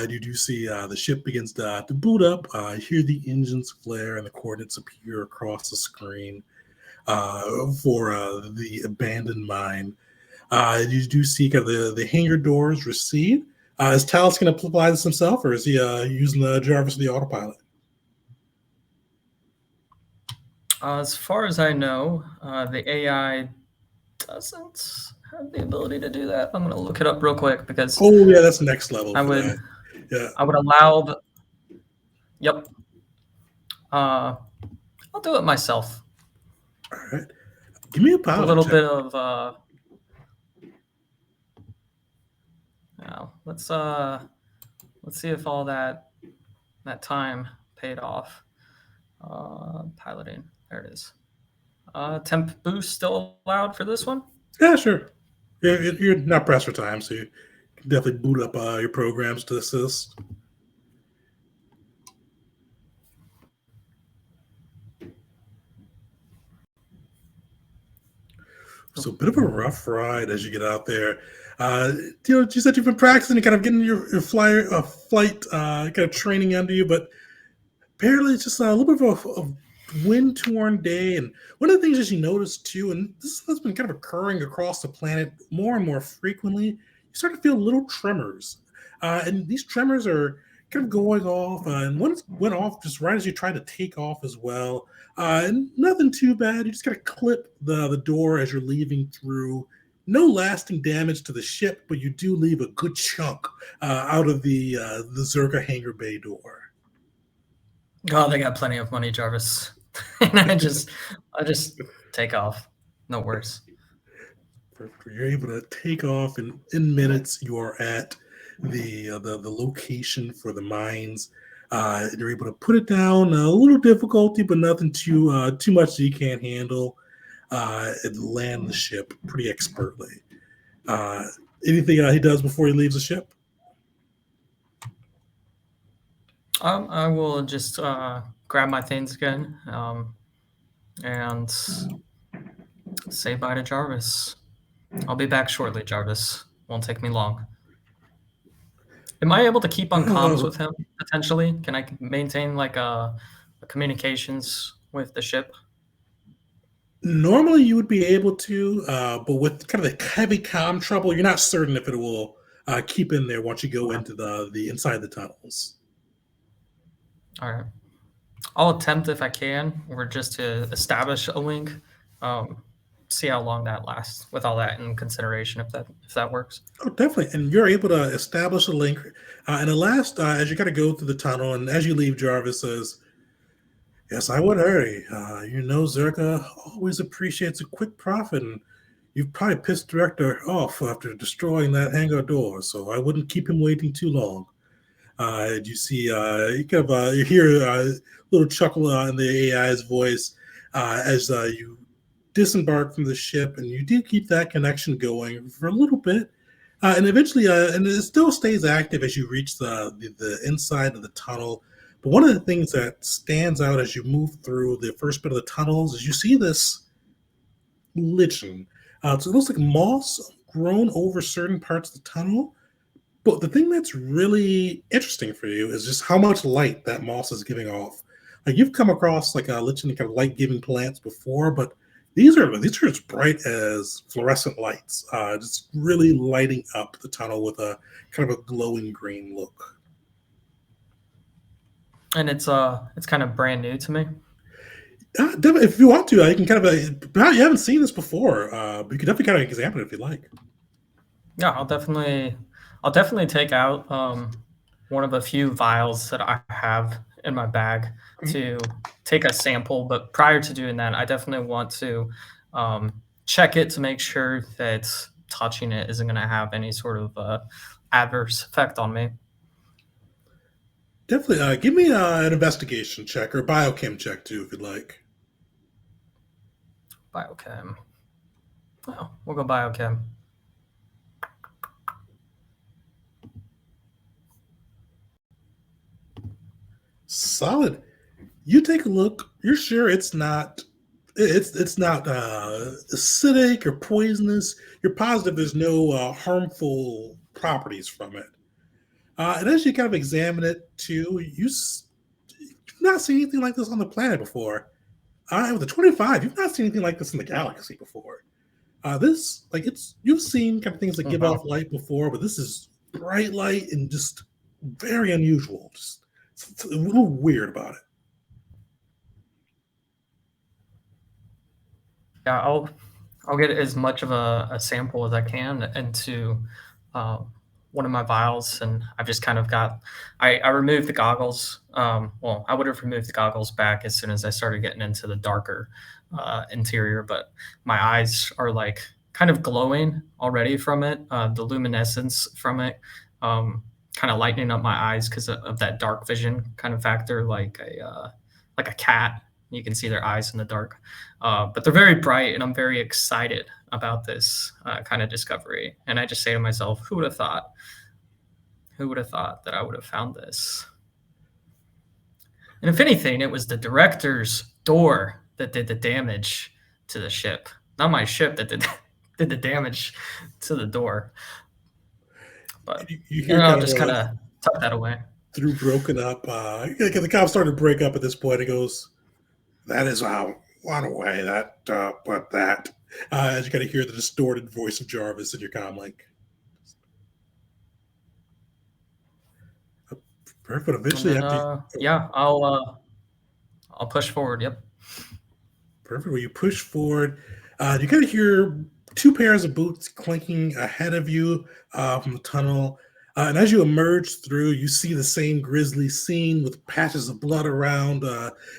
You do see the ship begins to boot up. You hear the engines flare and the coordinates appear across the screen for the abandoned mine. You do see kind of the hangar doors recede. Is Talis going to apply this himself, or is he using the Jarvis of the autopilot? As far as I know, the AI doesn't have the ability to do that. I'm going to look it up real quick because Oh yeah, that's next level. I for would, that. Yeah. I would allow the. Yep. I'll do it myself. All right. Give me a pilot A little check. bit of. Now let's see if all that time paid off. Piloting. There it is. Temp boost still allowed for this one? Yeah, sure. You're not pressed for time, so you can definitely boot up your programs to assist. So a bit of a rough ride as you get out there. You said you've been practicing, kind of getting your flight kind of training under you, but apparently it's just a little bit of a wind-torn day. And one of the things that you notice too, and this has been kind of occurring across the planet more and more frequently, you start to feel little tremors. And these tremors are kind of going off, and one went off just right as you tried to take off as well. And nothing too bad. You just got to clip the door as you're leaving through. No lasting damage to the ship, but you do leave a good chunk out of the Zerga hangar bay door. Oh, they got plenty of money, Jarvis. And I just take off. No worries. Perfect. You're able to take off, and in minutes you are at the location for the mines. And you're able to put it down. A little difficulty, but nothing too much that you can't handle. And land the ship pretty expertly. Anything he does before he leaves the ship? I will just grab my things again and say bye to Jarvis. I'll be back shortly, Jarvis. Won't take me long. Am I able to keep on comms with him potentially? Can I maintain like a communications with the ship? Normally, you would be able to, but with kind of the heavy comm trouble, you're not certain if it will keep in there once you go into the inside the tunnels. All right. I'll attempt if I can, or just to establish a link. See how long that lasts with all that in consideration, if that works. Oh, definitely. And you're able to establish a link. And the last, as you kind of go through the tunnel, and as you leave, Jarvis says, "Yes, I would hurry. Zerka always appreciates a quick profit, and you've probably pissed Director off after destroying that hangar door, so I wouldn't keep him waiting too long." You see, you hear a little chuckle in the AI's voice as you disembark from the ship, and you do keep that connection going for a little bit, and eventually, and it still stays active as you reach the inside of the tunnel. But one of the things that stands out as you move through the first bit of the tunnels is you see this lichen. So it looks like moss grown over certain parts of the tunnel. But the thing that's really interesting for you is just how much light that moss is giving off. Like you've come across like a lichen kind of light-giving plants before, but these are as bright as fluorescent lights, just really lighting up the tunnel with a kind of a glowing green look. And it's kind of brand new to me. Definitely, if you want to, you can kind of. You haven't seen this before, but you can definitely kind of examine it if you like. Yeah, I'll definitely take out one of a few vials that I have in my bag to take a sample. But prior to doing that, I definitely want to check it to make sure that touching it isn't going to have any sort of adverse effect on me. Definitely. Give me an investigation check or biochem check too, if you'd like. Biochem. Oh, we'll go biochem. Solid. You take a look. You're sure it's not acidic or poisonous. You're positive there's no harmful properties from it. And as you kind of examine it too, you've not seen anything like this on the planet before. With the 25, you've not seen anything like this in the galaxy before. You've seen kind of things that give off light before, but this is bright light and just very unusual. Just it's a little weird about it. Yeah, I'll get as much of a sample as I can into one of my vials, and I've just kind of I removed the goggles. Well, I would have removed the goggles back as soon as I started getting into the darker interior, but my eyes are like kind of glowing already from it. The luminescence from it kind of lightening up my eyes because of that dark vision kind of factor, like a cat. You can see their eyes in the dark, but they're very bright, and I'm very excited about this kind of discovery. And I just say to myself, who would have thought? Who would have thought that I would have found this? And if anything, it was the director's door that did the damage to the ship, not my ship that did the damage to the door. But I'll just kind of tuck that away. Through broken up, the cops started to break up at this point. It goes, "That is one way. But that." As you kind of hear the distorted voice of Jarvis in your comm link. Perfect. Eventually, I'll push forward. Yep. Perfect. When you push forward, you kind of hear two pairs of boots clinking ahead of you from the tunnel. And as you emerge through, you see the same grisly scene with patches of blood around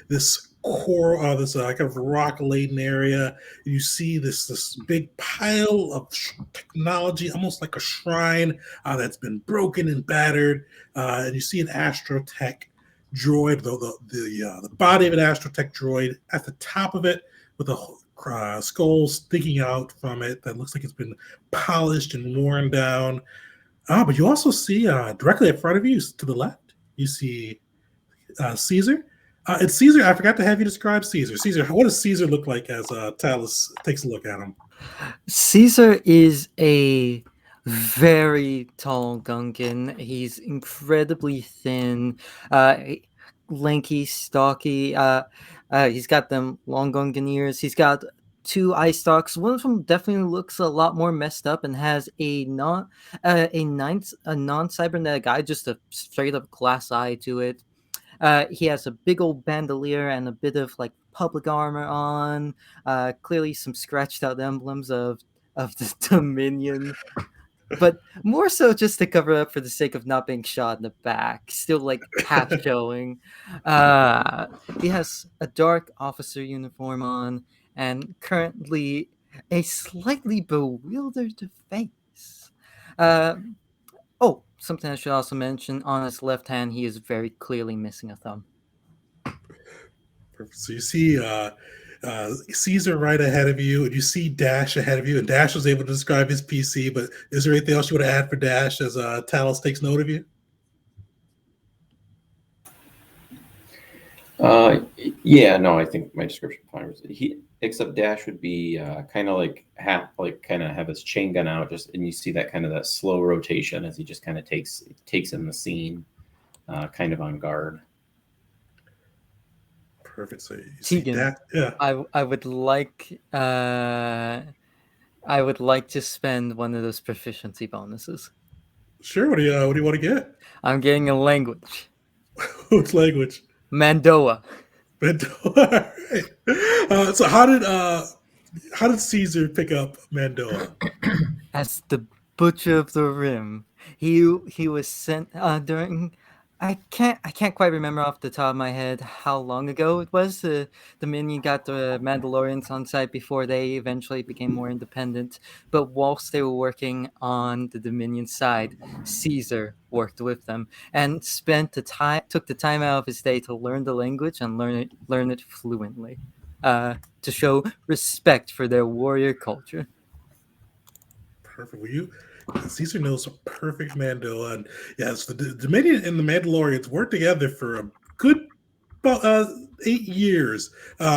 this kind of rock-laden area. You see this big pile of technology, almost like a shrine that's been broken and battered. And you see an astrotech droid, the body of an astrotech droid at the top of it with a skull sticking out from it that looks like it's been polished and worn down. But you also see directly in front of you, to the left, you see Caesar. And Caesar, I forgot to have you describe Caesar. Caesar, what does Caesar look like as Talis takes a look at him? Caesar is a very tall Gungan. He's incredibly thin, uh, lanky, stocky. He's got them long Gungan ears. He's got two eye stalks. One of them definitely looks a lot more messed up and has a non-cybernetic eye, just a straight up glass eye to it. He has a big old bandolier and a bit of like public armor on. Clearly, some scratched out emblems of the Dominion, but more so just to cover up for the sake of not being shot in the back. Still like half showing. He has a dark officer uniform on and currently a slightly bewildered face. Oh, something I should also mention, on his left hand, he is very clearly missing a thumb. So you see Caesar right ahead of you, and you see Dash ahead of you, and Dash was able to describe his PC, but is there anything else you want to add for Dash as Talos takes note of you? Yeah, no, I think my description fine was except Dash would be kind of like have his chain gun out, just and you see that kind of that slow rotation as he just kind of takes in the scene, kind of on guard. Perfect. So you see Tegan, that? Yeah. I would like to spend one of those proficiency bonuses. Sure. What do you want to get? I'm getting a language. Which language? Mandoa. Mandoa. Right. So how did Caesar pick up Mandoa? As the Butcher of the Rim. He was sent during. I can't quite remember off the top of my head how long ago it was. The Dominion got the Mandalorians on site before they eventually became more independent. But whilst they were working on the Dominion side, Caesar worked with them and took the time out of his day to learn the language and learn it fluently, to show respect for their warrior culture. Perfect. Caesar knows a perfect Mandoa, and yes, the Dominion and the Mandalorians worked together for a good about 8 years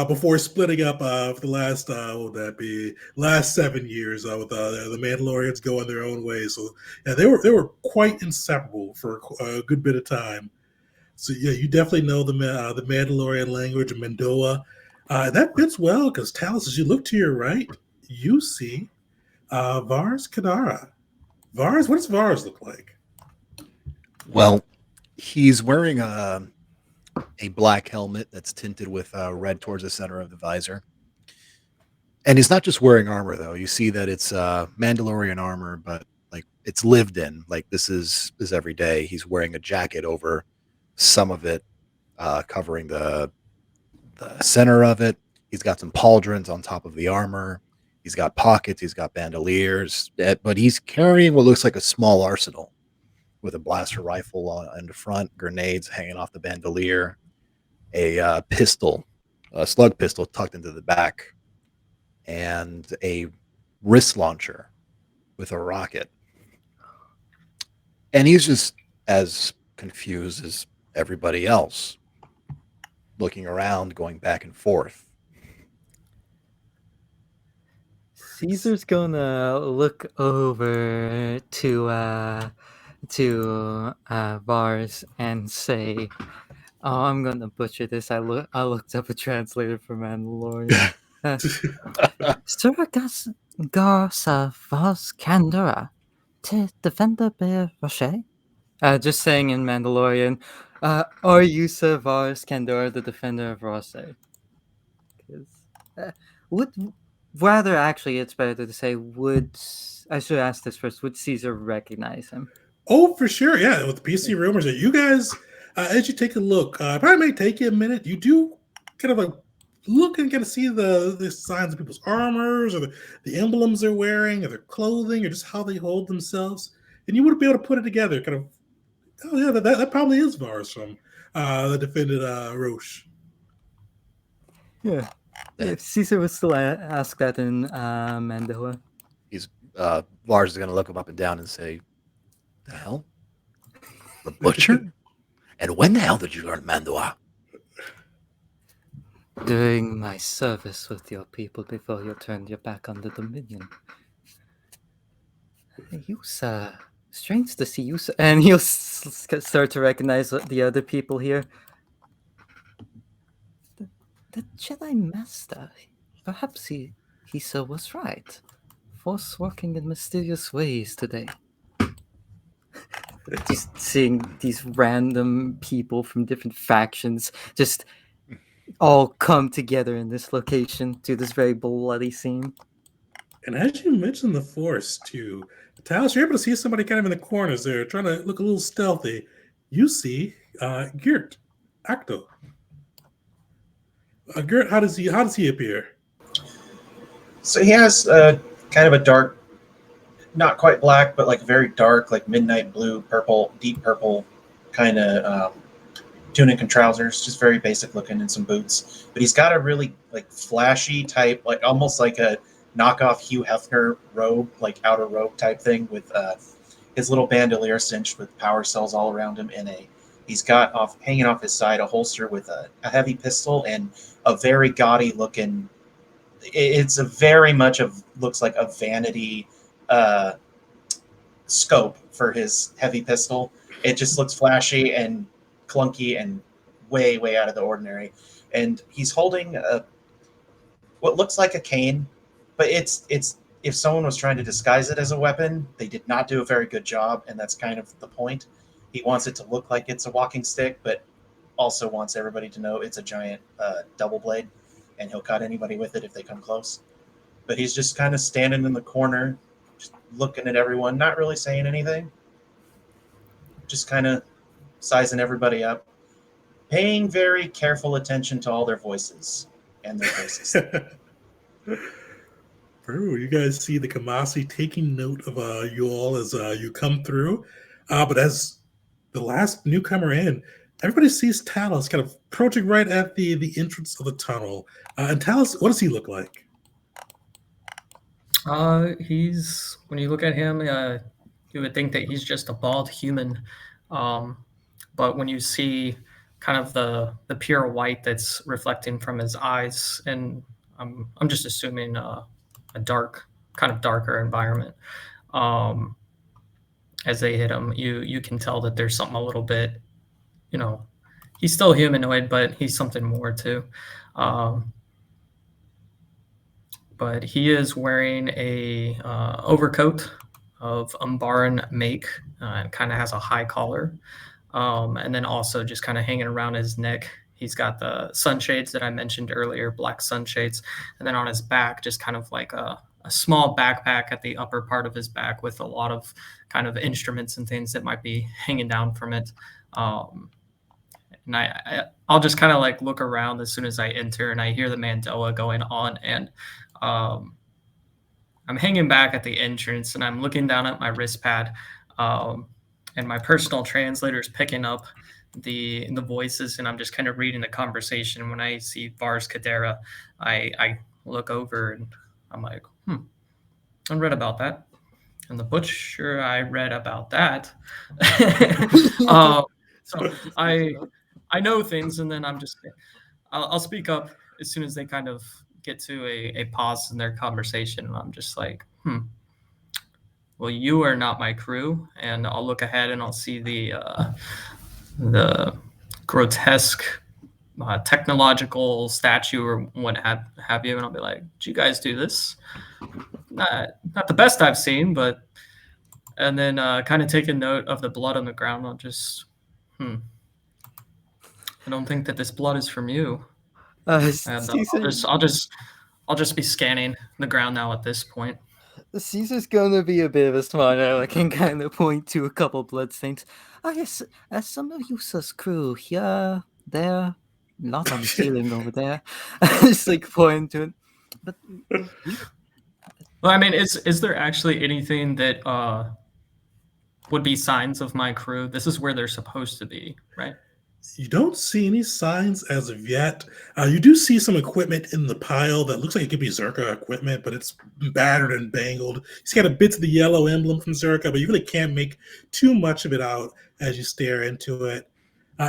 before splitting up for the last what would that be? Last 7 years with the Mandalorians going their own way. So yeah, they were quite inseparable for a good bit of time. So yeah, you definitely know the Mandalorian language of Mandoa. That fits well because Talis, as you look to your right, you see Vars Kadara. Vars, what does Vars look like? Well, he's wearing a black helmet that's tinted with red towards the center of the visor. And he's not just wearing armor, though. You see that it's Mandalorian armor, but like it's lived in. Like this is every day. He's wearing a jacket over some of it, covering the center of it. He's got some pauldrons on top of the armor. He's got pockets. He's got bandoliers. But he's carrying what looks like a small arsenal with a blaster rifle in the front, grenades hanging off the bandolier, a pistol, a slug pistol tucked into the back, and a wrist launcher with a rocket. And he's just as confused as everybody else, looking around, going back and forth. Caesar's gonna look over to Vars and say, "Oh, I'm gonna butcher this. I looked up a translator for Mandalorian. Suragas Garsa Vars Candora to defender Bear Rocher." Just saying in Mandalorian, are you Sir Vars Candora, the defender of Roche? Rather, actually, it's better to say, I should ask this first, would Caesar recognize him? Oh, for sure. Yeah, with the PC rumors that you guys, as you take a look, probably may take you a minute. You do kind of like look and kind of see the signs of people's armors or the emblems they're wearing or their clothing or just how they hold themselves. And you would be able to put it together kind of, oh, yeah, that probably is Vars from the defended Roche. Yeah. If Caesar would still ask that in Mandoa. He's Vars is going to look him up and down and say, "The hell, the butcher?" And when the hell did you learn Mandoa? During my service with your people before you turned your back on the Dominion. You, sir. Strange to see you, sir. And he'll start to recognize the other people here. The Jedi Master. Perhaps he so was right. Force working in mysterious ways today. Just seeing these random people from different factions just all come together in this location to this very bloody scene. And as you mentioned the Force, too, Talis, you're able to see somebody kind of in the corners there, trying to look a little stealthy. You see Gert, Acto. Gert, how does he appear? So he has kind of a dark, not quite black, but like very dark, like midnight blue, purple, deep purple kind of tunic and trousers, just very basic looking, and some boots. But he's got a really like flashy type, like almost like a knockoff Hugh Hefner robe, like outer robe type thing, with his little bandolier cinched with power cells all around him, and he's got hanging off his side a holster with a heavy pistol and a very gaudy looking. It's a very much looks like a vanity scope for his heavy pistol. It just looks flashy and clunky and way out of the ordinary. And he's holding what looks like a cane, but it's if someone was trying to disguise it as a weapon, they did not do a very good job, and that's kind of the point. He wants it to look like it's a walking stick, but also wants everybody to know it's a giant double blade, and he'll cut anybody with it if they come close. But he's just kind of standing in the corner, just looking at everyone, not really saying anything, just kind of sizing everybody up, paying very careful attention to all their voices and their faces. Peru, you guys see the Kamasi taking note of you all as you come through. But as the last newcomer in, everybody sees Talis kind of approaching right at the entrance of the tunnel. And Talis, what does he look like? He's, when you look at him, you would think that he's just a bald human. But when you see kind of the pure white that's reflecting from his eyes, and I'm just assuming a kind of darker environment, as they hit him, you can tell that there's something a little bit, he's still humanoid, but he's something more too. But he is wearing a overcoat of Umbaran make, and kind of has a high collar. And then also just kind of hanging around his neck, he's got the sunshades that I mentioned earlier, black sunshades. And then on his back, just kind of like a small backpack at the upper part of his back with a lot of kind of instruments and things that might be hanging down from it. And I'll just kind of like look around as soon as I enter, and I hear the Mandela going on, and I'm hanging back at the entrance, and I'm looking down at my wrist pad, and my personal translator is picking up the voices, and I'm just kind of reading the conversation. When I see Vars Kadera, I look over and I'm like, I read about that. And the butcher, I read about that. So I know things, and then I'll speak up as soon as they kind of get to a pause in their conversation, and I'm just like, well, you are not my crew. And I'll look ahead and I'll see the grotesque technological statue or what have you, and I'll be like, did you guys do this? Not the best I've seen, but, and then kind of take a note of the blood on the ground. I'll just, I don't think that this blood is from you. And I'll just be scanning the ground now at this point. Caesar's gonna be a bit of a smart aleck and kind of point to a couple bloodstains. Yes, some of Yusa's crew here, there, not on the ceiling over there. Just like pointing to it. But well, I mean, is there actually anything that would be signs of my crew? This is where they're supposed to be, right? You don't see any signs as of yet. You do see some equipment in the pile that looks like it could be Zerka equipment, but it's battered and bangled. It's got a bit of the yellow emblem from Zerka, but you really can't make too much of it out as you stare into it.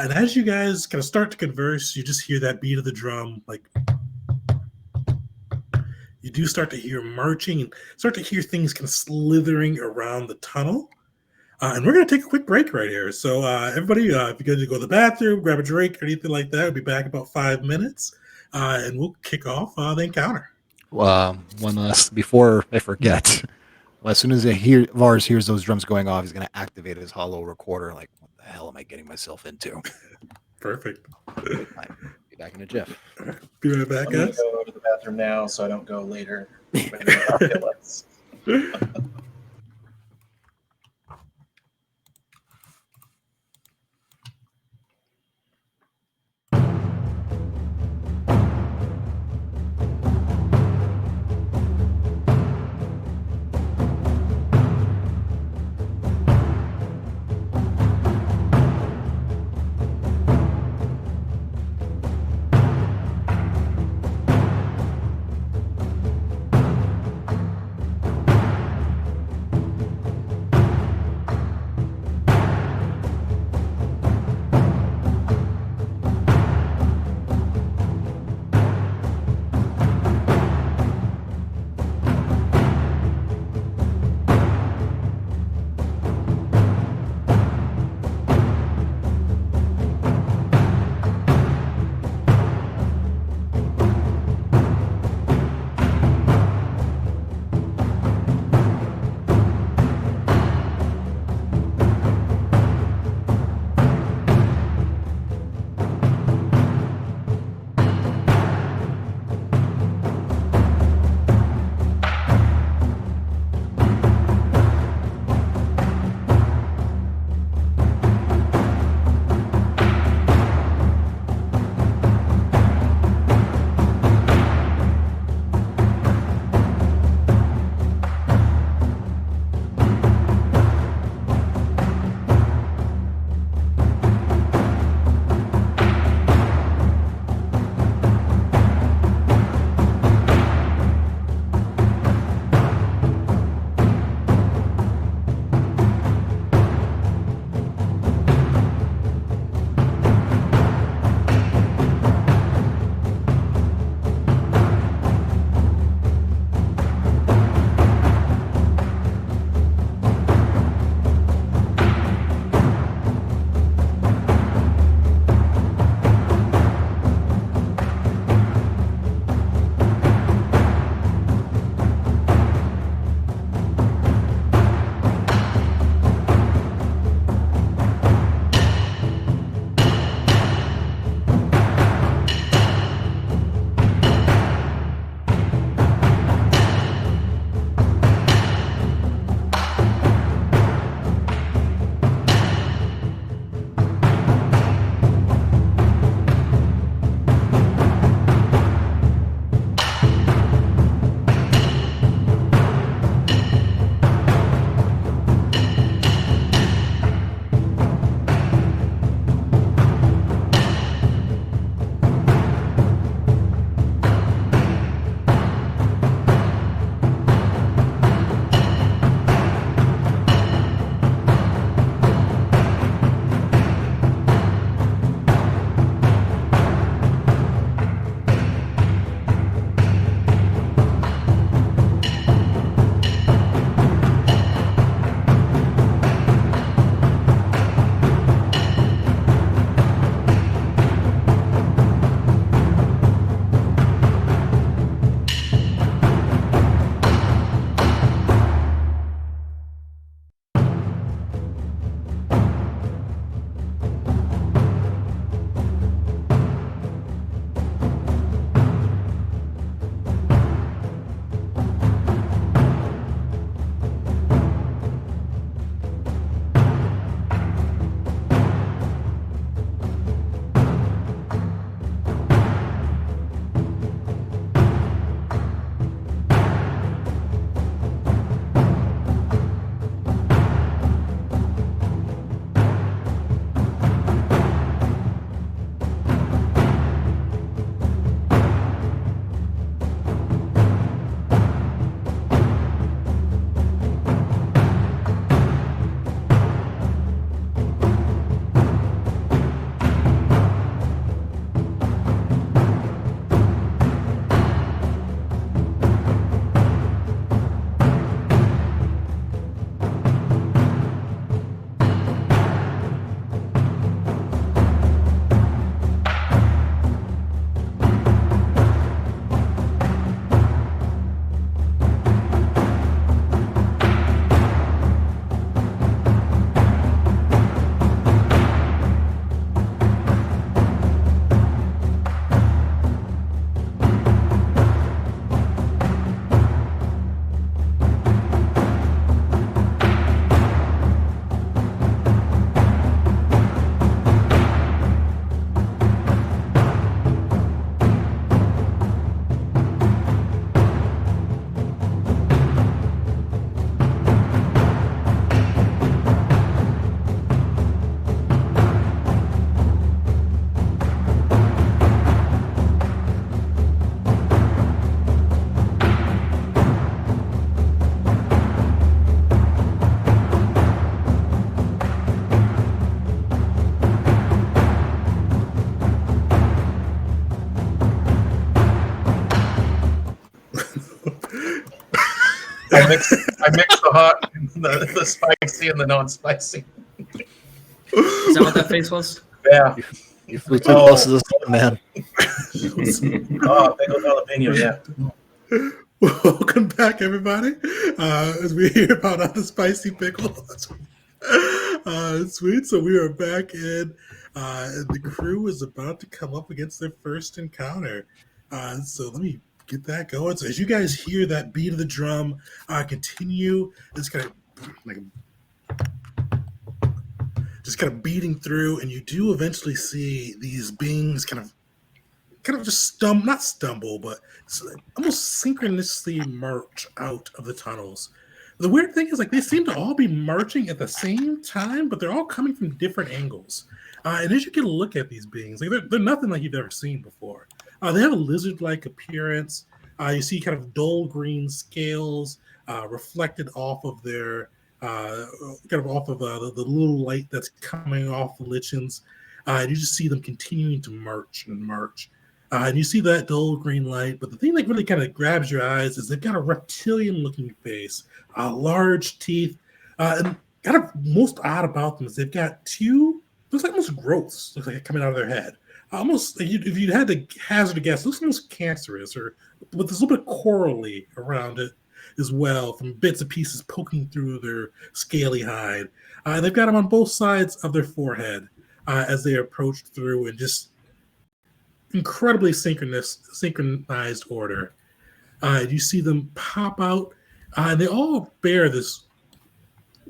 And as you guys kind of start to converse, you just hear that beat of the drum. Like, you do start to hear marching and start to hear things kind of slithering around the tunnel. And we're going to take a quick break right here. So everybody, if you're going to go to the bathroom, grab a drink or anything like that, we'll be back in about 5 minutes. And we'll kick off the encounter. One last, before I forget, as soon as Vars hears those drums going off, he's going to activate his hollow recorder. Like, what the hell am I getting myself into? Perfect. Be back in a jiff. Be right back, I'm going to guys. go to the bathroom now so I don't go later. When the apocalypse. I mix the hot, and the spicy, and the non-spicy. Is that what that face was? Yeah. You flew too close to the sun, man. Oh, pickled jalapeno. Yeah. Welcome back, everybody. As we hear about the spicy pickle. Sweet. So we are back in. The crew is about to come up against their first encounter. So let me get that going. So as you guys hear that beat of the drum continue, it's kind of like just kind of beating through, and you do eventually see these beings kind of just not stumble, but almost synchronously march out of the tunnels. The weird thing is, like, they seem to all be marching at the same time, but they're all coming from different angles. And as you get a look at these beings, like, they're nothing like you've ever seen before. They have a lizard-like appearance. You see kind of dull green scales reflected off of their the little light that's coming off the lichens. And you just see them continuing to march and march. And you see that dull green light, but the thing that really kind of grabs your eyes is they've got a reptilian-looking face, large teeth, and kind of most odd about them is they've got two, looks like almost growths, looks like coming out of their head. Almost, if you had to hazard a guess, it looks almost cancerous, or with this little bit of corally around it as well, from bits and pieces poking through their scaly hide. And they've got them on both sides of their forehead as they approach through, and just incredibly synchronized order. You see them pop out, and they all bear this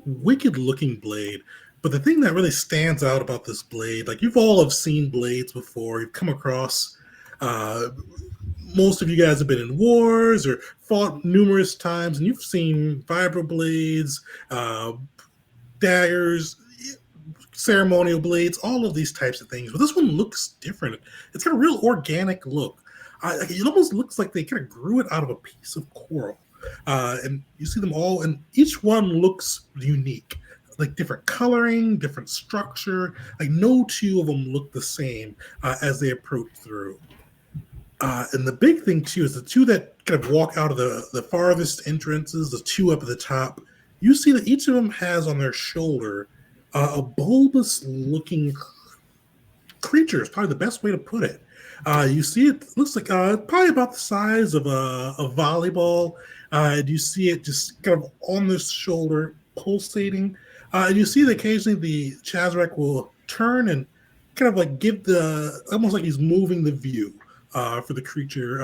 wicked-looking blade. But the thing that really stands out about this blade, like, you've all have seen blades before. You've come across. Most of you guys have been in wars or fought numerous times, and you've seen vibroblades, daggers, ceremonial blades, all of these types of things. But this one looks different. It's got a real organic look. It almost looks like they kind of grew it out of a piece of coral. And you see them all, and each one looks unique, like different coloring, different structure. Like, no two of them look the same as they approach through. And the big thing, too, is the two that kind of walk out of the farthest entrances, the two up at the top, you see that each of them has on their shoulder a bulbous-looking creature is probably the best way to put it. You see it looks like probably about the size of a volleyball. And you see it just kind of on this shoulder, pulsating. And you see that occasionally the Chazarek will turn and kind of like give almost like he's moving the view for the creature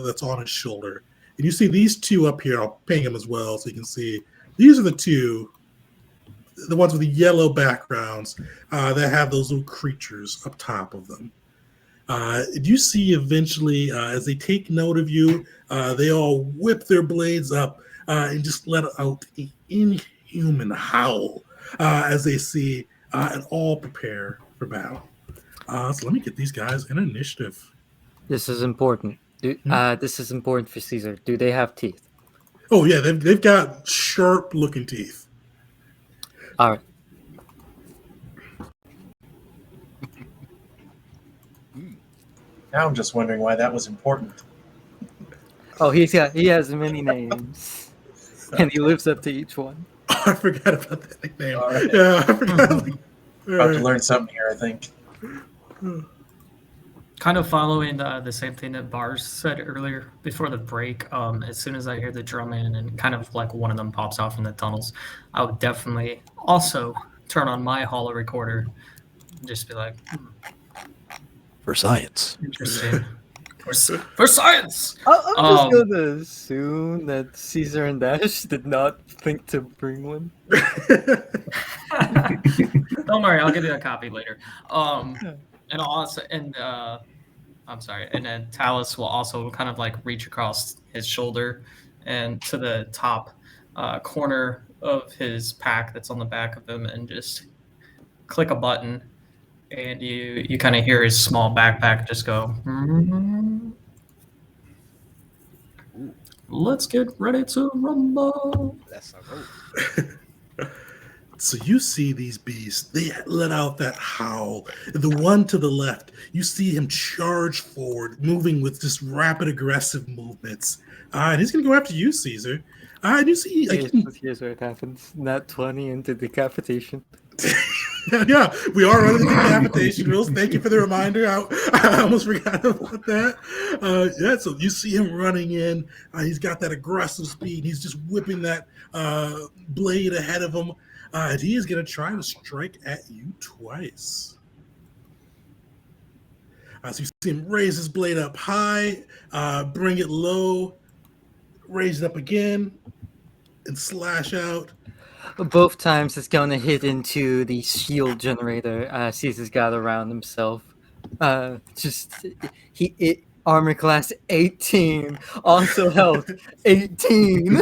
that's on his shoulder. And you see these two up here. I'll ping them as well so you can see. These are the two, the ones with the yellow backgrounds that have those little creatures up top of them. You see eventually, as they take note of you, they all whip their blades up and just let out an inhuman howl as they see and all prepare for battle. So let me get these guys in initiative. This is important. This is important for Caesar. Do they have teeth? Oh, yeah, they've got sharp-looking teeth. All right. Now I'm just wondering why that was important. Oh, he has many names, and he lives up to each one. Oh, I forgot about that nickname. Right. Yeah, I forgot. About to learn something here, I think. Kind of following the same thing that Vars said earlier before the break. As soon as I hear the drum in and kind of like one of them pops out from the tunnels, I would definitely also turn on my holo recorder and just be like, For science. interesting. For science! I'm just going to assume that Caesar and Dash did not think to bring one. Don't worry, I'll give you a copy later. And also, I'm sorry, and then Talis will also kind of like reach across his shoulder and to the top corner of his pack that's on the back of him and just click a button, and you kind of hear his small backpack just go, let's get ready to rumble. That's a rope. So you see these beasts, they let out that howl. The one to the left, you see him charge forward, moving with just rapid, aggressive movements. And he's going to go after you, Caesar. And you see, like, Here's where it happens. Not 20 into decapitation. yeah, we are running the decapitation rules. Thank you for the reminder. I almost forgot about that. Yeah, so you see him running in. He's got that aggressive speed. He's just whipping that blade ahead of him. And he is going to try to strike at you twice. So you see him raise his blade up high, bring it low, raise it up again, and slash out. Both times it's gonna hit into the shield generator Caesar's got around himself. Armor class 18, also health 18.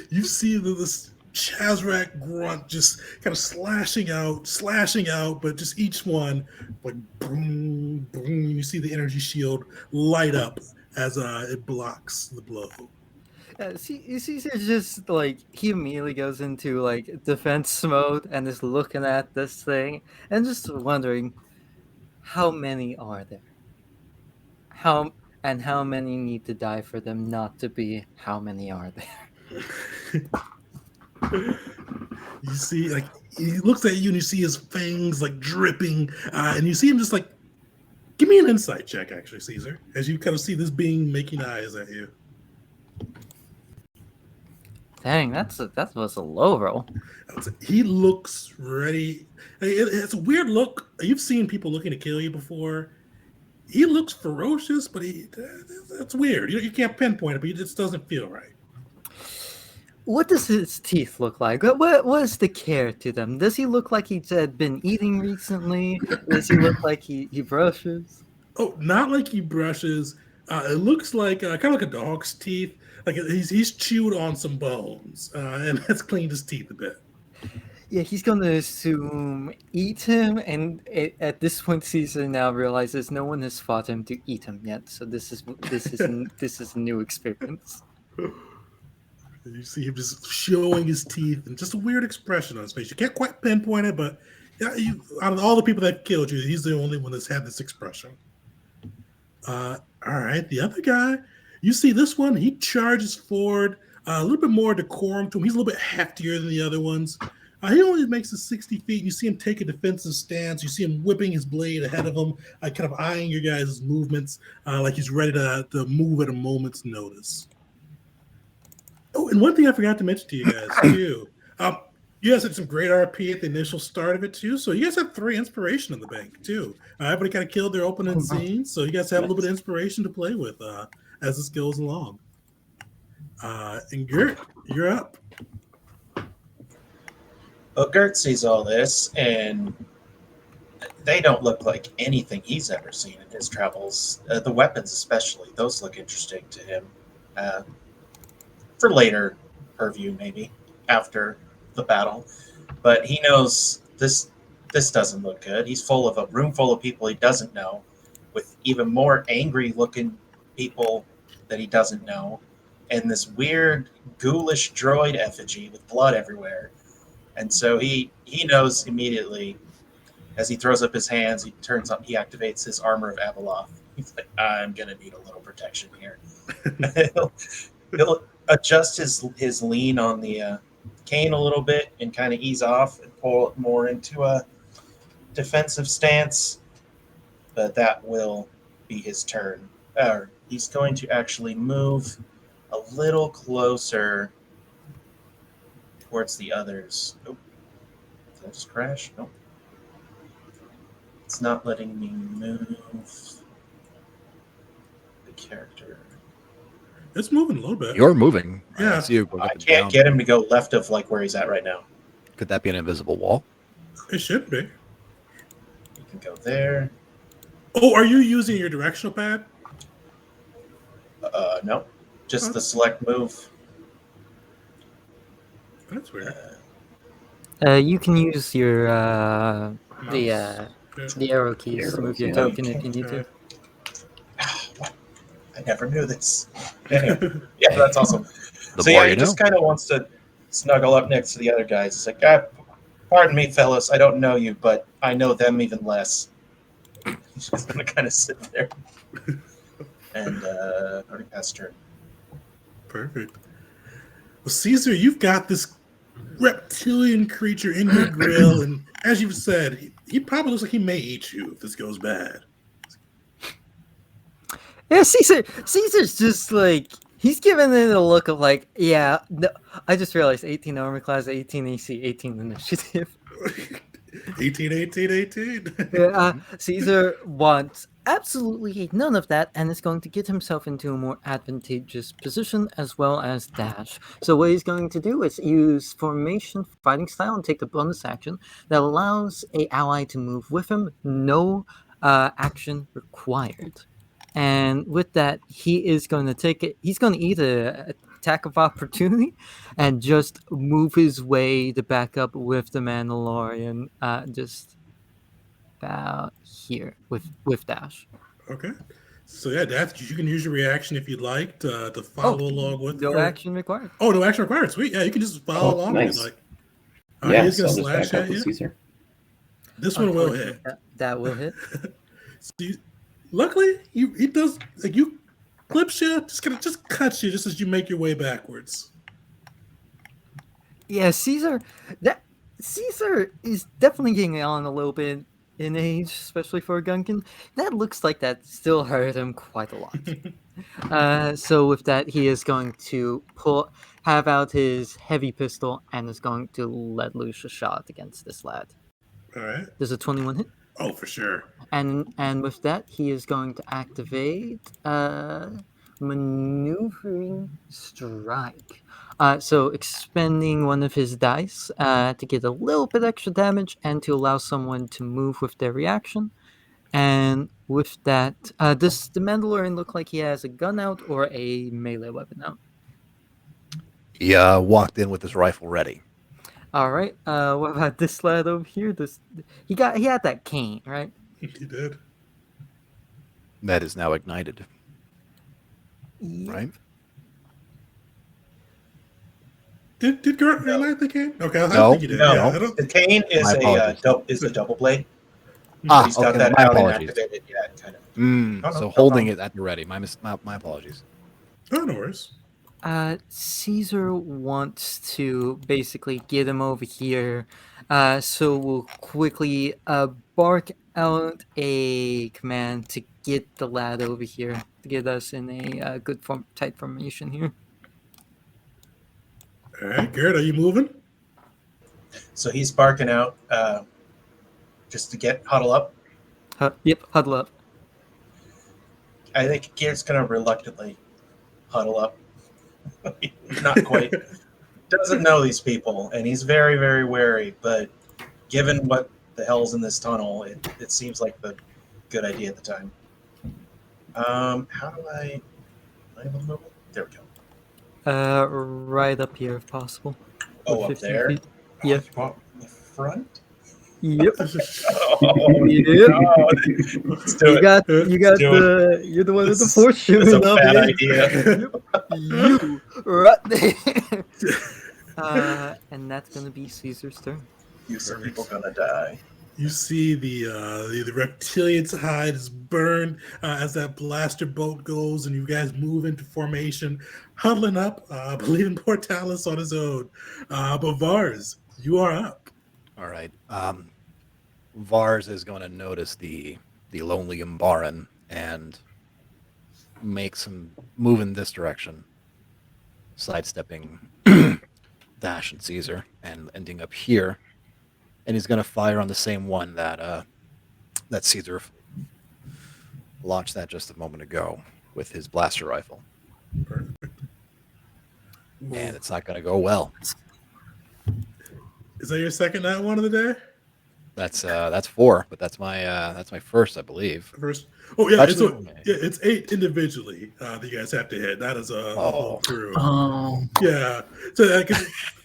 You see this Chazrak grunt just kind of slashing out, but just each one like boom, boom. You see the energy shield light up as it blocks the blow. Caesar just like he immediately goes into like defense mode and is looking at this thing and just wondering how many are there? How many need to die for them not to be how many are there? You see, like he looks at you and you see his fangs like dripping, and you see him just like, give me an insight check, actually, Caesar, as you kind of see this being making eyes at you. Dang, that was a low roll. He looks ready. It's a weird look. You've seen people looking to kill you before. He looks ferocious, but that's weird. You can't pinpoint it, but it just doesn't feel right. What does his teeth look like? What is the care to them? Does he look like he's been eating recently? Does he look like he brushes? Oh, not like he brushes. It looks like kind of like a dog's teeth. Like he's chewed on some bones and has cleaned his teeth a bit. Yeah, he's gonna assume eat him, and at this point, Caesar now realizes no one has fought him to eat him yet. So this is a new experience. You see him just showing his teeth and just a weird expression on his face. You can't quite pinpoint it, but yeah, out of all the people that killed you, he's the only one that's had this expression. All right, the other guy, you see this one, he charges forward, a little bit more decorum to him. He's a little bit heftier than the other ones. He only makes it 60 feet. You see him take a defensive stance. You see him whipping his blade ahead of him, kind of eyeing your guys' movements like he's ready to move at a moment's notice. Oh, and one thing I forgot to mention to you guys, too. You guys had some great RP at the initial start of it, too. So you guys have 3 inspiration in the bank, too. Everybody kind of killed their opening scene. So you guys have a little bit of inspiration to play with as this goes along. And Gert, you're up. Well, Gert sees all this, and they don't look like anything he's ever seen in his travels. The weapons, especially, those look interesting to him. For later purview, maybe after the battle, but he knows this doesn't look good. He's full of a room full of people he doesn't know, with even more angry looking people that he doesn't know, and this weird ghoulish droid effigy with blood everywhere. And so he knows immediately as he throws up his hands, he activates his armor of Abeloth. He's like, I'm gonna need a little protection here. he'll adjust his lean on the cane a little bit and kind of ease off and pull it more into a defensive stance. But that will be his turn. He's going to actually move a little closer towards the others. Oh, did I just crash? Nope. It's not letting me move the character. It's moving a little bit. You're moving. Yeah. I see you I can't get him to go left of like where he's at right now. Could that be an invisible wall? It should be. You can go there. Oh, are you using your directional pad? No. Just the select move. That's weird. You can use your the arrow keys to Arrows, move your yeah. token if you need to. I never knew this. Anyway, yeah, that's awesome. The So more yeah, he you just know. kind of wants to snuggle up next to the other guys. He's like, pardon me, fellas, I don't know you, but I know them even less. He's just gonna kind of sit there. And already passed turn. Perfect. Well, Caesar, you've got this reptilian creature in your grill, and as you've said, he probably looks like he may eat you if this goes bad. Yeah, Caesar's just like he's giving it a look of like, yeah. No, I just realized 18 armor class, 18 AC, 18 initiative. 18, 18, 18. Yeah, Caesar wants absolutely none of that and is going to get himself into a more advantageous position as well as dash. So what he's going to do is use formation fighting style and take the bonus action that allows a ally to move with him, no action required. And with that, he is going to take it. He's going to eat a attack of opportunity and just move his way to back up with the Mandalorian. Just about here with dash. Okay. So yeah, Dash, you can use your reaction if you'd like to follow along with. No action required. Oh, no action required. Sweet. Yeah, you can just follow along nice. if you'd like. Yeah, he's so gonna I'll just slash back up at with you. Caesar. This one will hit. That will hit. Luckily, he does like you clips you, just cuts you just as you make your way backwards. Yeah, Caesar is definitely getting on a little bit in age, especially for a Gunkin. That looks like that still hurt him quite a lot. So with that, he is going to have out his heavy pistol and is going to let loose a shot against this lad. All right. There's a 21 hit. Oh, for sure. And with that, he is going to activate maneuvering strike. So expending one of his dice to get a little bit extra damage and to allow someone to move with their reaction. And with that, does the Mandalorian look like he has a gun out or a melee weapon out? He walked in with his rifle ready. All right. What about this lad over here? He had that cane, right? He did. That is now ignited, Yeah. right? Did Gert light the cane? Okay, I No. think he did. No, Yeah, I don't. the cane is My apologies. a double blade. Okay. He's got that My out and apologies. activated yet, kind of. So no holding problem. it at the ready. My apologies. Oh, no worries. Caesar wants to basically get him over here, so we'll quickly bark out a command to get the lad over here to get us in a good tight formation here. All right, Gert, are you moving? So he's barking out just to huddle up. Yep, huddle up. I think Gert's going to reluctantly huddle up. Not quite. Doesn't know these people, and he's very, very wary. But given what the hell's in this tunnel, it seems like the good idea at the time. How do I? Am I able to move it? There we go. Right up here if possible. Oh, up 15 there. feet. Yeah. Oh, the front. Yep. Oh, Yep. no. Let's do You it. got Let's do you're the one with the This force It's shooting a up bad here. idea. You right there. And that's gonna be Caesar's turn. You some people gonna die. You see the reptilian's hide is burned as that blaster bolt goes, and you guys move into formation, huddling up, leaving poor Talis on his own. But Vars, you are up. All right. Vars is going to notice the lonely Umbaran and make some move in this direction, sidestepping Dash and Caesar and ending up here. And he's going to fire on the same one that Caesar launched that just a moment ago with his blaster rifle. Perfect. And it's not going to go well. Is that your second night one of the day? That's 4, but that's my first, I believe. First. Oh yeah, Actually, it's 8 individually that you guys have to hit. That is a whole crew. Oh, Yeah. So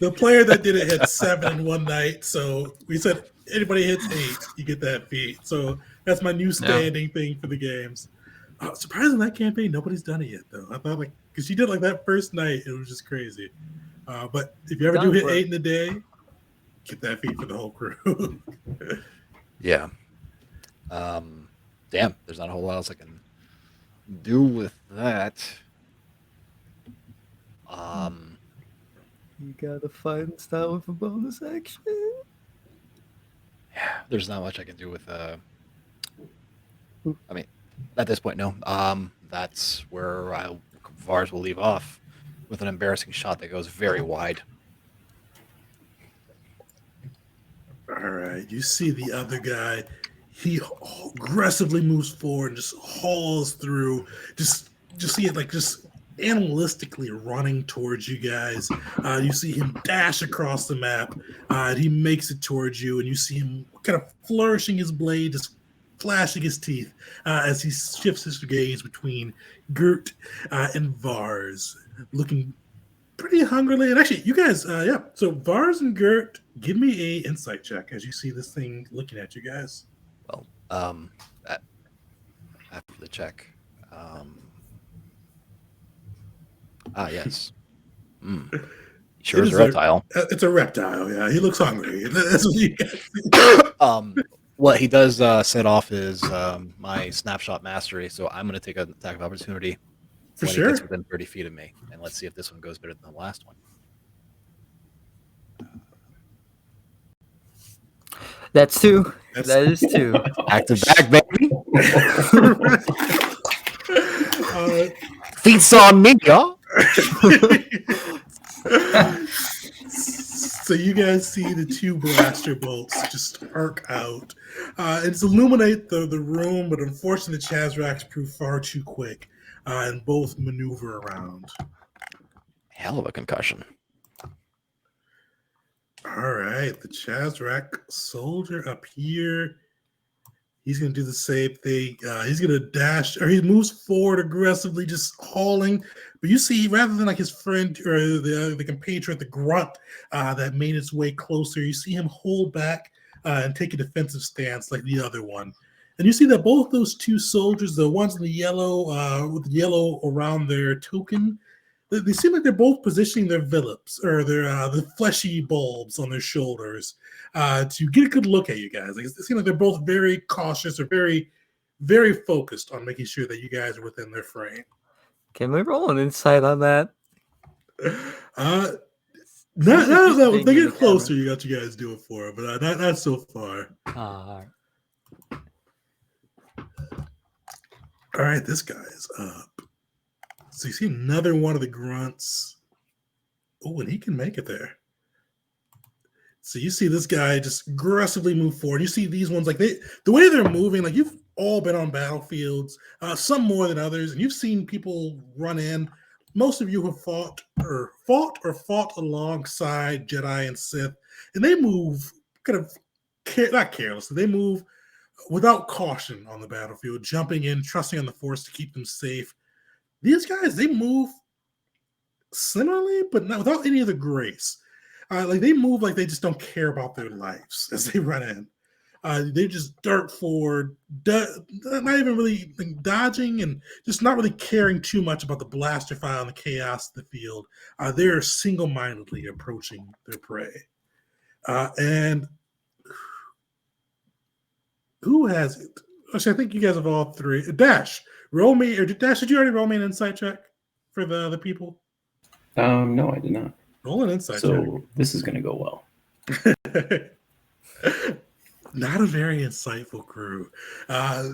the player that did it hit 7 in one night. So we said anybody hits 8, you get that feat. So that's my new standing thing for the games. Surprisingly, that campaign nobody's done it yet though. I thought because she did that first night, it was just crazy. But if you ever do hit 8 in a day, get that feat for the whole crew. Yeah. Damn, there's not a whole lot else I can do with that. You gotta fight and start with a bonus action. Yeah, there's not much I can do with. I mean, at this point, no. That's where Vars will leave off with an embarrassing shot that goes very wide. All right, you see the other guy. He aggressively moves forward and just hauls through. Just see it like just animalistically running towards you guys. You see him dash across the map. And he makes it towards you, and you see him kind of flourishing his blade, just flashing his teeth as he shifts his gaze between Gert and Vars, looking pretty hungrily. And actually, you guys, yeah. So Vars and Gert, give me a insight check as you see this thing looking at you guys. Well, after the check. Yes. Sure is a reptile. It's a reptile, yeah. He looks hungry. That's what you guys see. What he does set off is my snapshot mastery, so I'm going to take an attack of opportunity For when sure. he gets within 30 feet of me, and let's see if this one goes better than the last one. That's 2. That is 2. Active back, baby. Feet's on me, y'all. So you guys see the 2 blaster bolts just arc out. It's illuminate the room, but unfortunately the Chazrax prove far too quick and both maneuver around. Hell of a concussion. All right, the Chazrak soldier up here. He's going to do the same thing. He's going to dash, or he moves forward aggressively, just hauling. But you see, rather than like his friend or the compatriot, the grunt that made its way closer, you see him hold back and take a defensive stance like the other one. And you see that both those 2 soldiers, the ones in the yellow with the yellow around their token, they seem like they're both positioning their villips or their the fleshy bulbs on their shoulders to get a good look at you guys. Like, it seems like they're both very cautious or very, very focused on making sure that you guys are within their frame. Can we roll an insight on that? No, if they get closer, you got you guys do it for it, but not so far. All right, this guy's up. So you see another one of the grunts. Oh, and he can make it there. So you see this guy just aggressively move forward. You see these ones, like the way they're moving, like you've all been on battlefields, some more than others, and you've seen people run in. Most of you have fought alongside Jedi and Sith, and they move kind of not carelessly. They move without caution on the battlefield, jumping in, trusting on the Force to keep them safe. These guys, they move similarly, but not without any of the grace. Like they move like they just don't care about their lives as they run in. They just dart forward, not even really dodging and just not really caring too much about the blaster fire and the chaos of the field. They're single-mindedly approaching their prey. And who has it? Actually, I think you guys have all 3. Dash, roll me, or Dash, did you already roll me an insight check for the people? No, I did not. Roll an insight check. So this is going to go well. Not a very insightful crew. I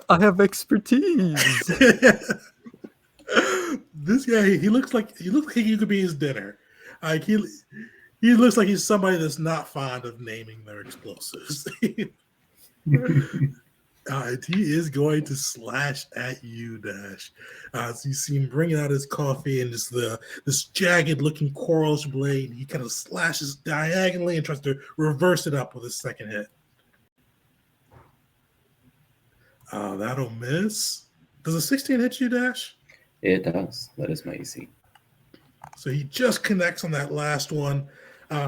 have expertise. This guy, he looks like he could be his dinner. Like he looks like he's somebody that's not fond of naming their explosives. He is going to slash at you, Dash. So you see him bringing out his coffee and just this jagged-looking quarrelish blade. And he kind of slashes diagonally and tries to reverse it up with his second hit. That'll miss. Does a 16 hit you, Dash? It does. That is my AC. So he just connects on that last one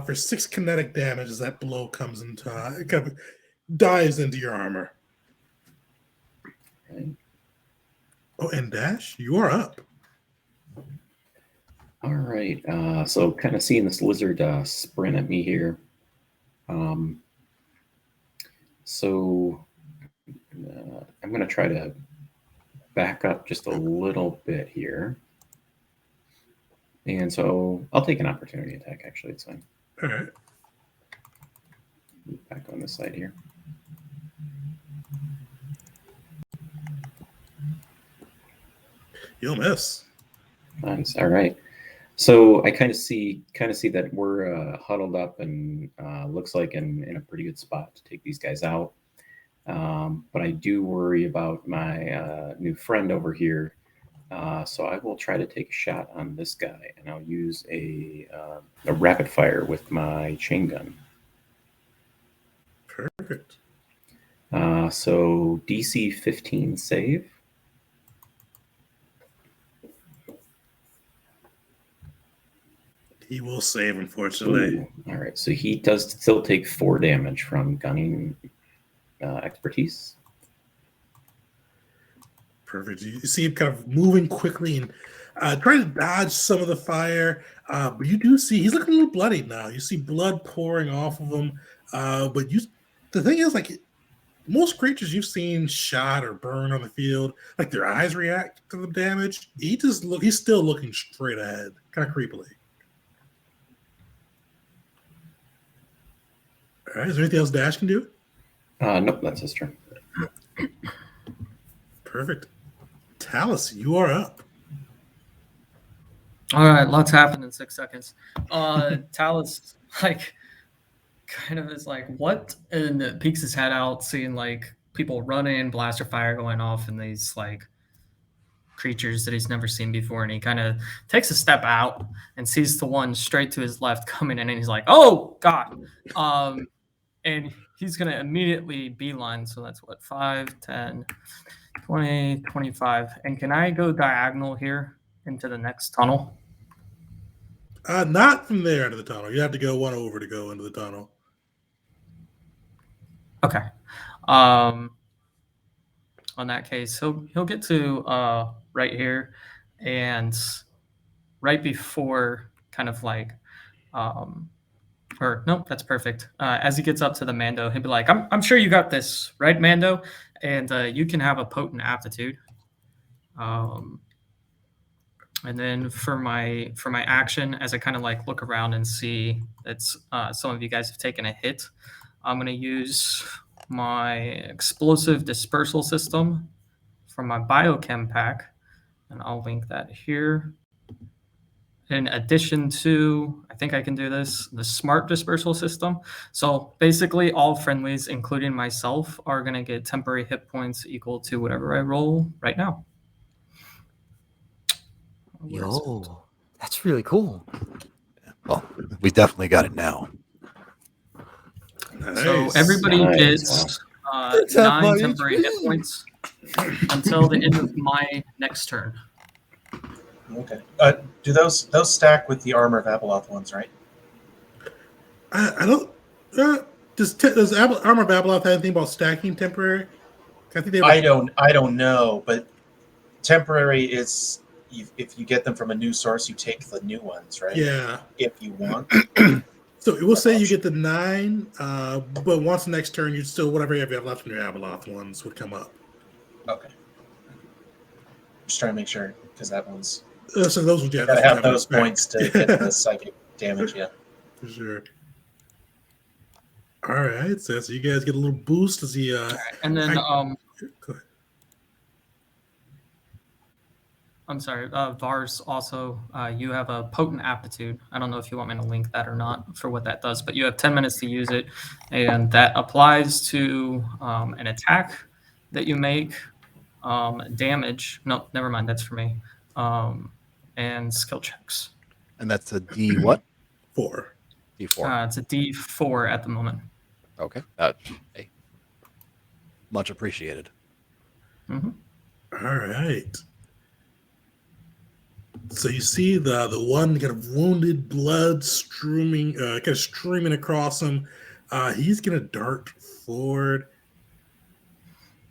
for 6 kinetic damage as that blow comes into it kind of dives into your armor. Right. Oh, and Dash, you are up. All right. So kind of seeing this lizard sprint at me here. So I'm going to try to back up just a little bit here. And so I'll take an opportunity attack, actually. It's fine. All right. Back on this side here. You'll miss. Nice. All right. So I kind of see that we're huddled up and looks like in a pretty good spot to take these guys out. But I do worry about my new friend over here. So I will try to take a shot on this guy, and I'll use a rapid fire with my chain gun. Perfect. So DC 15 save. He will save, unfortunately. Ooh, all right. So he does still take 4 damage from gunning expertise. Perfect. You see him kind of moving quickly and trying to dodge some of the fire. But you do see he's looking a little bloody now. You see blood pouring off of him. But the thing is, like, most creatures you've seen shot or burned on the field, like their eyes react to the damage. He's still looking straight ahead, kind of creepily. All right. Is there anything else Dash can do? Nope, that's his turn. Perfect. Talis, you are up. All right, lots happened in 6 seconds. Talis, kind of is like, what? And peeks his head out, seeing like people running, blaster fire going off, and these like creatures that he's never seen before. And he kind of takes a step out and sees the one straight to his left coming in, and he's like, oh God. And he's going to immediately beeline. So that's what, 5, 10, 20, 25. And can I go diagonal here into the next tunnel? Not from there into the tunnel. You have to go one over to go into the tunnel. Okay. On that case, he'll get to right here, and right before kind of like or nope, that's perfect. As he gets up to the Mando, he'll be like, I'm sure you got this, right, Mando? And you can have a potent aptitude. And then for my action, as I kind of like look around and see that some of you guys have taken a hit, I'm going to use my explosive dispersal system from my biochem pack, and I'll link that here. In addition to, I think I can do this, the smart dispersal system. So basically all friendlies, including myself, are going to get temporary hit points equal to whatever I roll right now. Yo, that's really cool. Well, we definitely got it now. Nice. So everybody Nice. gets Wow. 9 temporary hit points until the end of my next turn. Okay. Do those stack with the armor of Abeloth ones, right? I don't. Does Armor of Abeloth have anything about stacking temporary? I think they. I don't know, but temporary is if you get them from a new source, you take the new ones, right? Yeah. If you want. So it will say you get the 9, but once the next turn, you still whatever you have left in your Abeloth ones would come up. Okay. Just trying to make sure because that one's. So those ones, yeah, Gotta that's have those points to get the psychic damage, yeah. For sure. All right, so you guys get a little boost as he. And then go ahead. I'm sorry, Vars also, you have a potent aptitude. I don't know if you want me to link that or not for what that does, but you have 10 minutes to use it, and that applies to an attack that you make, damage. No, never mind, that's for me. And skill checks. And that's a D what? 4. D4. It's a D4 at the moment. Okay. Hey. Much appreciated. Mm-hmm. All right. So you see the one kind of wounded, blood streaming across him. He's gonna dart forward.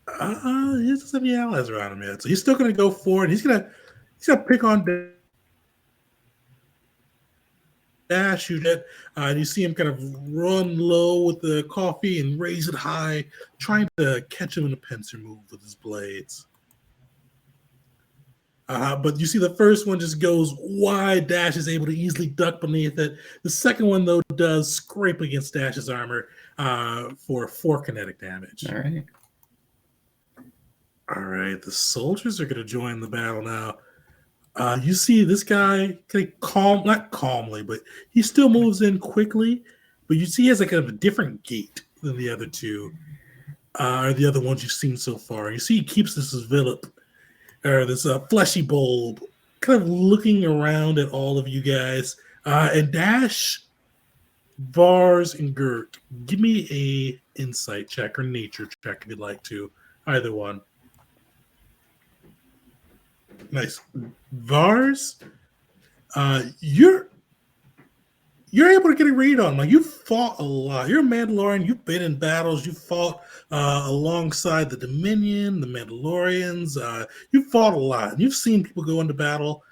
He doesn't have any allies around him yet, so he's still gonna go forward. He's gonna pick on Dash, shoot it, and you see him kind of run low with the coffee and raise it high, trying to catch him in a pincer move with his blades. But you see the first one just goes wide. Dash is able to easily duck beneath it. The second one, though, does scrape against Dash's armor for 4 kinetic damage. All right. All right, the soldiers are going to join the battle now. You see this guy kind of not calmly, but he still moves in quickly. But you see he has like kind of a different gait than the other two, or the other ones you've seen so far. You see he keeps this envelope, or this fleshy bulb, kind of looking around at all of you guys. And Dash, Vars, and Gert, give me a insight check or nature check if you'd like to. Either one. Nice. Vars, you're able to get a read on him. Like, you fought a lot. You're a Mandalorian. You've been in battles. You fought alongside the Dominion, the Mandalorians. You fought a lot. You've seen people go into battle.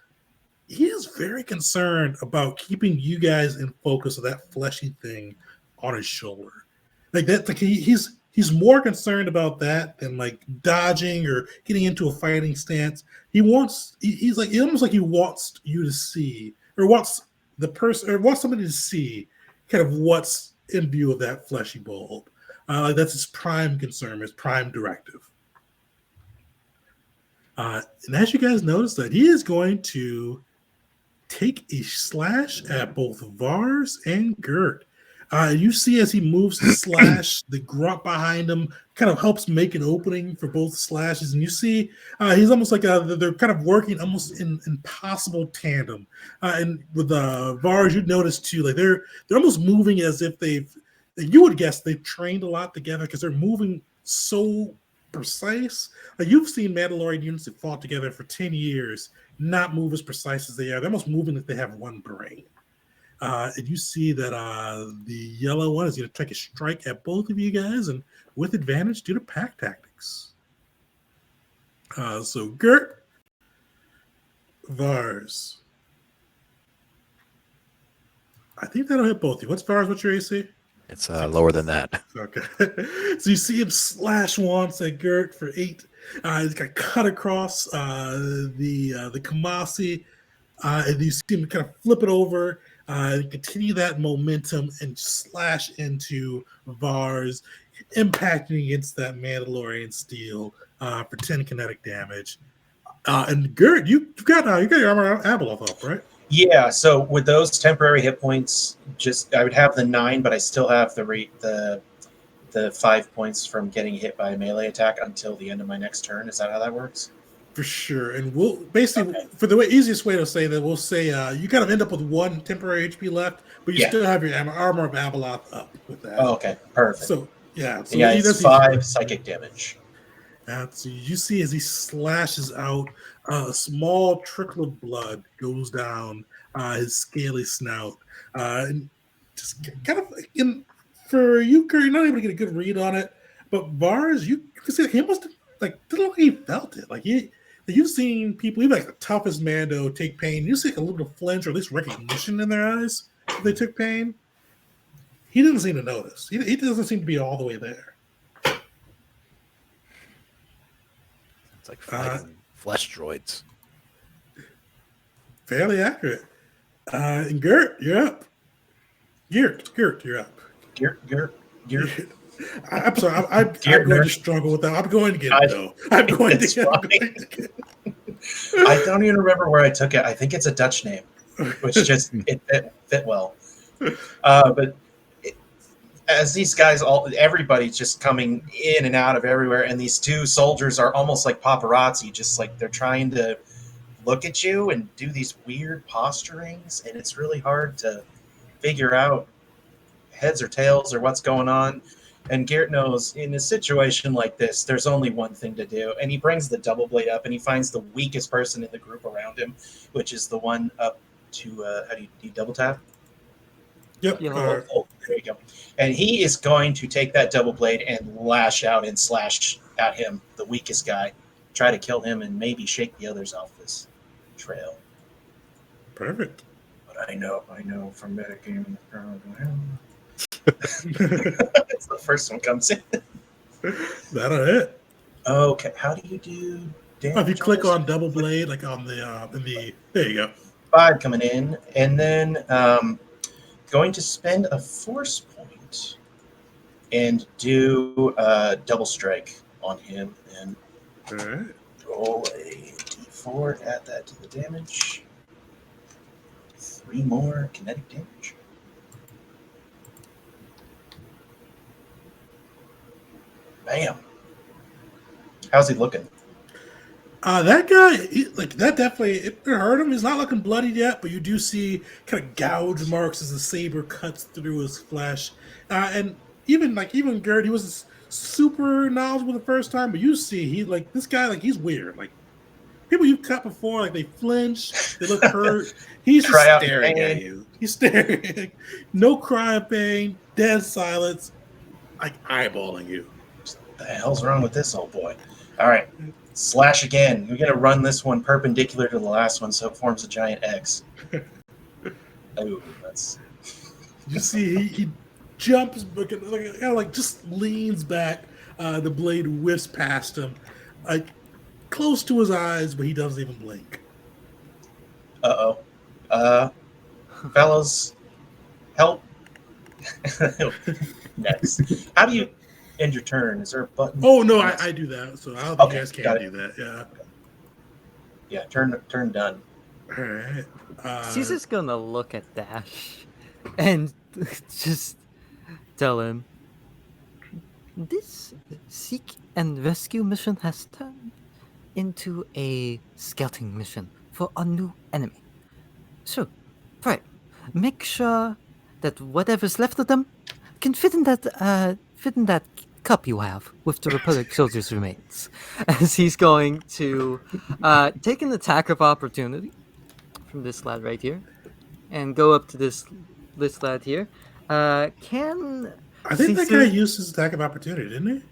He is very concerned about keeping you guys in focus of that fleshy thing on his shoulder. Like that. Like he's more concerned about that than like dodging or getting into a fighting stance. He's almost like he wants you to see, or wants the person, or wants somebody to see kind of what's in view of that fleshy bulb. That's his prime concern, his prime directive. And as you guys notice, that he is going to take a slash at both Vars and Gert. You see as he moves to slash, the grunt behind him kind of helps make an opening for both slashes. And you see he's almost like they're kind of working almost in impossible tandem. And with Vars, you'd notice too, like they're almost moving as if you would guess they've trained a lot together because they're moving so precise. Like you've seen Mandalorian units that fought together for 10 years not move as precise as they are. They're almost moving like they have one brain. And you see that the yellow one is going to take a strike at both of you guys, and with advantage due to pack tactics. So Gert, Vars. I think that'll hit both of you. What's Vars? What's your AC? It's lower than that. Okay. So you see him slash once at Gert for 8. He's got cut across the Kamasi, and you see him kind of flip it over. Continue that momentum and slash into Vars, impacting against that Mandalorian steel for 10 kinetic damage. And Gert, you got your armor Abeloth up, right? Yeah. So with those temporary hit points, I would have the 9, but I still have the 5 points from getting hit by a melee attack until the end of my next turn. Is that how that works? For sure. And we'll basically, for the easiest way to say that, we'll say you kind of end up with 1 temporary HP left, but you still have your armor of Abeloth up with that. Oh, okay. Perfect. So, yeah. So yeah, it's 5 psychic damage. So you see as he slashes out, a small trickle of blood goes down his scaly snout. And just kind of, for you, Kurt, you're not able to get a good read on it, but Vars, you can see he must have, didn't look like he felt it. You've seen people, even like the toughest Mando, take pain. You see like a little bit of flinch or at least recognition in their eyes if they took pain. He didn't seem to notice. He doesn't seem to be all the way there. It's like fighting flesh droids. Fairly accurate. And Gert, you're up. Gert, you're up. Gert. I'm sorry. I'm going to struggle with that. I'm going to get it, though. I'm going to get it. I don't even remember where I took it. I think it's a Dutch name, which just it fit well. But as these guys, everybody's just coming in and out of everywhere, and these 2 soldiers are almost like paparazzi, just like they're trying to look at you and do these weird posturings, and it's really hard to figure out heads or tails or what's going on. And Gert knows in a situation like this, there's only one thing to do. And he brings the double blade up, and he finds the weakest person in the group around him, which is the one up to, how do you double tap? Yep. Oh, there you go. And he is going to take that double blade and lash out and slash at him, the weakest guy, try to kill him and maybe shake the others off this trail. Perfect. But I know from metagaming the first one comes in. That'll hit. Okay, how do you do damage. If you click this. on double blade, like on the there you go. 5 coming in, and then going to spend a force point and do double strike on him and All right. roll a d4, add that to the damage. 3 more kinetic damage. Bam. How's he looking? That guy, that definitely it hurt him. He's not looking bloodied yet, but you do see kind of gouge marks as the saber cuts through his flesh. And even Gert, he was super knowledgeable the first time, but you see this guy, he's weird. Like people you've cut before, they flinch, they look hurt. He's just Cry out in staring pain. at you. He's staring, no cry of pain, dead silence, eyeballing you. What the hell's wrong with this old boy? All right. Slash again. We're going to run this one perpendicular to the last one so it forms a giant X. Oh, that's... You see, he jumps, but just leans back. The blade whiffs past him, close to his eyes, but he doesn't even blink. Uh-oh. Fellas, help. Next. How do you end your turn? Is there a button? Oh, no, I do that, so I don't think Okay, you guys can got do that. Yeah. Yeah, turn done. All right. Caesar's gonna look at Dash and just tell him, this seek and rescue mission has turned into a scouting mission for a new enemy. So, pray, make sure that whatever's left of them can fit in that cup you have with the Republic soldiers' remains. As he's going to take an attack of opportunity from this lad right here, and go up to this lad here. I think that guy used his attack of opportunity, didn't he?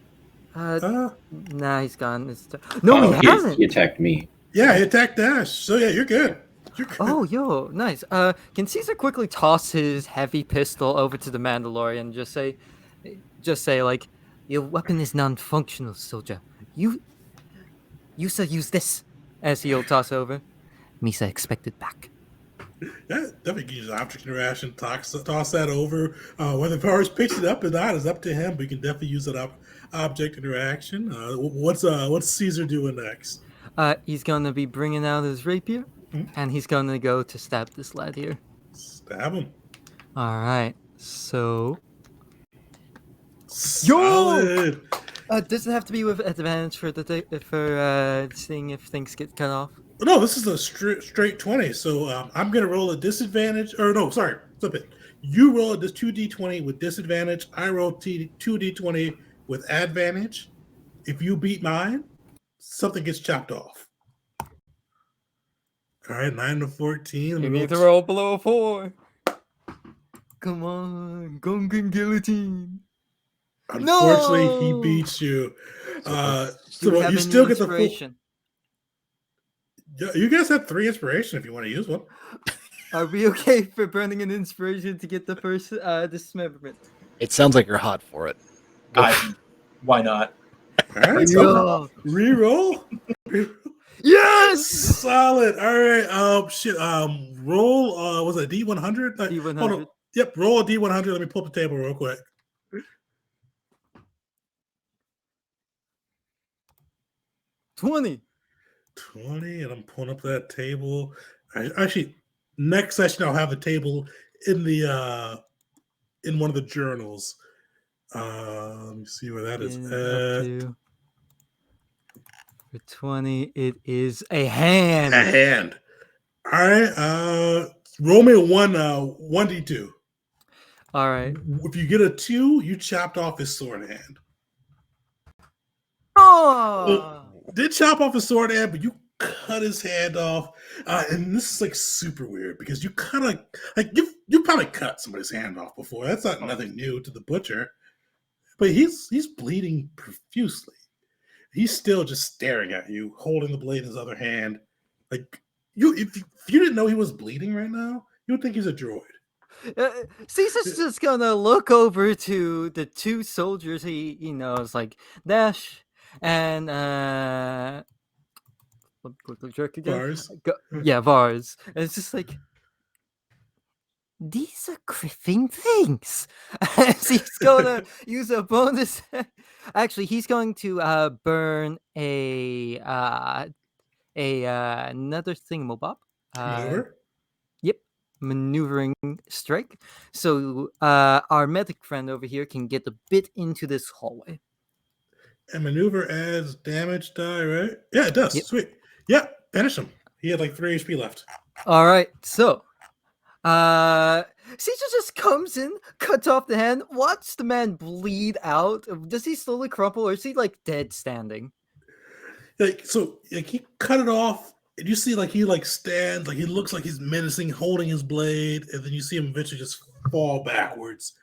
Nah, he's gone. No, he hasn't. He attacked me. Yeah, he attacked Dash. So yeah, you're good. You're good. Oh, yo, nice. Can Caesar quickly toss his heavy pistol over to the Mandalorian and just say, like, your weapon is non-functional, soldier. You shall use this. As he'll toss over. Misa expected back. Yeah, definitely use object interaction. Toss that over. Whether Vars picks it up or not is up to him, but you can definitely use that object interaction. What's Caesar doing next? He's gonna be bringing out his rapier, and he's gonna go to stab this lad here. Stab him. All right. So. Solid. Does it have to be with advantage for seeing if things get cut off? No, this is a straight 20. So I'm gonna roll a disadvantage. Or no, sorry, flip it. You roll this 2d20 with disadvantage. I roll 2d20 with advantage. If you beat mine, something gets chopped off. All right, 9 to 14. You need to roll below a 4. Come on, Gungan Guillotine. Unfortunately, he beats you. So you still get the full. You guys have 3 inspiration if you want to use one. Are we okay for burning an inspiration to get the first dismemberment? It sounds like you're hot for it. Why not? All right, so reroll. Yes, solid. All right. Roll. Was it D100? D100. Yep. Roll a D100. Let me pull up the table real quick. 20, and I'm pulling up that table. Actually, next session I'll have the table in the in one of the journals. Let me see where that is. For 20, it is a hand. A hand. All right. Roll me a 1d2. All right. If you get a 2, you chopped off his sword hand. Oh. Did chop off his sword hand, but you cut his hand off. And this is super weird because you kind of you probably cut somebody's hand off before. That's not nothing new to the butcher. But he's bleeding profusely. He's still just staring at you, holding the blade in his other hand. Like if you didn't know he was bleeding right now, you would think he's a droid. Caesar's just gonna look over to the 2 soldiers he knows, like Dash and let me quickly check again. Vars. Yeah, Vars. And it's just like, these are gripping things. As he's gonna use a bonus. Actually, he's going to burn another thingamabob. Maneuver. Yep, maneuvering strike. So our medic friend over here can get a bit into this hallway. And maneuver adds damage die, right? Yeah, it does. Yep. Sweet. Yeah, finish him. He had like 3 HP left. All right, so Caesar just comes in, cuts off the hand, watch the man bleed out. Does he slowly crumple, or is he like dead standing? Like he cut it off, and you see like he like stands, like he looks like he's menacing, holding his blade, and then you see him eventually just fall backwards,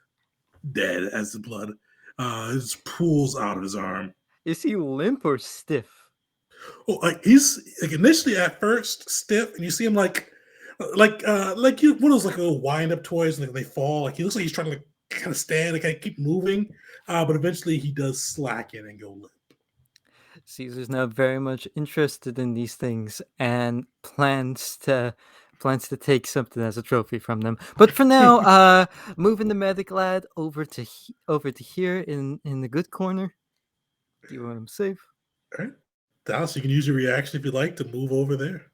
dead as the blood just pools out of his arm. Is he limp or stiff? Oh, like he's like initially at first stiff, and you see him like you one of those like little wind up toys, like they fall. Like he looks like he's trying to like, kind of stand and kind of keep moving, but eventually he does slacken and go limp. Caesar's now very much interested in these things and plans to take something as a trophy from them. But for now, moving the medic lad over to here in the good corner. Do you want him safe? All right, Dallas, you can use your reaction if you'd like to move over there.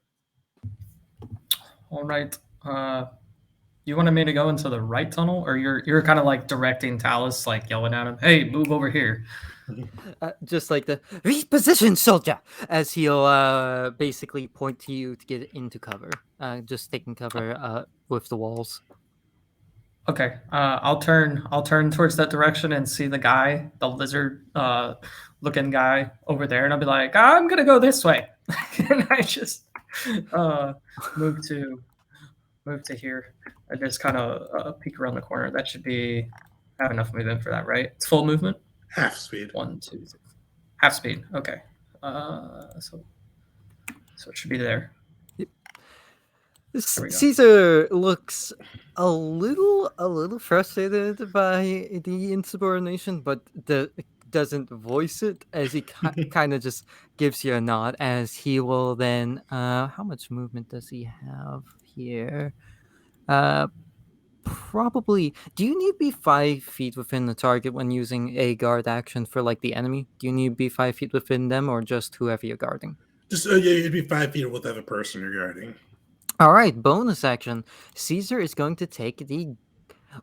All right. You wanted me to go into the right tunnel, or you're kind of like directing Talis, like yelling at him, "Hey, move over here." Just like the reposition, soldier, as he'll basically point to you to get into cover. Just taking cover with the walls. Okay. I'll turn towards that direction and see the guy, the lizard looking guy over there, and I'll be like, "I'm gonna go this way," and I just move to here. I just kind of peek around the corner. That should be have enough movement for that, right? It's full movement. Half speed. 1, 2, 3. Half speed. Okay. So it should be there. Yep. we go. Caesar looks a little frustrated by the insubordination, but doesn't voice it, as he kind of just gives you a nod, as he will then how much movement does he have here? Probably. Do you need to be 5 feet within the target when using a guard action for like the enemy? Do you need to be 5 feet within them, or just whoever you're guarding? Just yeah, you'd be 5 feet with the other person you're guarding. All right, bonus action. Caesar is going to take the,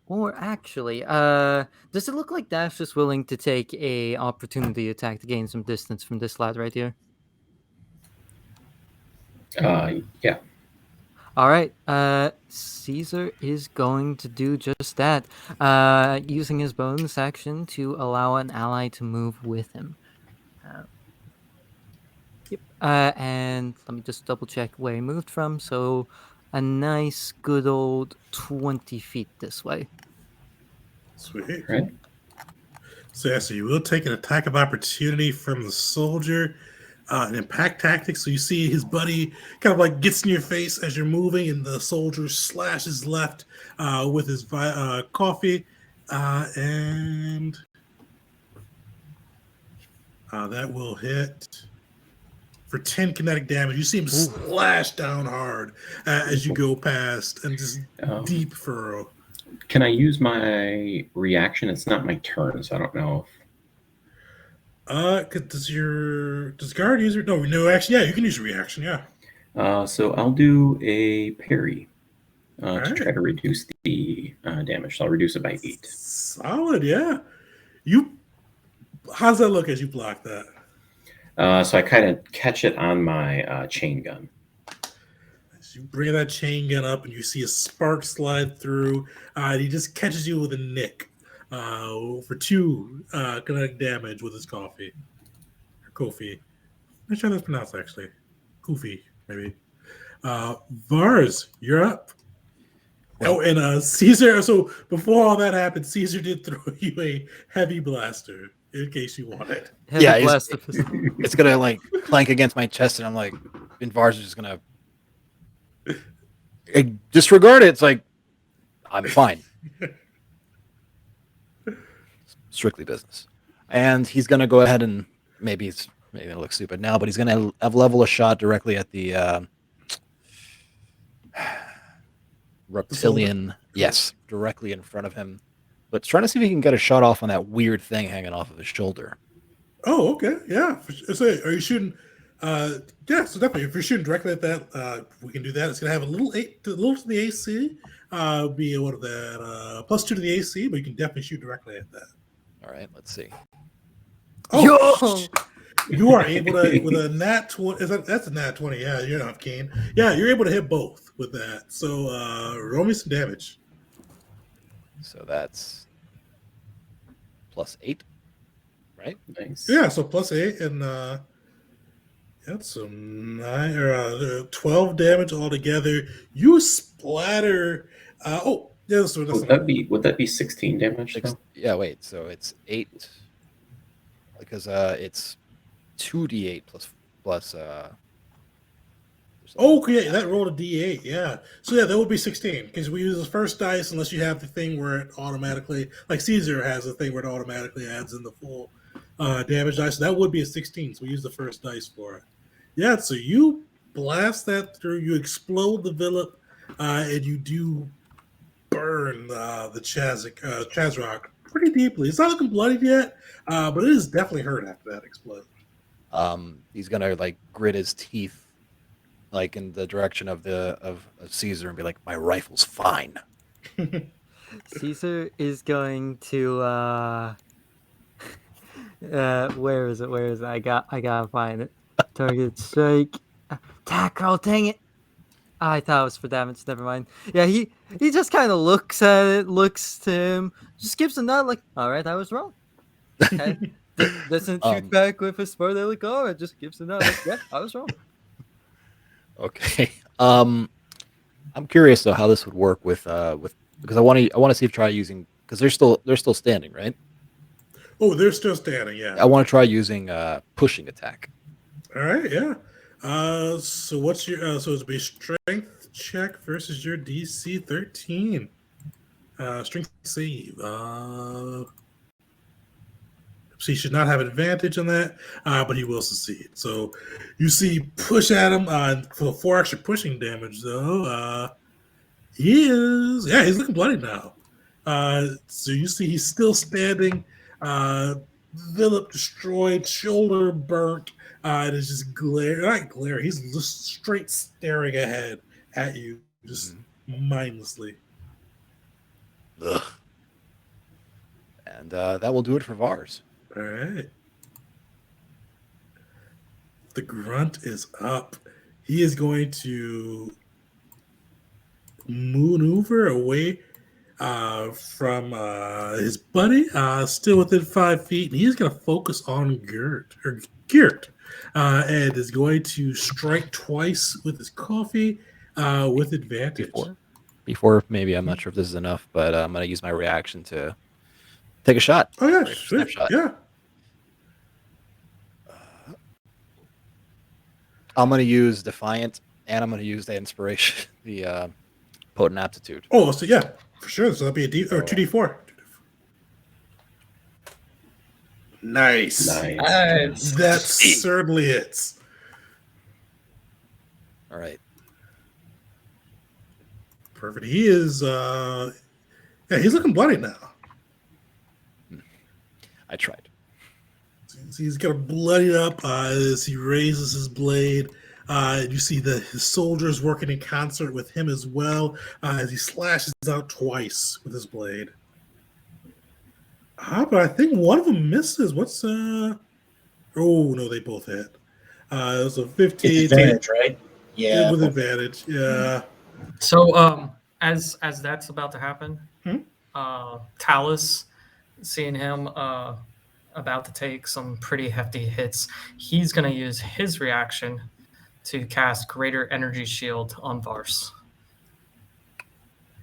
or actually, does it look like Dash is willing to take a opportunity attack to gain some distance from this lad right here? Yeah. All right, Caesar is going to do just that, using his bonus action to allow an ally to move with him. Yep, and let me just double check where he moved from. So a nice, good old 20 feet this way. Sweet. Right. So you will take an attack of opportunity from the soldier. An impact tactic. So you see his buddy kind of like gets in your face as you're moving, and the soldier slashes left with his coffee, and that will hit for 10 kinetic damage. You see him slash down hard as you go past, and just deep furrow. Can I use my reaction? It's not my turn, so I don't know. Does guard use no action? Yeah, you can use your reaction. Yeah. So I'll do a parry to right. try to reduce the damage. So I'll reduce it by 8. Solid, yeah. How's that look as you block that? So I kind of catch it on my chain gun. As you bring that chain gun up, and you see a spark slide through, and he just catches you with a nick. For 2 kinetic damage with his coffee. Or Kofi. I'm not sure that's pronounced actually. Kofi, maybe. Vars, you're up. Oh, and Caesar, so before all that happened, Caesar did throw you a heavy blaster in case you want it. Heavy blast of his- It's gonna like clank against my chest, and I'm like, and Vars is just gonna disregard it. It's like, I'm fine. Strictly business. And he's going to go ahead and maybe Maybe it'll look stupid now, but he's gonna have level a shot directly at the reptilian. Yes, directly in front of him. But trying to see if he can get a shot off on that weird thing hanging off of his shoulder. Oh, okay, yeah. So, are you shooting? Yeah, so definitely, if you're shooting directly at that, we can do that. It's gonna have a little to the AC. Be what of that? +2 to the AC, but you can definitely shoot directly at that. All right, let's see. Oh, you are able to with a nat 20. That's a nat 20? Yeah, you're not keen. Yeah, you're able to hit both with that. So roll me some damage. So that's +8, right? Nice. Yeah, so +8 and that's some 9 or 12 damage altogether. You splatter. Yeah, so that's Would that be 16 damage? Though? Yeah, wait. So it's 8 because it's 2d8 plus. Oh, yeah, that rolled a d8. Yeah, so yeah, that would be 16 because we use the first dice unless you have the thing where it automatically, like Caesar has a thing where it automatically adds in the full damage dice. So that would be a 16. So we use the first dice for it. Yeah, so you blast that through. You explode the Villip, and you do burn the Chazrock pretty deeply. It's not looking bloodied yet, but it is definitely hurt after that explosion. He's gonna like grit his teeth, like in the direction of Caesar, and be like, "My rifle's fine." Caesar is going to where is it? I gotta find it. Target strike. Tackle, dang it. I thought it was for damage, never mind. Yeah, he just kind of looks at it, looks to him, just gives a nod like, alright, I was wrong. Okay. Doesn't shoot back with a spur, they're like, oh, it just gives a nod like, yeah, I was wrong. Okay. I'm curious though how this would work with because I want to see if try using because they're still standing, right? Oh, they're still standing. Yeah. I want to try using pushing attack. All right. Yeah. So what's your so it's be strength check versus your DC 13. Strength save. So he should not have advantage on that, but he will succeed. So you see, push at him for 4 extra pushing damage, though. He's looking bloody now. So you see, he's still standing. Philip destroyed, shoulder burnt. It is just not glare. He's just straight staring ahead at you, just mindlessly. Ugh. And that will do it for Vars. All right. The grunt is up. He is going to maneuver away from his buddy, still within 5 feet, and he's going to focus on Gert, and is going to strike twice with his coffee with advantage. Before maybe I'm not sure if this is enough, but I'm going to use my reaction to take a shot. Oh yeah, sure. Yeah. I'm going to use Defiant, and I'm going to use the Inspiration, the Potent Aptitude. Oh, so yeah, for sure. So that'll be a 2d4. Nice. That certainly hits. All right. Perfect. He is, he's looking bloody now. I tried. So he's got a bloodied up as he raises his blade. You see his soldiers working in concert with him as well as he slashes out twice with his blade. But I think one of them misses. What's Oh no, they both hit. It was a 15. Advantage, right? Yeah, with advantage. Yeah. So as that's about to happen, Talis, seeing him about to take some pretty hefty hits, he's going to use his reaction to cast Greater Energy Shield on Vars.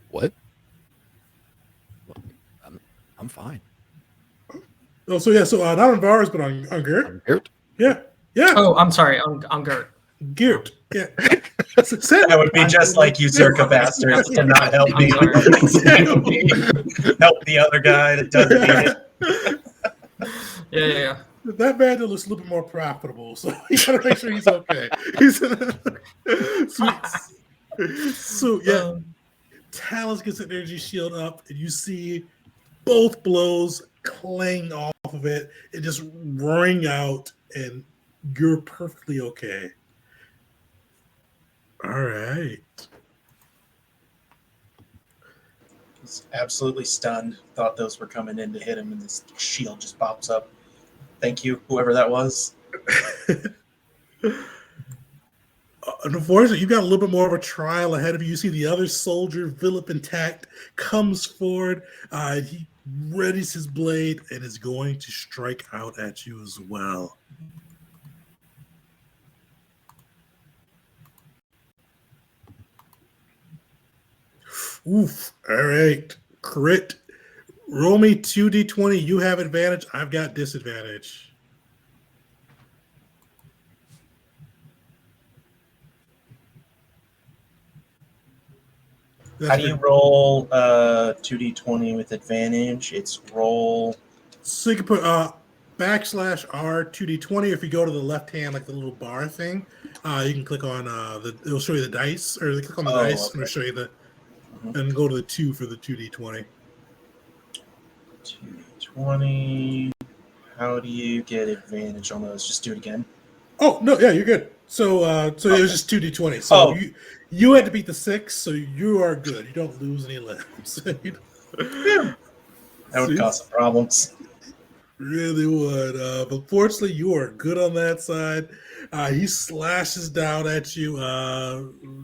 What? I'm fine. Oh, so yeah, so not on Vars, but on Gert. On Gert? Yeah. Oh, I'm sorry, on Gert. Gert. Yeah. That would be just like Usurka bastards to not help me. Help the other guy that doesn't need it. Yeah. That vandal looks a little bit more profitable, so you gotta make sure he's okay. He's sweet. So yeah, Talis gets an energy shield up, and you see both blows clang off of it and just ring out, and you're perfectly okay. All right. He's absolutely stunned. Thought those were coming in to hit him, and this shield just pops up. Thank you, whoever that was. Unfortunately, you got a little bit more of a trial ahead of you. You see the other soldier, Philip intact, comes forward. He readies his blade and is going to strike out at you as well. Oof. All right. Crit. Roll me 2d20. You have advantage. I've got disadvantage. How do you roll 2d20 with advantage? It's roll. So you can put backslash R 2d20. If you go to the left hand, like the little bar thing, you can click on it'll show you the dice, or click on the dice and it'll show you the, and go to the 2 for the 2d20. 2d20. How do you get advantage on those? Just do it again. Oh no, yeah, you're good. So it was just 2d20. So you had to beat the 6, so you are good. You don't lose any limbs. That would cause some problems. Really would. But fortunately, you are good on that side. He slashes down at you.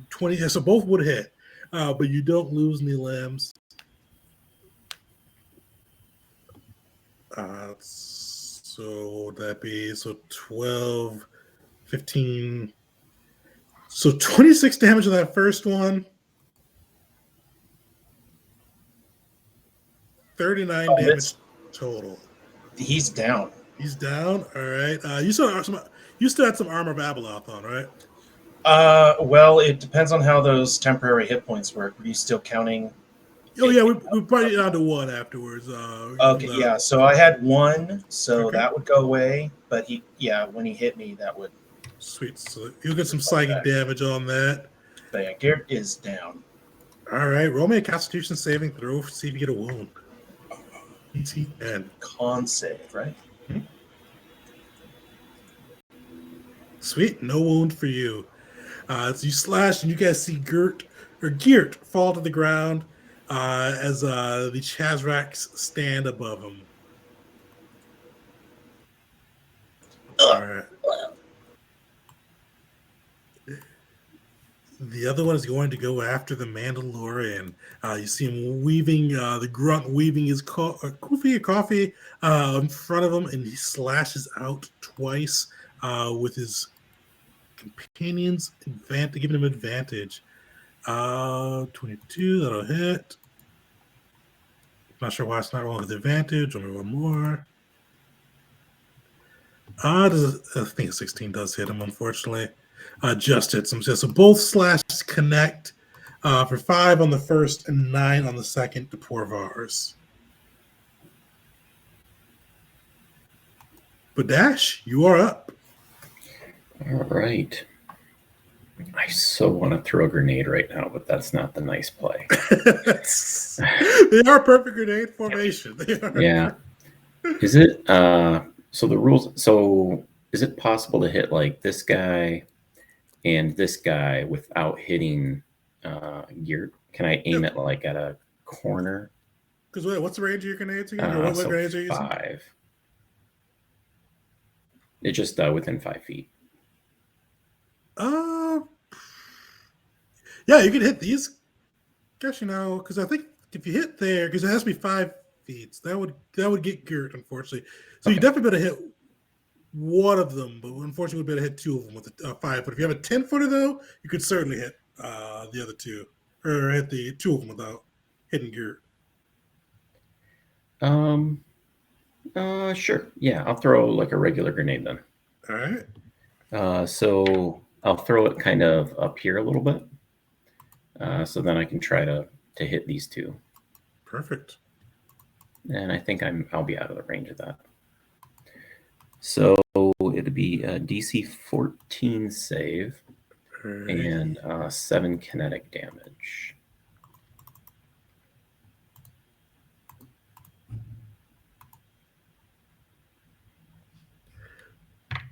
20. So both would hit, but you don't lose any limbs. So that'd be 12, 15. So 26 damage on that first one. 39 damage total. He's down. He's down. All right. You still had some armor Babeloth on, right? Well, it depends on how those temporary hit points work. Were you still counting? Oh yeah, we probably get down to 1 afterwards. Okay, yeah. So I had 1, so that would go away. But when he hit me, that would. Sweet. So you'll get some psychic damage on that. But yeah, Gert is down. All right. Roll me a Constitution saving throw. See if you get a wound. ETN. Con save, right? Mm-hmm. Sweet. No wound for you. So you slash, and you guys see Gert fall to the ground as the Chazrax stand above him. All right. The other one is going to go after the Mandalorian. You see him weaving, the grunt weaving his coffee in front of him, and he slashes out twice with his companions, giving him advantage. 22, that'll hit. Not sure why it's not rolling with advantage. Only one more. I think a 16 does hit him, unfortunately. Just hits him. So both slashes connect for 5 on the first and 9 on the second to poor Vars. But Dash, you are up. All right. I so want to throw a grenade right now, but that's not the nice play. They are perfect grenade formation. Yeah. Is it so the rules, so is it possible to hit like this guy and this guy without hitting Gert? Can I aim it like at a corner? Because what's the range of your grenades again? What grenades are you using? 5. It's just within 5 feet. Yeah, you can hit these. Guess because I think if you hit there, because it has to be 5 feet, that would get Gert, unfortunately. So you definitely better hit one of them, but unfortunately, we better hit 2 of them with a 5 foot. If you have a 10-footer, though, you could certainly hit the other 2, or hit the 2 of them without hitting Gert. Sure. Yeah, I'll throw like a regular grenade then. All right. So I'll throw it kind of up here a little bit. So then I can try to hit these 2. Perfect. And I think I'll be out of the range of that. So it'd be a DC 14 save All right. and 7 kinetic damage.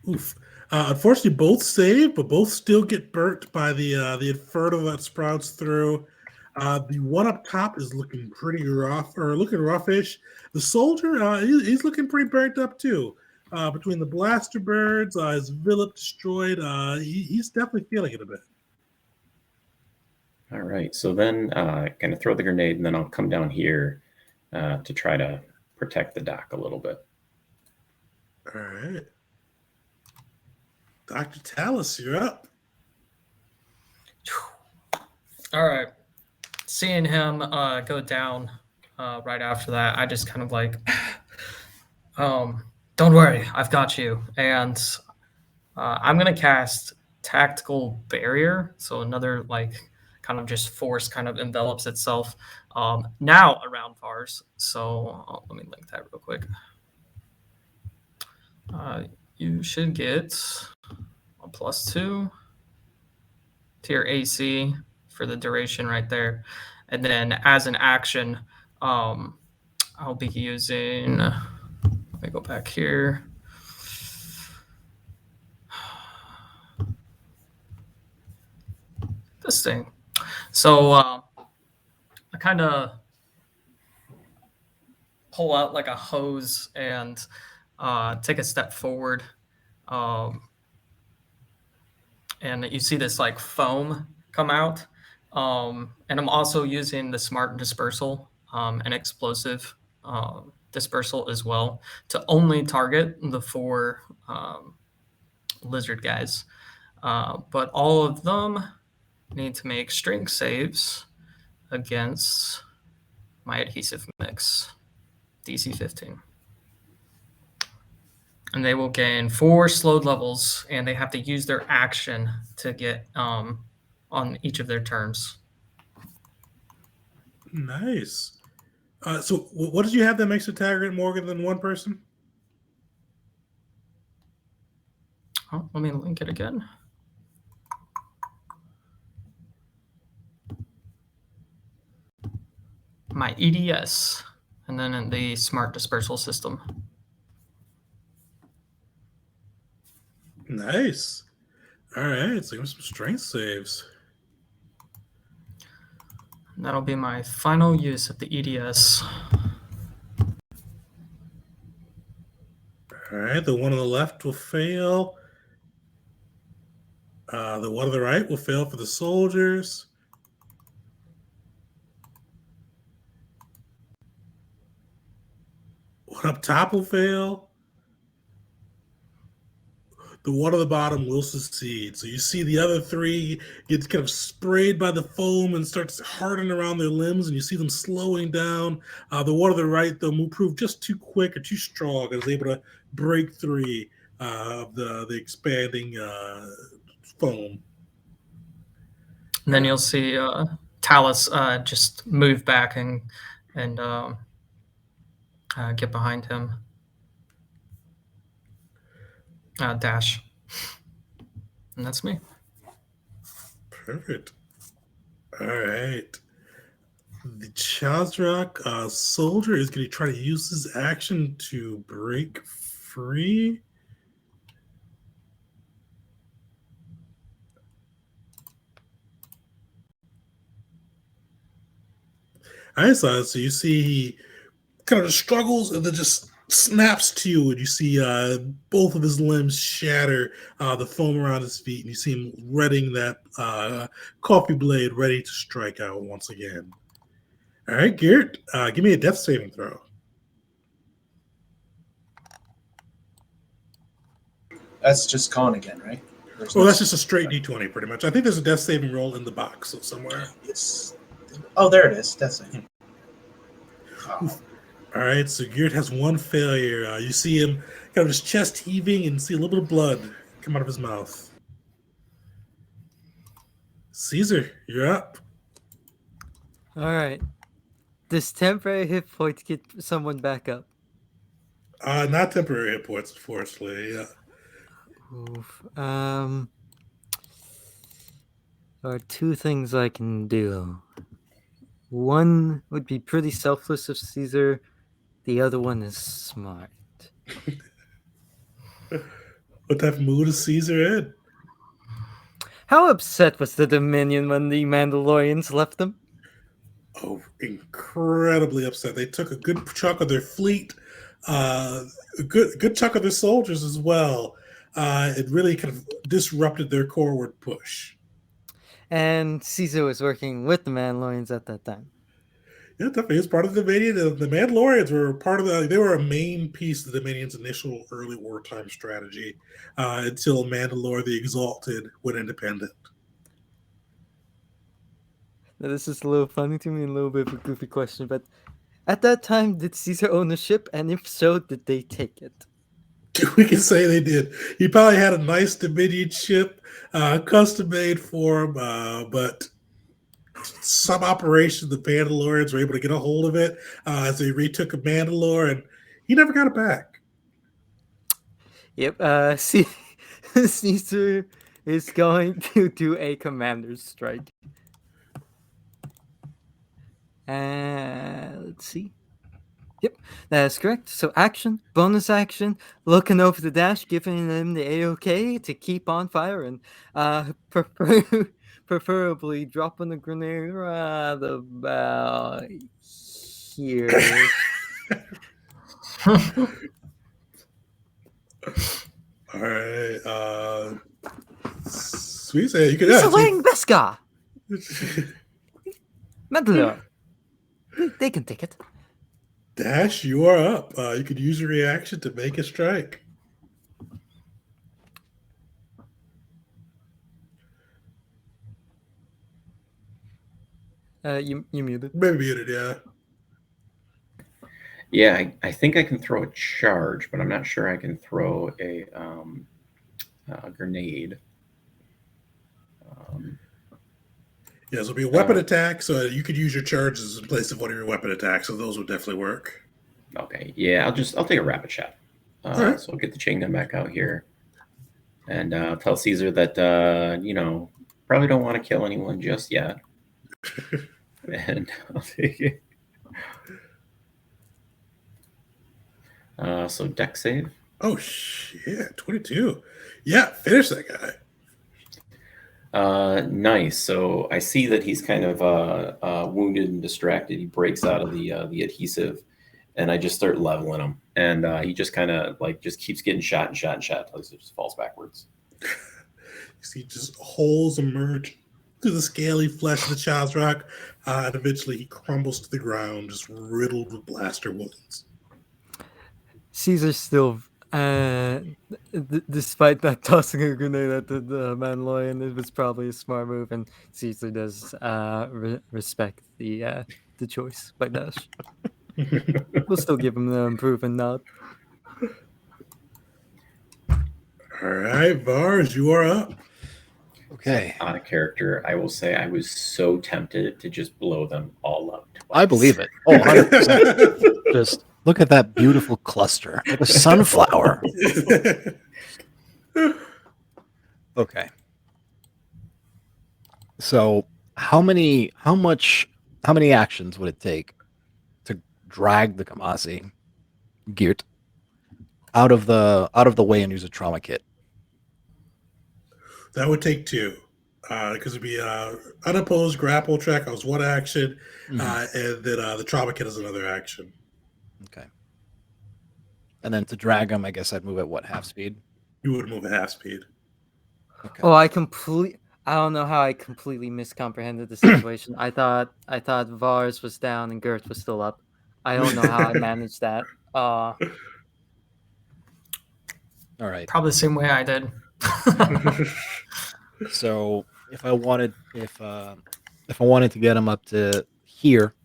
Oof. Unfortunately, both save, but both still get burnt by the inferno that sprouts through. The one up top is looking pretty rough, or looking roughish. The soldier, he's looking pretty burnt up too. Between the blaster birds, his village destroyed, he's definitely feeling it a bit. All right, so then kind of throw the grenade, and then I'll come down here to try to protect the dock a little bit. All right. Dr. Talis, you're up. All right. Seeing him go down right after that, I just kind of like, don't worry, I've got you. And I'm going to cast Tactical Barrier. So another like kind of just force kind of envelops itself now around Vars. So let me link that real quick. You should get a +2 to your AC for the duration right there. And then as an action, I'll be using, let me go back here. This thing. So I kind of pull out like a hose and take a step forward. And you see this like foam come out. And I'm also using the smart dispersal, an explosive dispersal as well, to only target the 4 lizard guys. But all of them need to make strength saves against my adhesive mix, DC 15. And they will gain 4 slowed levels, and they have to use their action to get on each of their turns. Nice. So what did you have that makes it target more than one person? Oh, let me link it again. My EDS, and then in the smart dispersal system. Nice. All right, so give me some strength saves. And that'll be my final use of the EDS. All right, the one on the left will fail. The one on the right will fail for the soldiers. One up top will fail. The one on the bottom will succeed. So you see the other 3 get kind of sprayed by the foam and starts hardening around their limbs, and you see them slowing down. The one on the right, though, will prove just too quick or too strong and is able to break free of the expanding foam. And then you'll see Talis just move back and get behind him. Dash. And that's me. Perfect. All right. The Chazrak soldier is going to try to use his action to break free. All right, so you see he kind of struggles and then just snaps to you, and you see both of his limbs shatter, the foam around his feet, and you see him readying that coffee blade ready to strike out once again. All right, Gert, give me a death saving throw. That's just con again, right? Well, that's just a straight D20, pretty much. I think there's a death saving roll in the box somewhere. It's... Oh, there it is. That's it. Oh. All right, so Gert has 1 failure. You see him kind of his chest heaving and see a little bit of blood come out of his mouth. Caesar, you're up. All right. Does temporary hit points get someone back up? Not temporary hit points, unfortunately. Yeah. Oof. There are two things I can do. One would be pretty selfless of Caesar. The other one is smart. What type of mood is Caesar in? How upset was the Dominion when the Mandalorians left them? Oh, incredibly upset. They took a good chunk of their fleet, a good chunk of their soldiers as well. It really kind of disrupted their forward push. And Caesar was working with the Mandalorians at that time. Yeah, definitely. He was part of the Dominion. The Mandalorians were part of they were a main piece of the Dominion's initial early wartime strategy until Mandalore the Exalted went independent. Now, this is a little funny to me and a little bit of a goofy question, but at that time, did Caesar own a ship? And if so, did they take it? We can say they did. He probably had a nice Dominion ship, custom made for him, but some operation the Mandalorians were able to get a hold of it as they retook a Mandalore, and he never got it back. Yep. Caesar is going to do a commander's strike. Let's see. Yep, that is correct. So action, bonus action, looking over the dash, giving them the A-OK to keep on fire, and preferably dropping a grenade right about here. All right. Sweet. You can Selling Vesca! Mandalore. They can take it. Dash, you are up. You could use your reaction to make a strike. You muted. Maybe muted, yeah. Yeah, I think I can throw a charge, but I'm not sure I can throw a grenade. Yeah, so it'll be a weapon attack, so you could use your charges in place of one of your weapon attacks, so those would definitely work. Okay, yeah, I'll take a rapid shot. Right. So I'll get the chain gun back out here, and tell Caesar that probably don't want to kill anyone just yet, and I'll take it. So deck save. Oh shit, 22. Yeah, finish that guy. Nice. So I see that he's kind of wounded and distracted. He breaks out of the adhesive, and I just start leveling him. And he just kind of just keeps getting shot and shot and shot until he just falls backwards. You see just holes emerge through the scaly flesh of the child's rock, and eventually he crumbles to the ground, just riddled with blaster wounds. Caesar still, despite that tossing a grenade at the Mandalorian, it was probably a smart move, and Caesar does respect the choice by Dash. We'll still give him the improvement nod. All right, Vars, you are up. Okay. On a character, I will say I was so tempted to just blow them all up twice. I believe it. Oh, 100%. Just look at that beautiful cluster, like a sunflower. Okay. So, how many actions would it take to drag the Kamasi Gert out of the way and use a trauma kit? That would take 2. Because it'd be unopposed grapple check as one action, and then the trauma kit is another action. Okay. And then to drag them, I guess I'd move at what, half speed? You would move at half speed. Okay. Oh, I don't know how I completely miscomprehended the situation. I thought Vars was down and Gert was still up. I don't know how I managed that. All right. Probably the same way I did. So if I wanted to get him up to here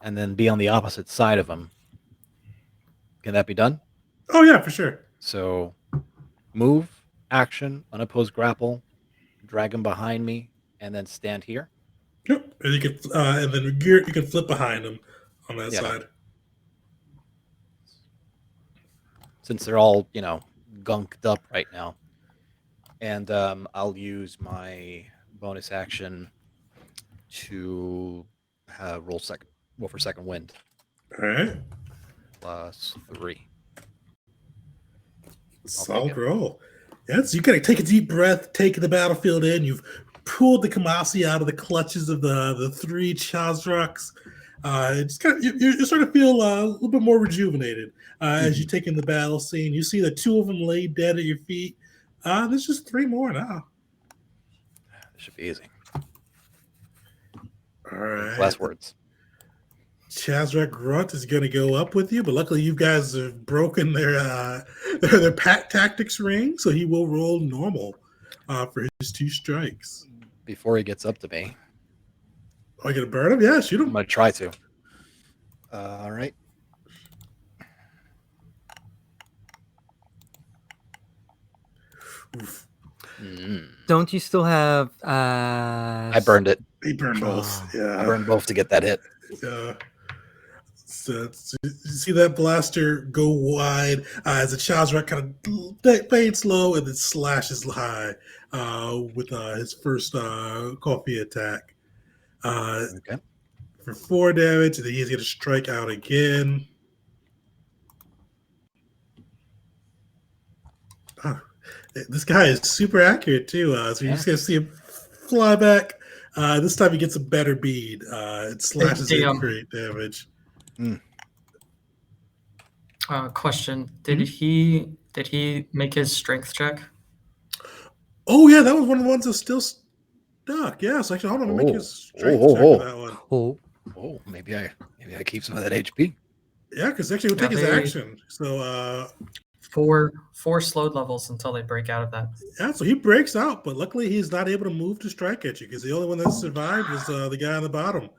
and then be on the opposite side of him, can that be done? Oh yeah, for sure. So move, action, unopposed grapple, drag him behind me, and then stand here. Yep. And you can, and then Gert, you can flip behind him on that Yeah. side. since they're all gunked up right now, and I'll use my bonus action to roll for second wind. All right. +3. Solid roll. Yeah, so you gotta take a deep breath, take the battlefield in. You've pulled the Kamasi out of the clutches of the three Chazraks. It's kind of, you sort of feel a little bit more rejuvenated as you take in the battle scene. You see the two of them laid dead at your feet. There's just 3 more now. This should be easy. All right. Last words. Chazrak Grunt is going to go up with you, but luckily you guys have broken their pack tactics ring, so he will roll normal for his 2 strikes. Before he gets up to me, Oh, you gonna burn him? Yeah, shoot I'm him. gonna try to. All right. Oof. Don't you still have? I burned it. He burned both. Oh. Yeah. I burned both to get that hit. Yeah. So you see that blaster go wide as the Chazrak kind of fades low and then slashes high with his first coffee attack. Okay. For 4 damage, and then he's going to strike out again. This guy is super accurate too. So you're just going to see him fly back. This time he gets a better bead. It slashes in great damage. Question: Did he make his strength check? Oh yeah, that was one of the ones that's still stuck. Yeah, so actually, hold on, let me make his strength check for that one. Oh, maybe I keep some of that HP. Yeah, because actually he'll take his action. So 4 slowed levels until they break out of that. yeah, so he breaks out, but luckily he's not able to move to strike at you because the only one that survived was the guy on the bottom.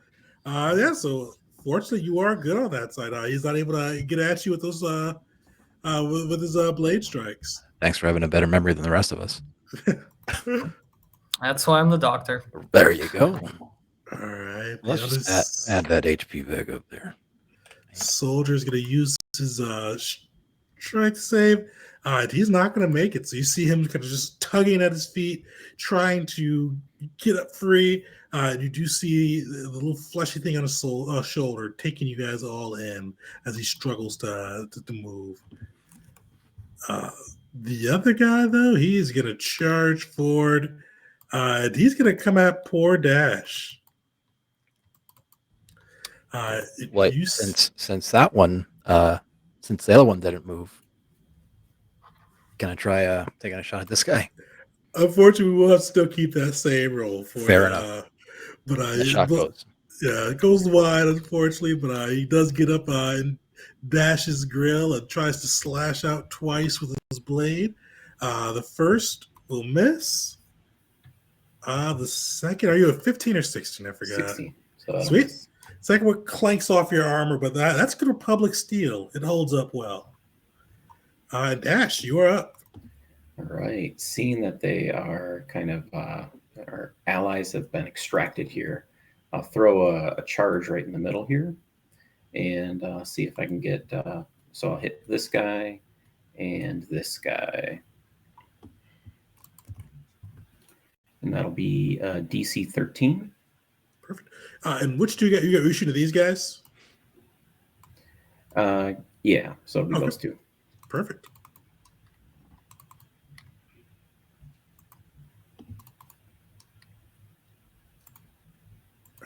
Yeah, so fortunately you are good on that side. He's not able to get at you with those with his blade strikes. Thanks for having a better memory than the rest of us. That's why I'm the doctor. There you go. All right, Let's just add that HP back up there. Soldier's going to use his strength save. He's not going to make it. So you see him kind of just tugging at his feet, trying to get up free. You do see the little fleshy thing on his shoulder taking you guys all in as he struggles to move. The other guy, though, he's going to charge forward. He's going to come at poor Dash. Since that one, since the other one didn't move, can I try taking a shot at this guy? Unfortunately, we'll have to still keep that same roll for Fair enough. But the shot goes. Yeah, it goes wide, unfortunately, but he does get up and dashes grill and tries to slash out twice with his blade. The first will miss. The second, are you a 15 or 16? I forgot. 16. Sweet. Second one clanks off your armor, but that's good Republic steel. It holds up well. Dash, you are up. All right. Seeing that they are kind of our allies have been extracted here, I'll throw a charge right in the middle here and see if I can get. So I'll hit this guy and this guy. And that'll be DC 13. Perfect. And which do you got? You got Ushu to these guys? Yeah. So it'll be those two. Perfect.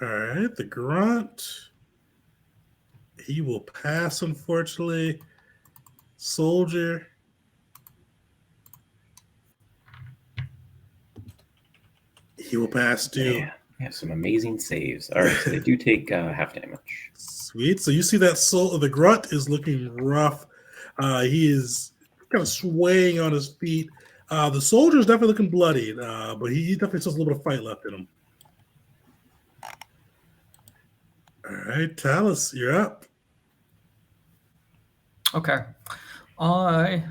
All right, the grunt. He will pass, unfortunately. Soldier. He will pass too. Yeah, some amazing saves. All right, so they do take half damage. Sweet. So you see that the grunt is looking rough. He is kind of swaying on his feet. The soldier is definitely looking bloodied, but he definitely still has a little bit of fight left in him. All right, Talis, you're up. Okay. I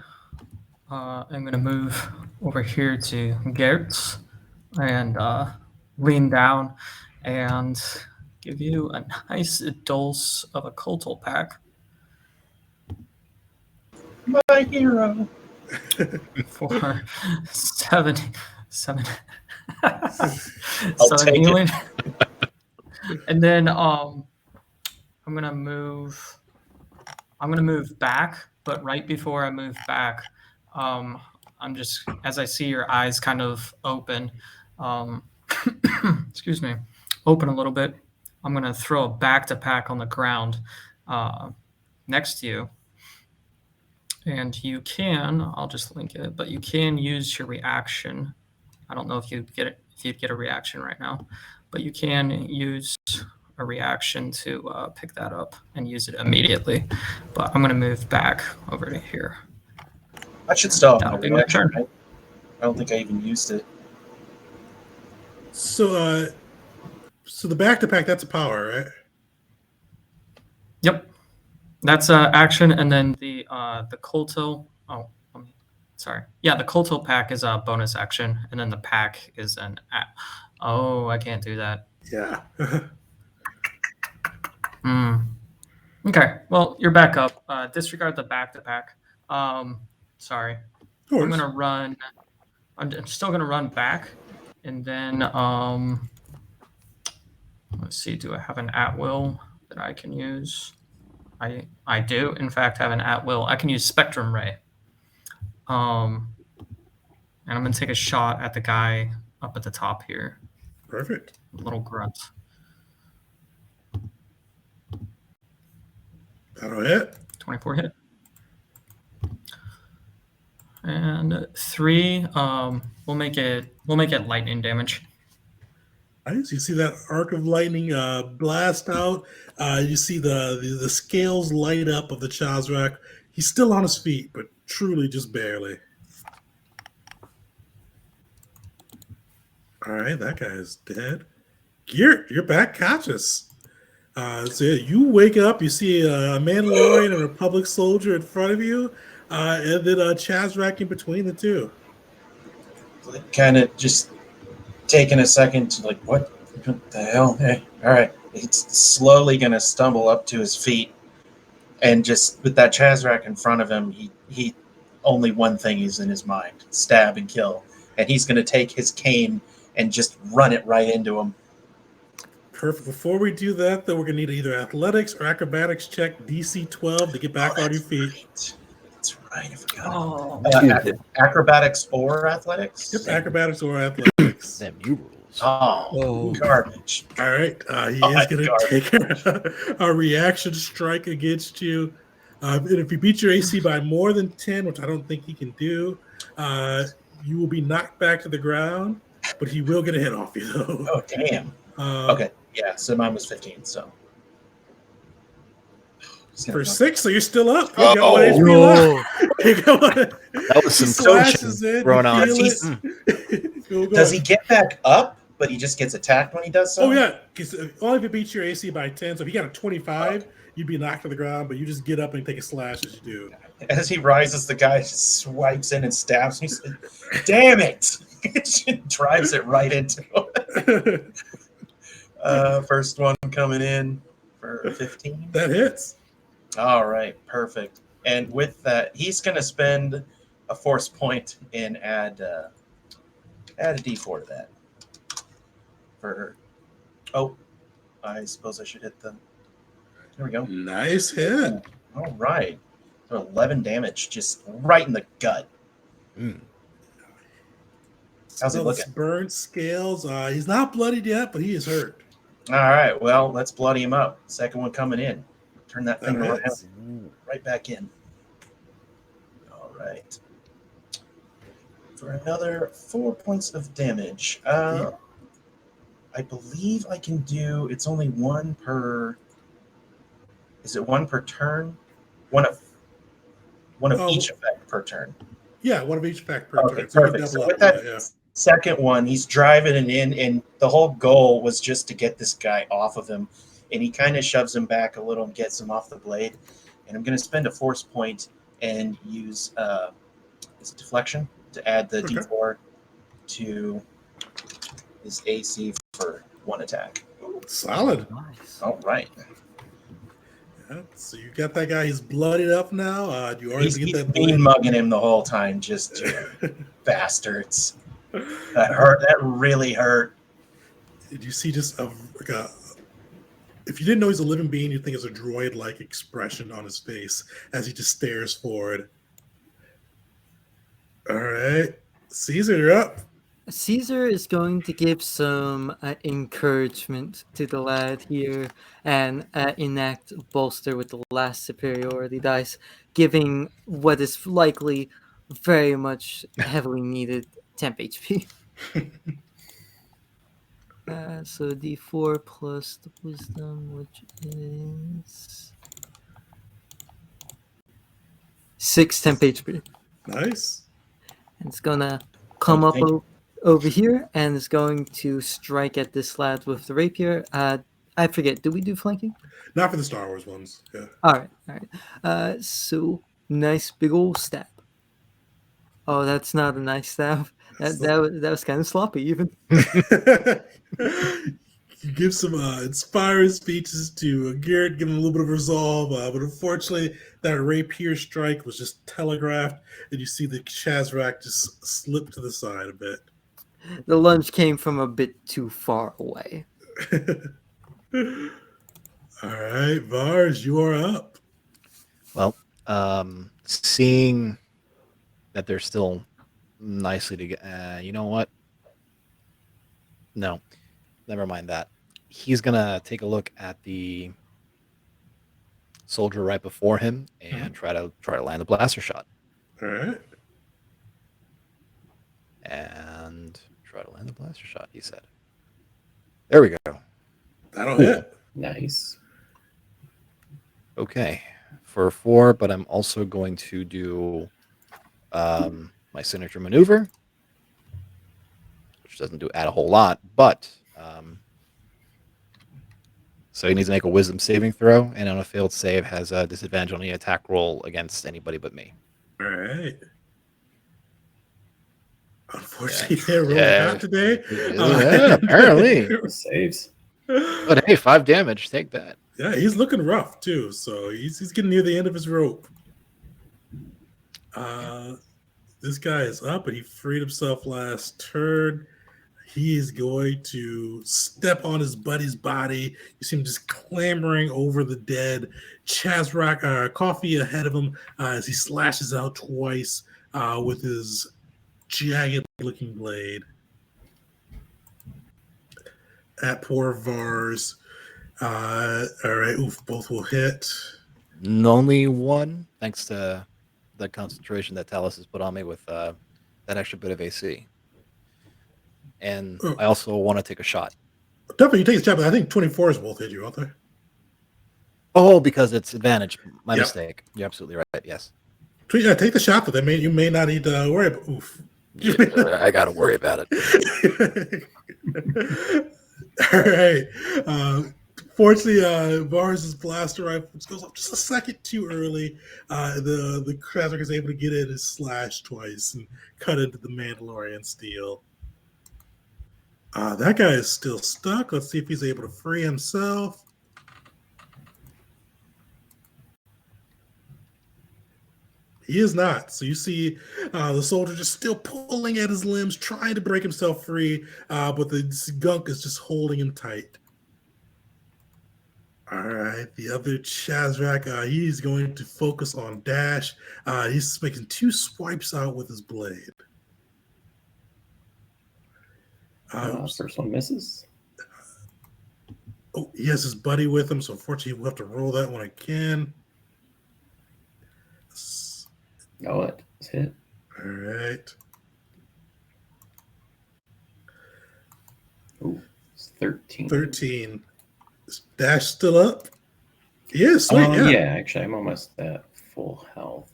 am going to move over here to Gert and lean down and give you a nice dose of a cultal pack. My my hero. 4, 7, 7, I'll 7 take it. healing. And then I'm gonna move back, but right before I move back, I'm just, as I see your eyes kind of open, excuse me, open a little bit, I'm gonna throw a back-to-pack on the ground next to you. And you can, I'll just link it, but you can use your reaction. I don't know if you'd get a reaction right now, but you can use a reaction to pick that up and use it immediately. But I'm going to move back over to here. I should still have That'll my be my reaction, turn. right? I don't think I even used it. So the back-to-pack, that's a power, right? Yep, that's action, and then the Colto. Oh, sorry. Yeah, the Colto pack is a bonus action, and then the pack is an. Oh, I can't do that. Yeah. Okay, well, you're back up. Disregard the back-to-pack. Sorry. Of course. I'm gonna run. I'm still gonna run back, and then let's see. Do I have an at-will that I can use? I do, in fact, have an at-will. I can use Spectrum Ray. And I'm gonna take a shot at the guy up at the top here. Perfect. Little grunt. That'll hit. 24 hit. And 3. We'll make it lightning damage. Nice. You see that arc of lightning blast out. You see the scales light up of the Chazrak. He's still on his feet, but truly just barely. All right, that guy is dead. Gert, you're back conscious. So yeah, you wake up, you see a Mandalorian and a Republic soldier in front of you, and then Chazrak in between the two. Kind of just taking a second to like, what the hell? Hey, all right. He's slowly going to stumble up to his feet, and just with that Chazrak in front of him, he only one thing is in his mind: stab and kill. And he's going to take his cane and just run it right into him. Perfect. Before we do that, though, we're going to need either athletics or acrobatics check DC 12 to get back on your feet. Right. That's right. I forgot. Oh, Acrobatics or athletics? Yep, acrobatics or athletics. Them new rules. Oh, garbage. All right. He Oh, is going to garbage. take a reaction strike against you. And if you beat your AC by more than 10, which I don't think he can do, you will be knocked back to the ground, but he will get a hit off you, though. Oh, damn. Okay. Yeah, so mine was 15, so. For 6, so you're still up. You Oh, got one HP left. You got one. That was some Slashes coaching in, thrown you on. feel it. Go Does he get back up, but he just gets attacked when he does so? Oh, yeah. Because only if it beats your AC by 10. So if you got a 25, you'd be knocked to the ground, but you just get up and take a slash as you do. As he rises, the guy just swipes in and stabs him. He says, damn it! Drives it right into him. First one coming in for 15. That hits. All right, perfect. And with that, he's going to spend a force point and add a D4 to that. I suppose I should hit the. There we go. Nice hit. All right. So 11 damage, just right in the gut. How's he looking? Burnt scales. He's not bloodied yet, but he is hurt. All right. Well, let's bloody him up. Second one coming in. Turn that thing around, right back in. All right. For another 4 points of damage. I believe I can do. It's only one per. Is it one per turn? One of each effect per turn. Yeah, one of each effect per Okay, turn. So you can perfect. So double with up that on it, yeah. second one, he's driving it in, and the whole goal was just to get this guy off of him. And he kind of shoves him back a little and gets him off the blade. And I'm going to spend a force point and use his deflection to add the D4 to his AC for one attack. Solid. Nice. All right. Yeah, so you got that guy. He's bloodied up now. You already He's get that mean blade. mugging him the whole time. Just bastards. That hurt. That really hurt. Did you see just like a? If you didn't know he's a living being, you'd think it's a droid-like expression on his face as he just stares forward. All right, Caesar, you're up. Caesar is going to give some encouragement to the lad here and enact bolster with the last superiority dice, giving what is likely very much heavily needed temp HP. So d4 plus the wisdom, which is 6 temp HP. Nice. And it's gonna come Thank you. over here and is going to strike at this lad with the rapier. I forget, do we do flanking? Not for the Star Wars ones. Yeah. All right. So nice big old stab. Oh, that's not a nice stab. That was kind of sloppy, even. You give some inspiring speeches to Gert, give him a little bit of resolve, but unfortunately, that rapier strike was just telegraphed, and you see the Shazrak just slip to the side a bit. The lunge came from a bit too far away. All right, Vars, you are up. Well, seeing that they're still nicely together, you know what? No, never mind that. He's gonna take a look at the soldier right before him and try to land a blaster shot. All right. And try to land the blaster shot, he said. There we go. That'll hit. Nice. Okay. For 4, but I'm also going to do my signature maneuver, which doesn't add a whole lot, but so he needs to make a wisdom saving throw, and on a failed save has a disadvantage on any attack roll against anybody but me. All right. Unfortunately, he can't roll out today. Yeah, apparently. Saves. But hey, 5 damage. Take that. Yeah, he's looking rough too. So he's getting near the end of his rope. This guy is up, and he freed himself last turn. He is going to step on his buddy's body. You see him just clambering over the dead Chazrak coffee ahead of him as he slashes out twice with his jagged-looking blade at poor Vars. All right, both will hit. Only one, thanks to the concentration that Talis has put on me with that extra bit of AC. And I also want to take a shot. Definitely, you take a shot, but I think 24s both hit you, aren't they? Oh, because it's advantage. My mistake. You're absolutely right. Yes. Yeah, take the shot, but you may not need to worry about. Oof. Yeah, I got to worry about it. All right. Fortunately, Vars' blaster rifle goes off just a second too early. The Krasnik is able to get in and slash twice and cut into the Mandalorian steel. That guy is still stuck. Let's see if he's able to free himself. He is not. So you see the soldier just still pulling at his limbs, trying to break himself free, but the gunk is just holding him tight. All right, the other Shazrak, he's going to focus on dash. He's making 2 swipes out with his blade. First one misses. Oh, he has his buddy with him, so unfortunately we'll have to roll that one again. Oh, it's hit. All right. Ooh, it's 13. 13. Is Dash still up? Yeah, sweet. Yeah, actually, I'm almost at full health.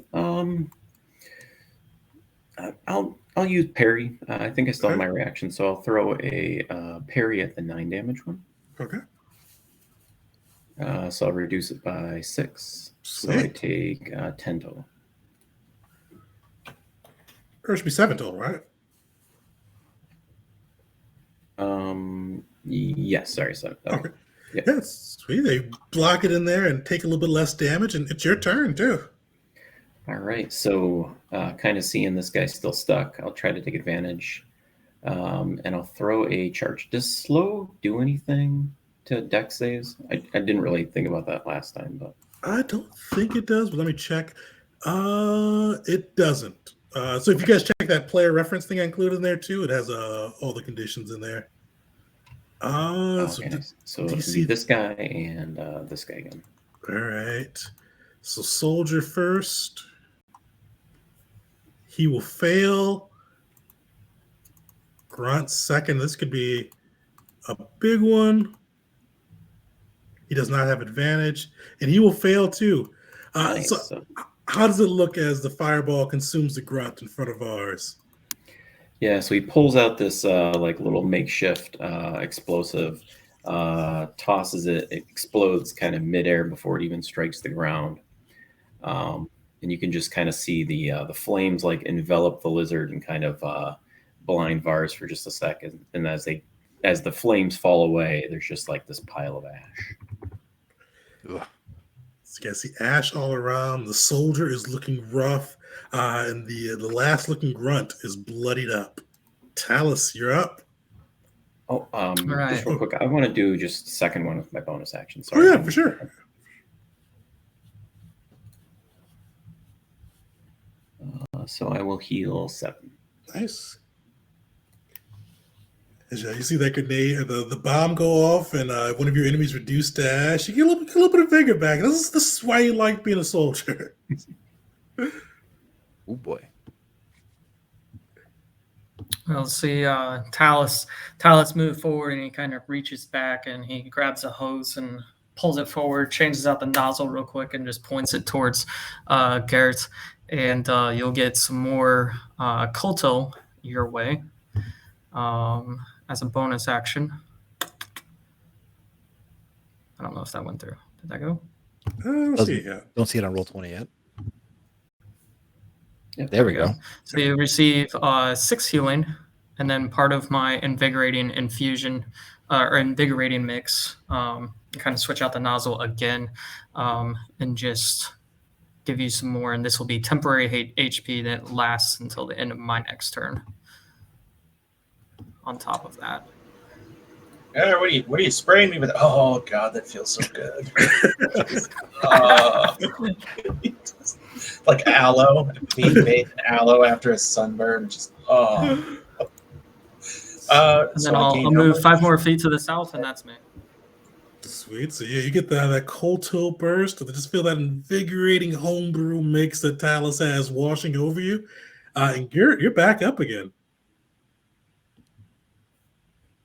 I'll use parry. I think I still have my reaction, so I'll throw a parry at the 9 damage one. Okay. So I'll reduce it by 6. So I take 10 total. Or it should be 7 total, right? Yes, sorry. So, okay. Yep. Yeah, sweet. They block it in there and take a little bit less damage, and it's your turn too. All right. So, kind of seeing this guy still stuck, I'll try to take advantage, and I'll throw a charge. Does slow do anything to dex saves? I didn't really think about that last time, but I don't think it does, but let me check. It doesn't. So if you guys check that player reference thing I included in there too, it has all the conditions in there. So okay, nice. So do you it'll see be this guy and this guy again. All right. So soldier first. He will fail. Grunt second. This could be a big one. He does not have advantage, and he will fail too. Nice. So how does it look as the fireball consumes the grunt in front of ours? Yeah, so he pulls out this like little makeshift explosive, tosses it, it explodes kind of midair before it even strikes the ground. And you can just kind of see the flames like envelop the lizard and kind of blind Vars for just a second. And as the flames fall away, there's just like this pile of ash. Ugh. So you can see ash all around. The soldier is looking rough, and the last looking grunt is bloodied up. Talis, you're up. Oh, right. just real quick, I want to do just the second one with my bonus action. Oh Sorry. yeah, for sure. So I will heal 7. Nice. As you see that grenade, the bomb go off, and one of your enemies reduced to ash. You get a little bit of vigor back. This is why you like being a soldier. Oh boy. We'll see Talis move forward, and he kind of reaches back and he grabs a hose and pulls it forward, changes out the nozzle real quick, and just points it towards Gert. And you'll get some more Kulto your way as a bonus action. I don't know if that went through. Did that go? Let's see. Yeah. Don't see it on roll 20 yet. Yep. There we go. So you receive 6 healing, and then part of my invigorating infusion or invigorating mix, kind of switch out the nozzle again, and just give you some more. And this will be temporary HP that lasts until the end of my next turn. On top of that. What are you spraying me with? Oh God, that feels so good. Like aloe, being bathed in aloe after a sunburn. Just And then I'll move 5 more feet to the south, and that's me. Sweet. So yeah, you get that Kulto burst, and just feel that invigorating homebrew mix that Talis has washing over you, and you're back up again.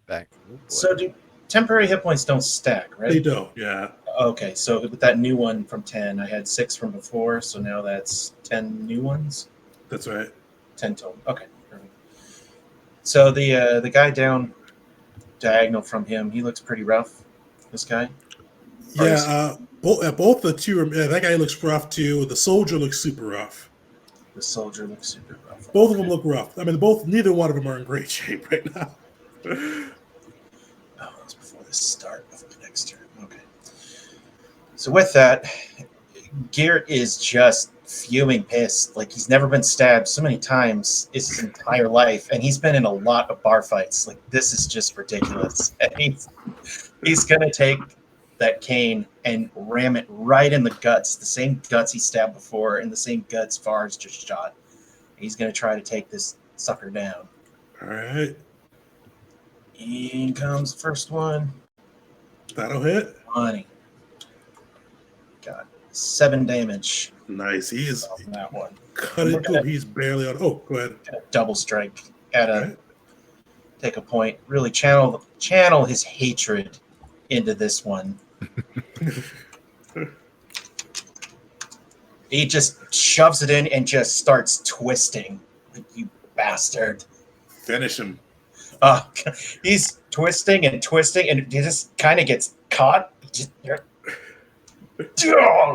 Back. Oh, boy. So do temporary hit points don't stack, right? They don't. Yeah. Okay, so with that new one from 10, I had 6 from before, so now that's 10 new ones. That's right. 10 total. Okay, perfect. So the guy down diagonal from him, he looks pretty rough. This guy. Yeah. Both the two. That guy looks rough too. The soldier looks super rough. The soldier looks super rough. Both of them look rough. I mean, neither one of them are in great shape right now. Oh, that's before the start of the next turn. Okay. So with that, Gert is just fuming pissed. Like, he's never been stabbed so many times his entire life, and he's been in a lot of bar fights. Like, this is just ridiculous. And he's gonna take that cane and ram it right in the guts, the same guts he stabbed before, and the same guts Vars just shot. He's gonna try to take this sucker down. All right. In comes the first one. That'll hit. 20. Got 7 damage Nice. He is on that one. cut into him. He's barely on. Oh, go ahead. Got a double strike. Gotta All right. take a point. Really channel his hatred into this one. He just shoves it in and just starts twisting. Like, you bastard. Finish him. He's twisting and he just kind of gets caught. He just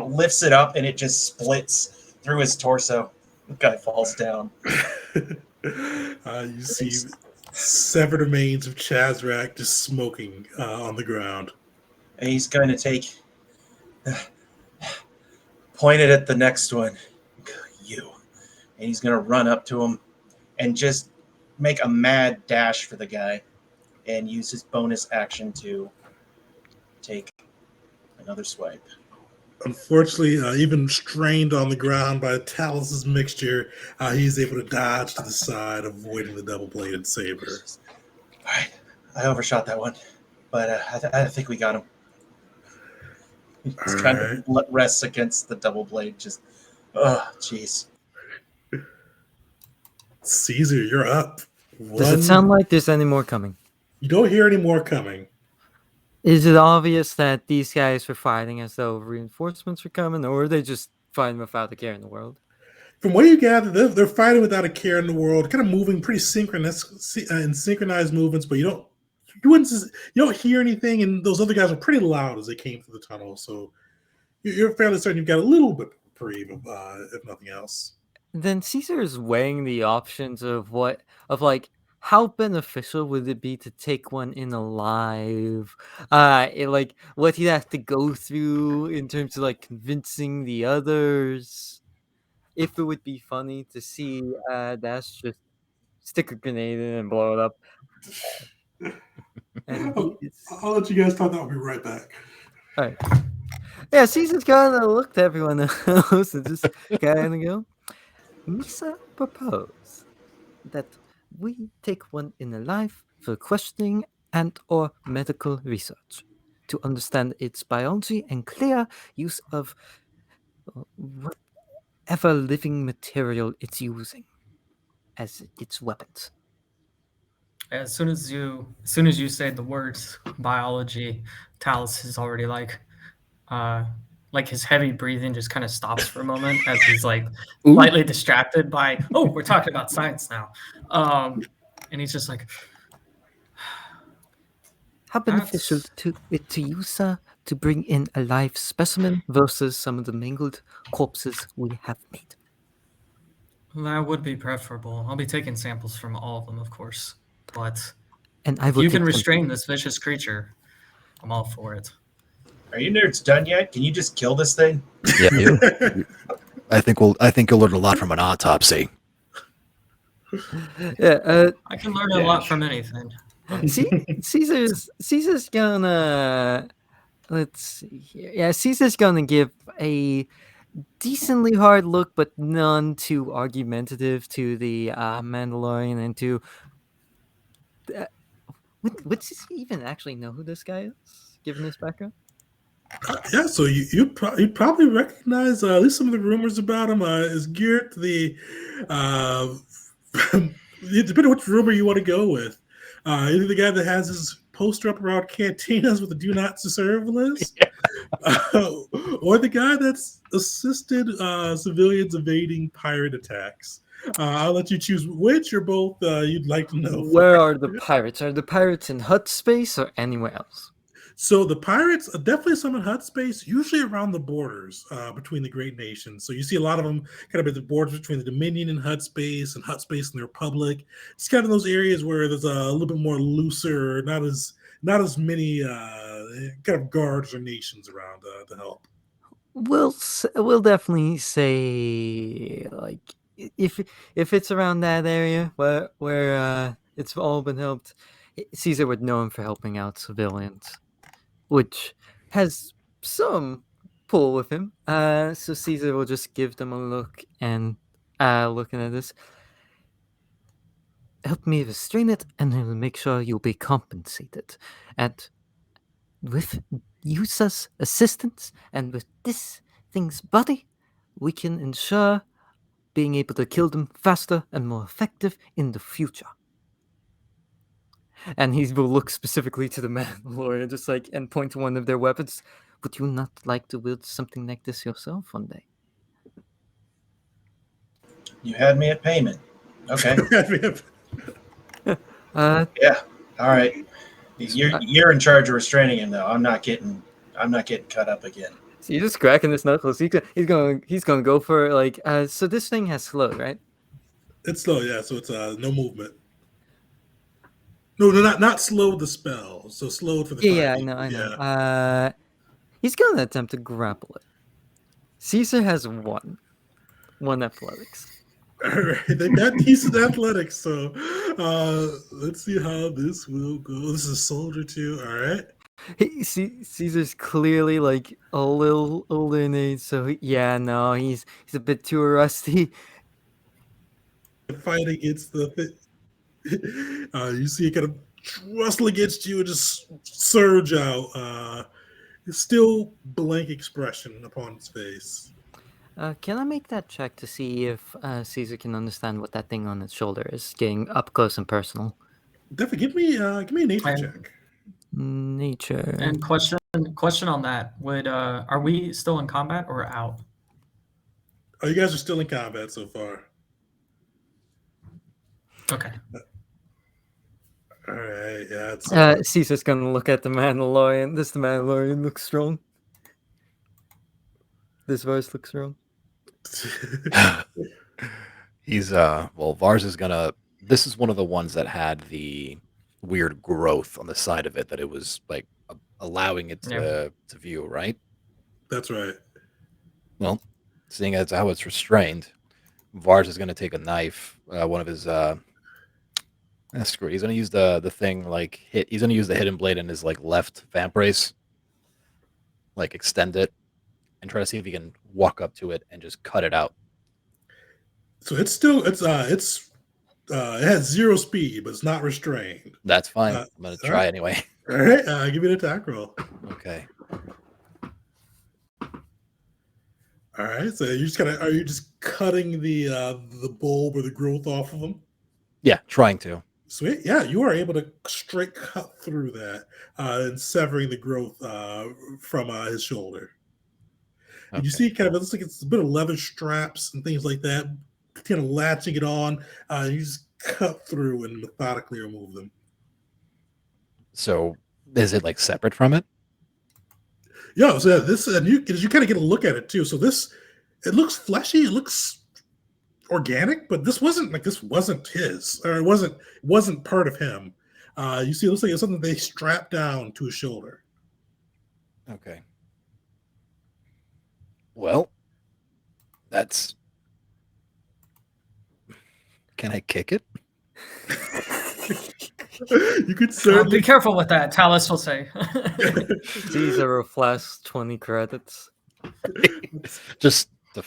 lifts it up and it just splits through his torso. The guy falls down. You see severed remains of Chazrak just smoking on the ground. And he's going to point it at the next one. You. And he's going to run up to him and just make a mad dash for the guy and use his bonus action to take another swipe. Unfortunately, even strained on the ground by Talis' mixture, he's able to dodge to the side, avoiding the double-bladed saber. All right, I overshot that one, but I think we got him. He's kind of rests against the double blade. Just, oh, jeez. Caesar, you're up. Does it sound like there's any more coming? You don't hear any more coming. Is it obvious that these guys were fighting as though reinforcements were coming, or were they just fighting without a care in the world? From what you gather, they're fighting without a care in the world, kind of moving pretty synchronized movements, but you don't hear anything, and those other guys are pretty loud as they came through the tunnel, so you're fairly certain you've got a little bit of reprieve, if nothing else. Then Caesar is weighing the options of how beneficial would it be to take one in alive? Like what he'd have to go through in terms of like convincing the others. If it would be funny to see Dash just stick a grenade in and blow it up. And I'll let you guys talk. I'll be right back. All right. Yeah, Caesar's gonna look to everyone else and just kind of go. Misa proposed that we take one in a life for questioning and or medical research to understand its biology and clear use of whatever living material it's using as its weapons. As soon as you say the words biology, Talis is already like his heavy breathing just kind of stops for a moment as he's like slightly distracted by, oh, we're talking about science now. And he's just like, how beneficial to use to bring in a live specimen versus some of the mangled corpses we have made. That would be preferable. I'll be taking samples from all of them, of course. But if you can restrain this vicious creature, I'm all for it. Are you nerds done yet? Can you just kill this thing? Yeah, I think you'll learn a lot from an autopsy. Yeah, I can learn a lot from anything. Caesar's gonna let's see here. Yeah, Caesar's gonna give a decently hard look, but none too argumentative to the Mandalorian and to. Would he even actually know who this guy is, given his background? Yeah, so you'd probably recognize at least some of the rumors about him. Is Gert the depending on which rumor you want to go with, either the guy that has his poster up around cantinas with the "Do Not Serve" list, or the guy that's assisted civilians evading pirate attacks. I'll let you choose which or both you'd like to know. Where are the pirates? Are the pirates in Hut space or anywhere else? So the pirates are definitely some in Hut space, usually around the borders between the great nations. So you see a lot of them kind of at the borders between the Dominion and Hut space and the Republic. It's kind of those areas where there's a little bit more looser, not as many kind of guards or nations around to help. We'll definitely say like if it's around that area where it's all been helped, Caesar would know him for helping out civilians, which has some pull with him. So Caesar will just give them a look and looking at this. Help me restrain it, and I will make sure you'll be compensated. And with Yusa's assistance and with this thing's body, we can ensure being able to kill them faster and more effective in the future. And he will look specifically to the Mandalorian, just like, and point to one of their weapons. Would you not like to wield something like this yourself one day? You had me at payment. Okay. Yeah. All right. You're in charge of restraining him, though. I'm not getting cut up again. So you're just cracking his knuckles. He's gonna go for like. So this thing has slow, right? It's slow, yeah. So it's no movement. No, not slow the spell. So slowed for the Yeah, time. I know. Yeah. He's gonna attempt to grapple it. Caesar has one athletics. All right, they got decent athletics, so let's see how this will go. This is a soldier too. All right. Caesar's clearly like a little older in age, so no, he's a bit too rusty. Fight against the. You see it kind of rustle against you and just surge out. Still blank expression upon his face. Can I make that check to see if Caesar can understand what that thing on his shoulder is, getting up close and personal? Definitely give me a nature And- check. Nature. And question on that: Would are we still in combat or out? Oh, you guys are still in combat so far. Okay. All right, yeah. It's, Caesar's gonna look at the Mandalorian. Does the Mandalorian look strong? This Vars looks strong. He's well, Vars is gonna. This is one of the ones that had the weird growth on the side of it that it was like allowing it to view, right? That's right. Well, seeing as how it's restrained, Vars is gonna take a knife, one of his screw. He's gonna use the thing like he's gonna use the hidden blade in his like left vamp brace, like extend it, and try to see if he can walk up to it and just cut it out. So it has 0 speed, but it's not restrained. That's fine. I'm gonna try anyway. All right, give me an attack roll. Okay. All right, so are you just cutting the bulb or the growth off of them? Yeah, trying to. Sweet, yeah, you are able to straight cut through that and severing the growth from his shoulder. Okay. And you see, kind of, it looks like it's a bit of leather straps and things like that, kind of latching it on. You just cut through and methodically remove them. So, is it like separate from it? Yeah, so this and you kind of get a look at it too. So it looks fleshy, it looks organic, but this wasn't his, or it wasn't part of him. You see, it looks like it's something they strapped down to his shoulder. Okay. Well, that's. Can I kick it? You could certainly Be careful with that. Talis will say. Caesar will flash 20 credits. Just the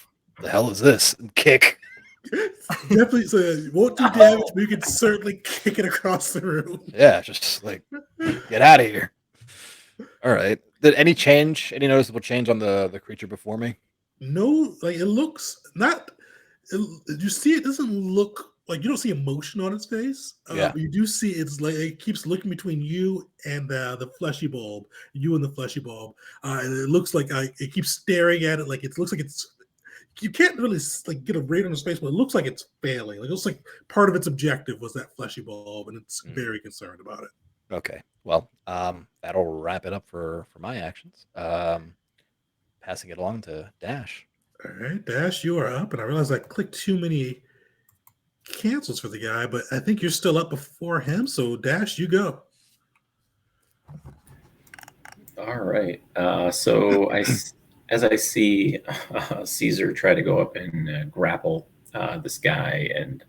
hell is this? And kick. definitely. So it won't do damage, but you can certainly kick it across the room. Yeah, just like get out of here. All right. Did any noticeable change on the creature before me? No, like it looks not. You see, it doesn't look like you don't see emotion on its face. Yeah. But you do see it's like it keeps looking between you and the fleshy bulb, and it looks like it keeps staring at it. Like it looks like it's. You can't really like get a read on its face, but it looks like it's failing. Like it looks like part of its objective was that fleshy bulb, and it's very concerned about it. Okay. Well, that'll wrap it up for my actions. Passing it along to Dash. All right, Dash, you are up, and I realized I clicked too many cancels for the guy, but I think you're still up before him. So Dash, you go. All right. So as I see Caesar try to go up and grapple this guy, and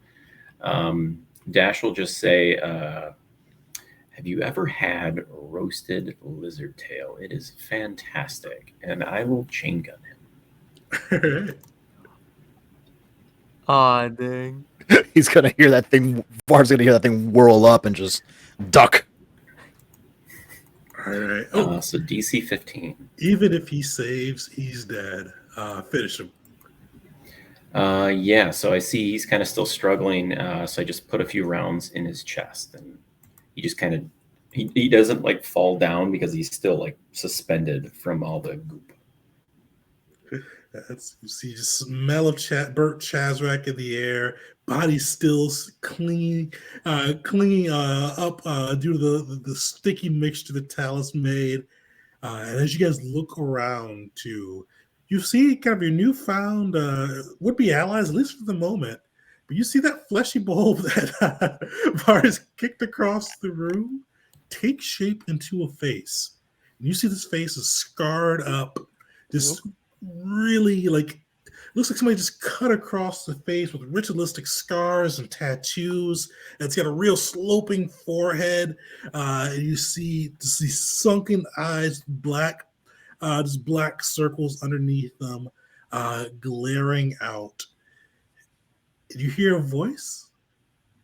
Dash will just say, have you ever had roasted lizard tail? It is fantastic, and I will chain gun him. Aw, dang. He's gonna hear that thing. Vars gonna hear that thing whirl up and just duck. All right. Oh, So DC 15. even if he saves, he's dead. Finish him. Yeah, so I see he's kind of still struggling. So I just put a few rounds in his chest, and he just kind of he doesn't like fall down because he's still like suspended from all the goop. You see the smell of burnt Chazrak in the air. Body still clinging up due to the sticky mixture that Talis made. And as you guys look around, you see kind of your newfound would-be allies, at least for the moment. But you see that fleshy bulb that Vars kicked across the room take shape into a face. And you see this face is scarred up, just really like, looks like somebody just cut across the face with ritualistic scars and tattoos. And it's got a real sloping forehead. And you see just these sunken eyes, just black circles underneath them, glaring out. You hear a voice,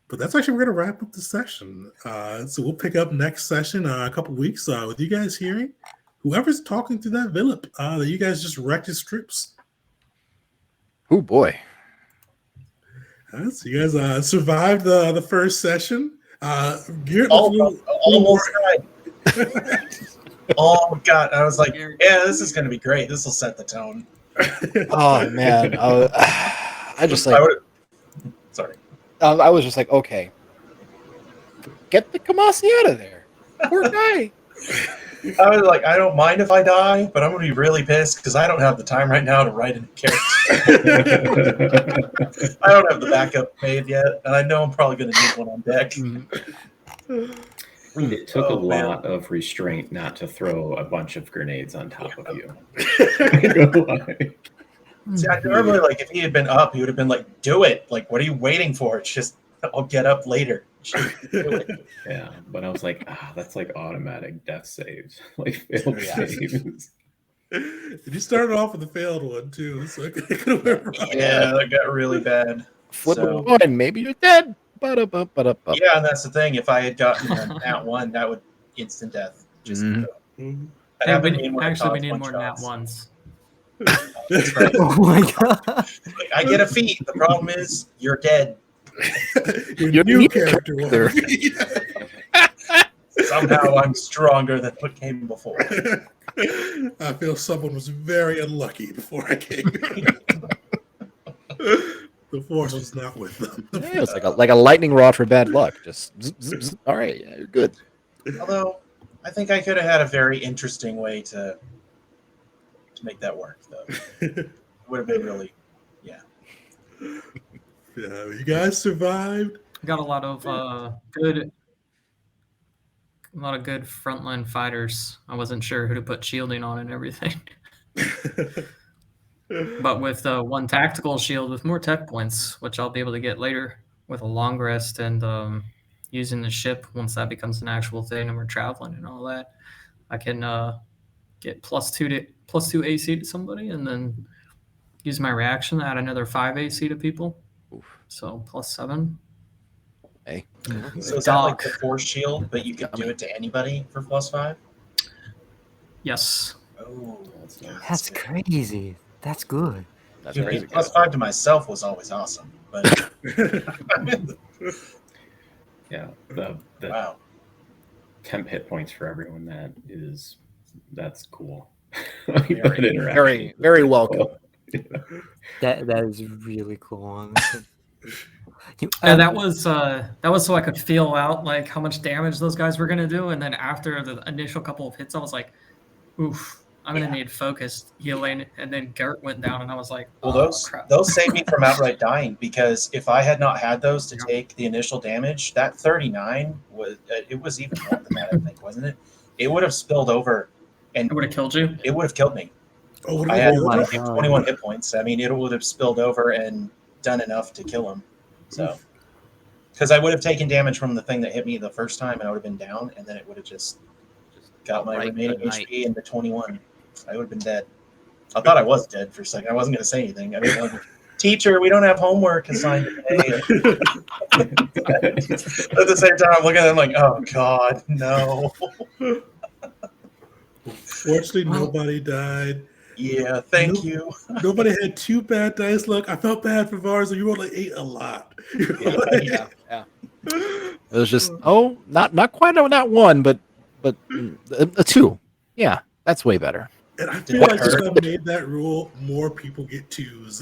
but that's actually, we're going to wrap up the session. So we'll pick up next session a couple weeks with you guys hearing whoever's talking through that Philip that you guys just wrecked his troops. Oh boy. So you guys survived the first session. Gert almost died. Oh God, I was like, yeah, this is going to be great. This will set the tone. Oh man, I just like. Sorry. I was just like, okay, get the Kamasi out of there. Poor guy. I was like, I don't mind if I die, but I'm going to be really pissed because I don't have the time right now to write a character. I don't have the backup made yet, and I know I'm probably going to need one on deck. It took a lot of restraint not to throw a bunch of grenades on top of you. See, normally, like, if he had been up, he would have been like, do it. Like, what are you waiting for? It's just, I'll get up later. Do it. Yeah, but I was like, that's like automatic death saves. Like, failed saves. You started off with a failed one, too. So it could have went wrong. Yeah, that got really bad. Flip a coin, maybe you're dead. Yeah, and that's the thing. If I had gotten that one, that would instant death. Just we need more nat ones. That's right. Oh my god! I get a feat. The problem is you're dead. Your new character. Somehow I'm stronger than what came before. I feel someone was very unlucky before I came. The force was not with them. Yeah, it's like a lightning rod for bad luck. Just zzz, zzz, zzz. All right, yeah, you're good. Although I think I could have had a very interesting way to make that work, though. It would have been really, yeah. Yeah, you guys survived. Got a lot of good frontline fighters. I wasn't sure who to put shielding on and everything. But with one tactical shield with more tech points, which I'll be able to get later with a long rest and using the ship once that becomes an actual thing and we're traveling and all that, I can get +2 AC to somebody and then use my reaction to add another 5 AC to people. Oof. So +7. Hey. So is that like the force shield, but you can do it to anybody for +5? Yes. Oh, That's crazy. That's good. That's dude, crazy. +5 to myself was always awesome, but Yeah, the wow. temp hit points for everyone. That's cool. Very, very welcome. That is really cool. Honestly. And that was so I could feel out like how much damage those guys were gonna do, and then after the initial couple of hits, I was like, "Oof, I'm gonna need focused healing." And then Gert went down, and I was like, Well, "Oh, crap." those saved me from outright dying, because if I had not had those to take the initial damage, that 39 was it was even more than that, I think, wasn't it? It would have spilled over, and It would have killed you. it would have killed me. Oh, I had my like God. 21 hit points. I mean, it would have spilled over and done enough to kill him. So, because I would have taken damage from the thing that hit me the first time, and I would have been down, and then it would have just got my remaining HP into 21. I would have been dead. I thought I was dead for a second. I wasn't going to say anything. I didn't want to, teacher, we don't have homework assigned today. At the same time, I'm looking at them like, oh God, no. Fortunately, nobody died. Yeah, thank you. Nobody had 2 bad dice luck. I felt bad for Vars, and you rolled like 8 a lot. Yeah. It was just not quite not 1, but a 2. Yeah, that's way better. And I feel like if I made that rule, more people get 2s.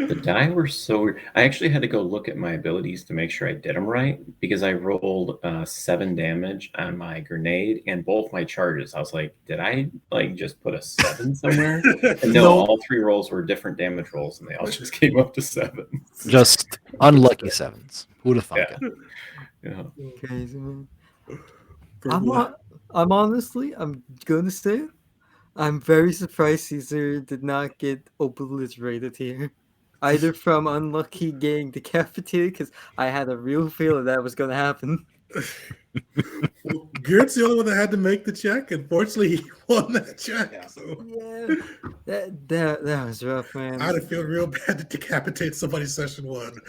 The die were so weird. I actually had to go look at my abilities to make sure I did them right because I rolled 7 damage on my grenade and both my charges. I was like, did I like just put a 7 somewhere? And no, all 3 rolls were different damage rolls, and they all just came up to 7. Just unlucky 7s. Who'd have thunk Yeah. it? Yeah. Crazy, man. Purple. I'm honestly, I'm gonna say it. I'm very surprised Caesar did not get obliterated here. Either from unlucky getting decapitated, because I had a real feeling that was gonna happen. Well, Gert's the only one that had to make the check, and fortunately, he won that check. Yeah. So Yeah, that was rough, man. I'd have felt real bad to decapitate somebody session 1.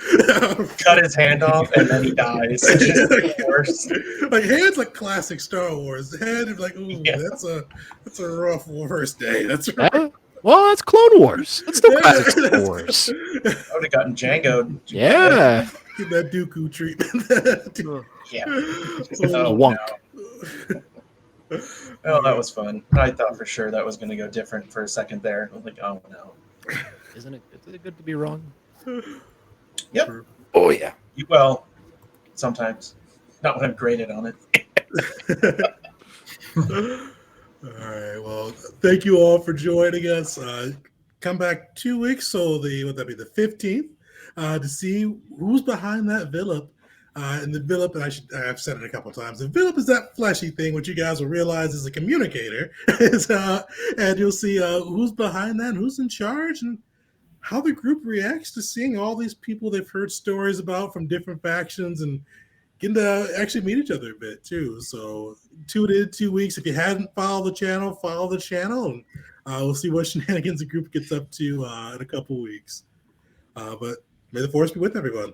Cut his hand off, and then he dies. It's just the worst. Like hands, like classic Star Wars. The head is like, ooh, Yeah. that's a rough first day. That's right. Yeah. Well, it's Clone Wars. It's still classic Star Wars. I would have gotten Django. Yeah. Get that Dooku treatment. Oh, Yeah. A wonk. Oh, that was fun. I thought for sure that was going to go different for a second there. I was like, oh no. Isn't it good to be wrong? Yep. Oh, yeah. Well, sometimes. Not when I'm graded on it. All right. Well, thank you all for joining us. Come back 2 weeks, so would that be the 15th, to see who's behind that Villip. And the Villip, and I've said it a couple of times, the Villip is that fleshy thing, which you guys will realize is a communicator. And you'll see who's behind that, and who's in charge, and how the group reacts to seeing all these people they've heard stories about from different factions and getting to actually meet each other a bit too. So tune in 2 weeks. If you hadn't followed the channel, follow the channel, and we'll see what shenanigans the group gets up to in a couple weeks. But may the force be with everyone.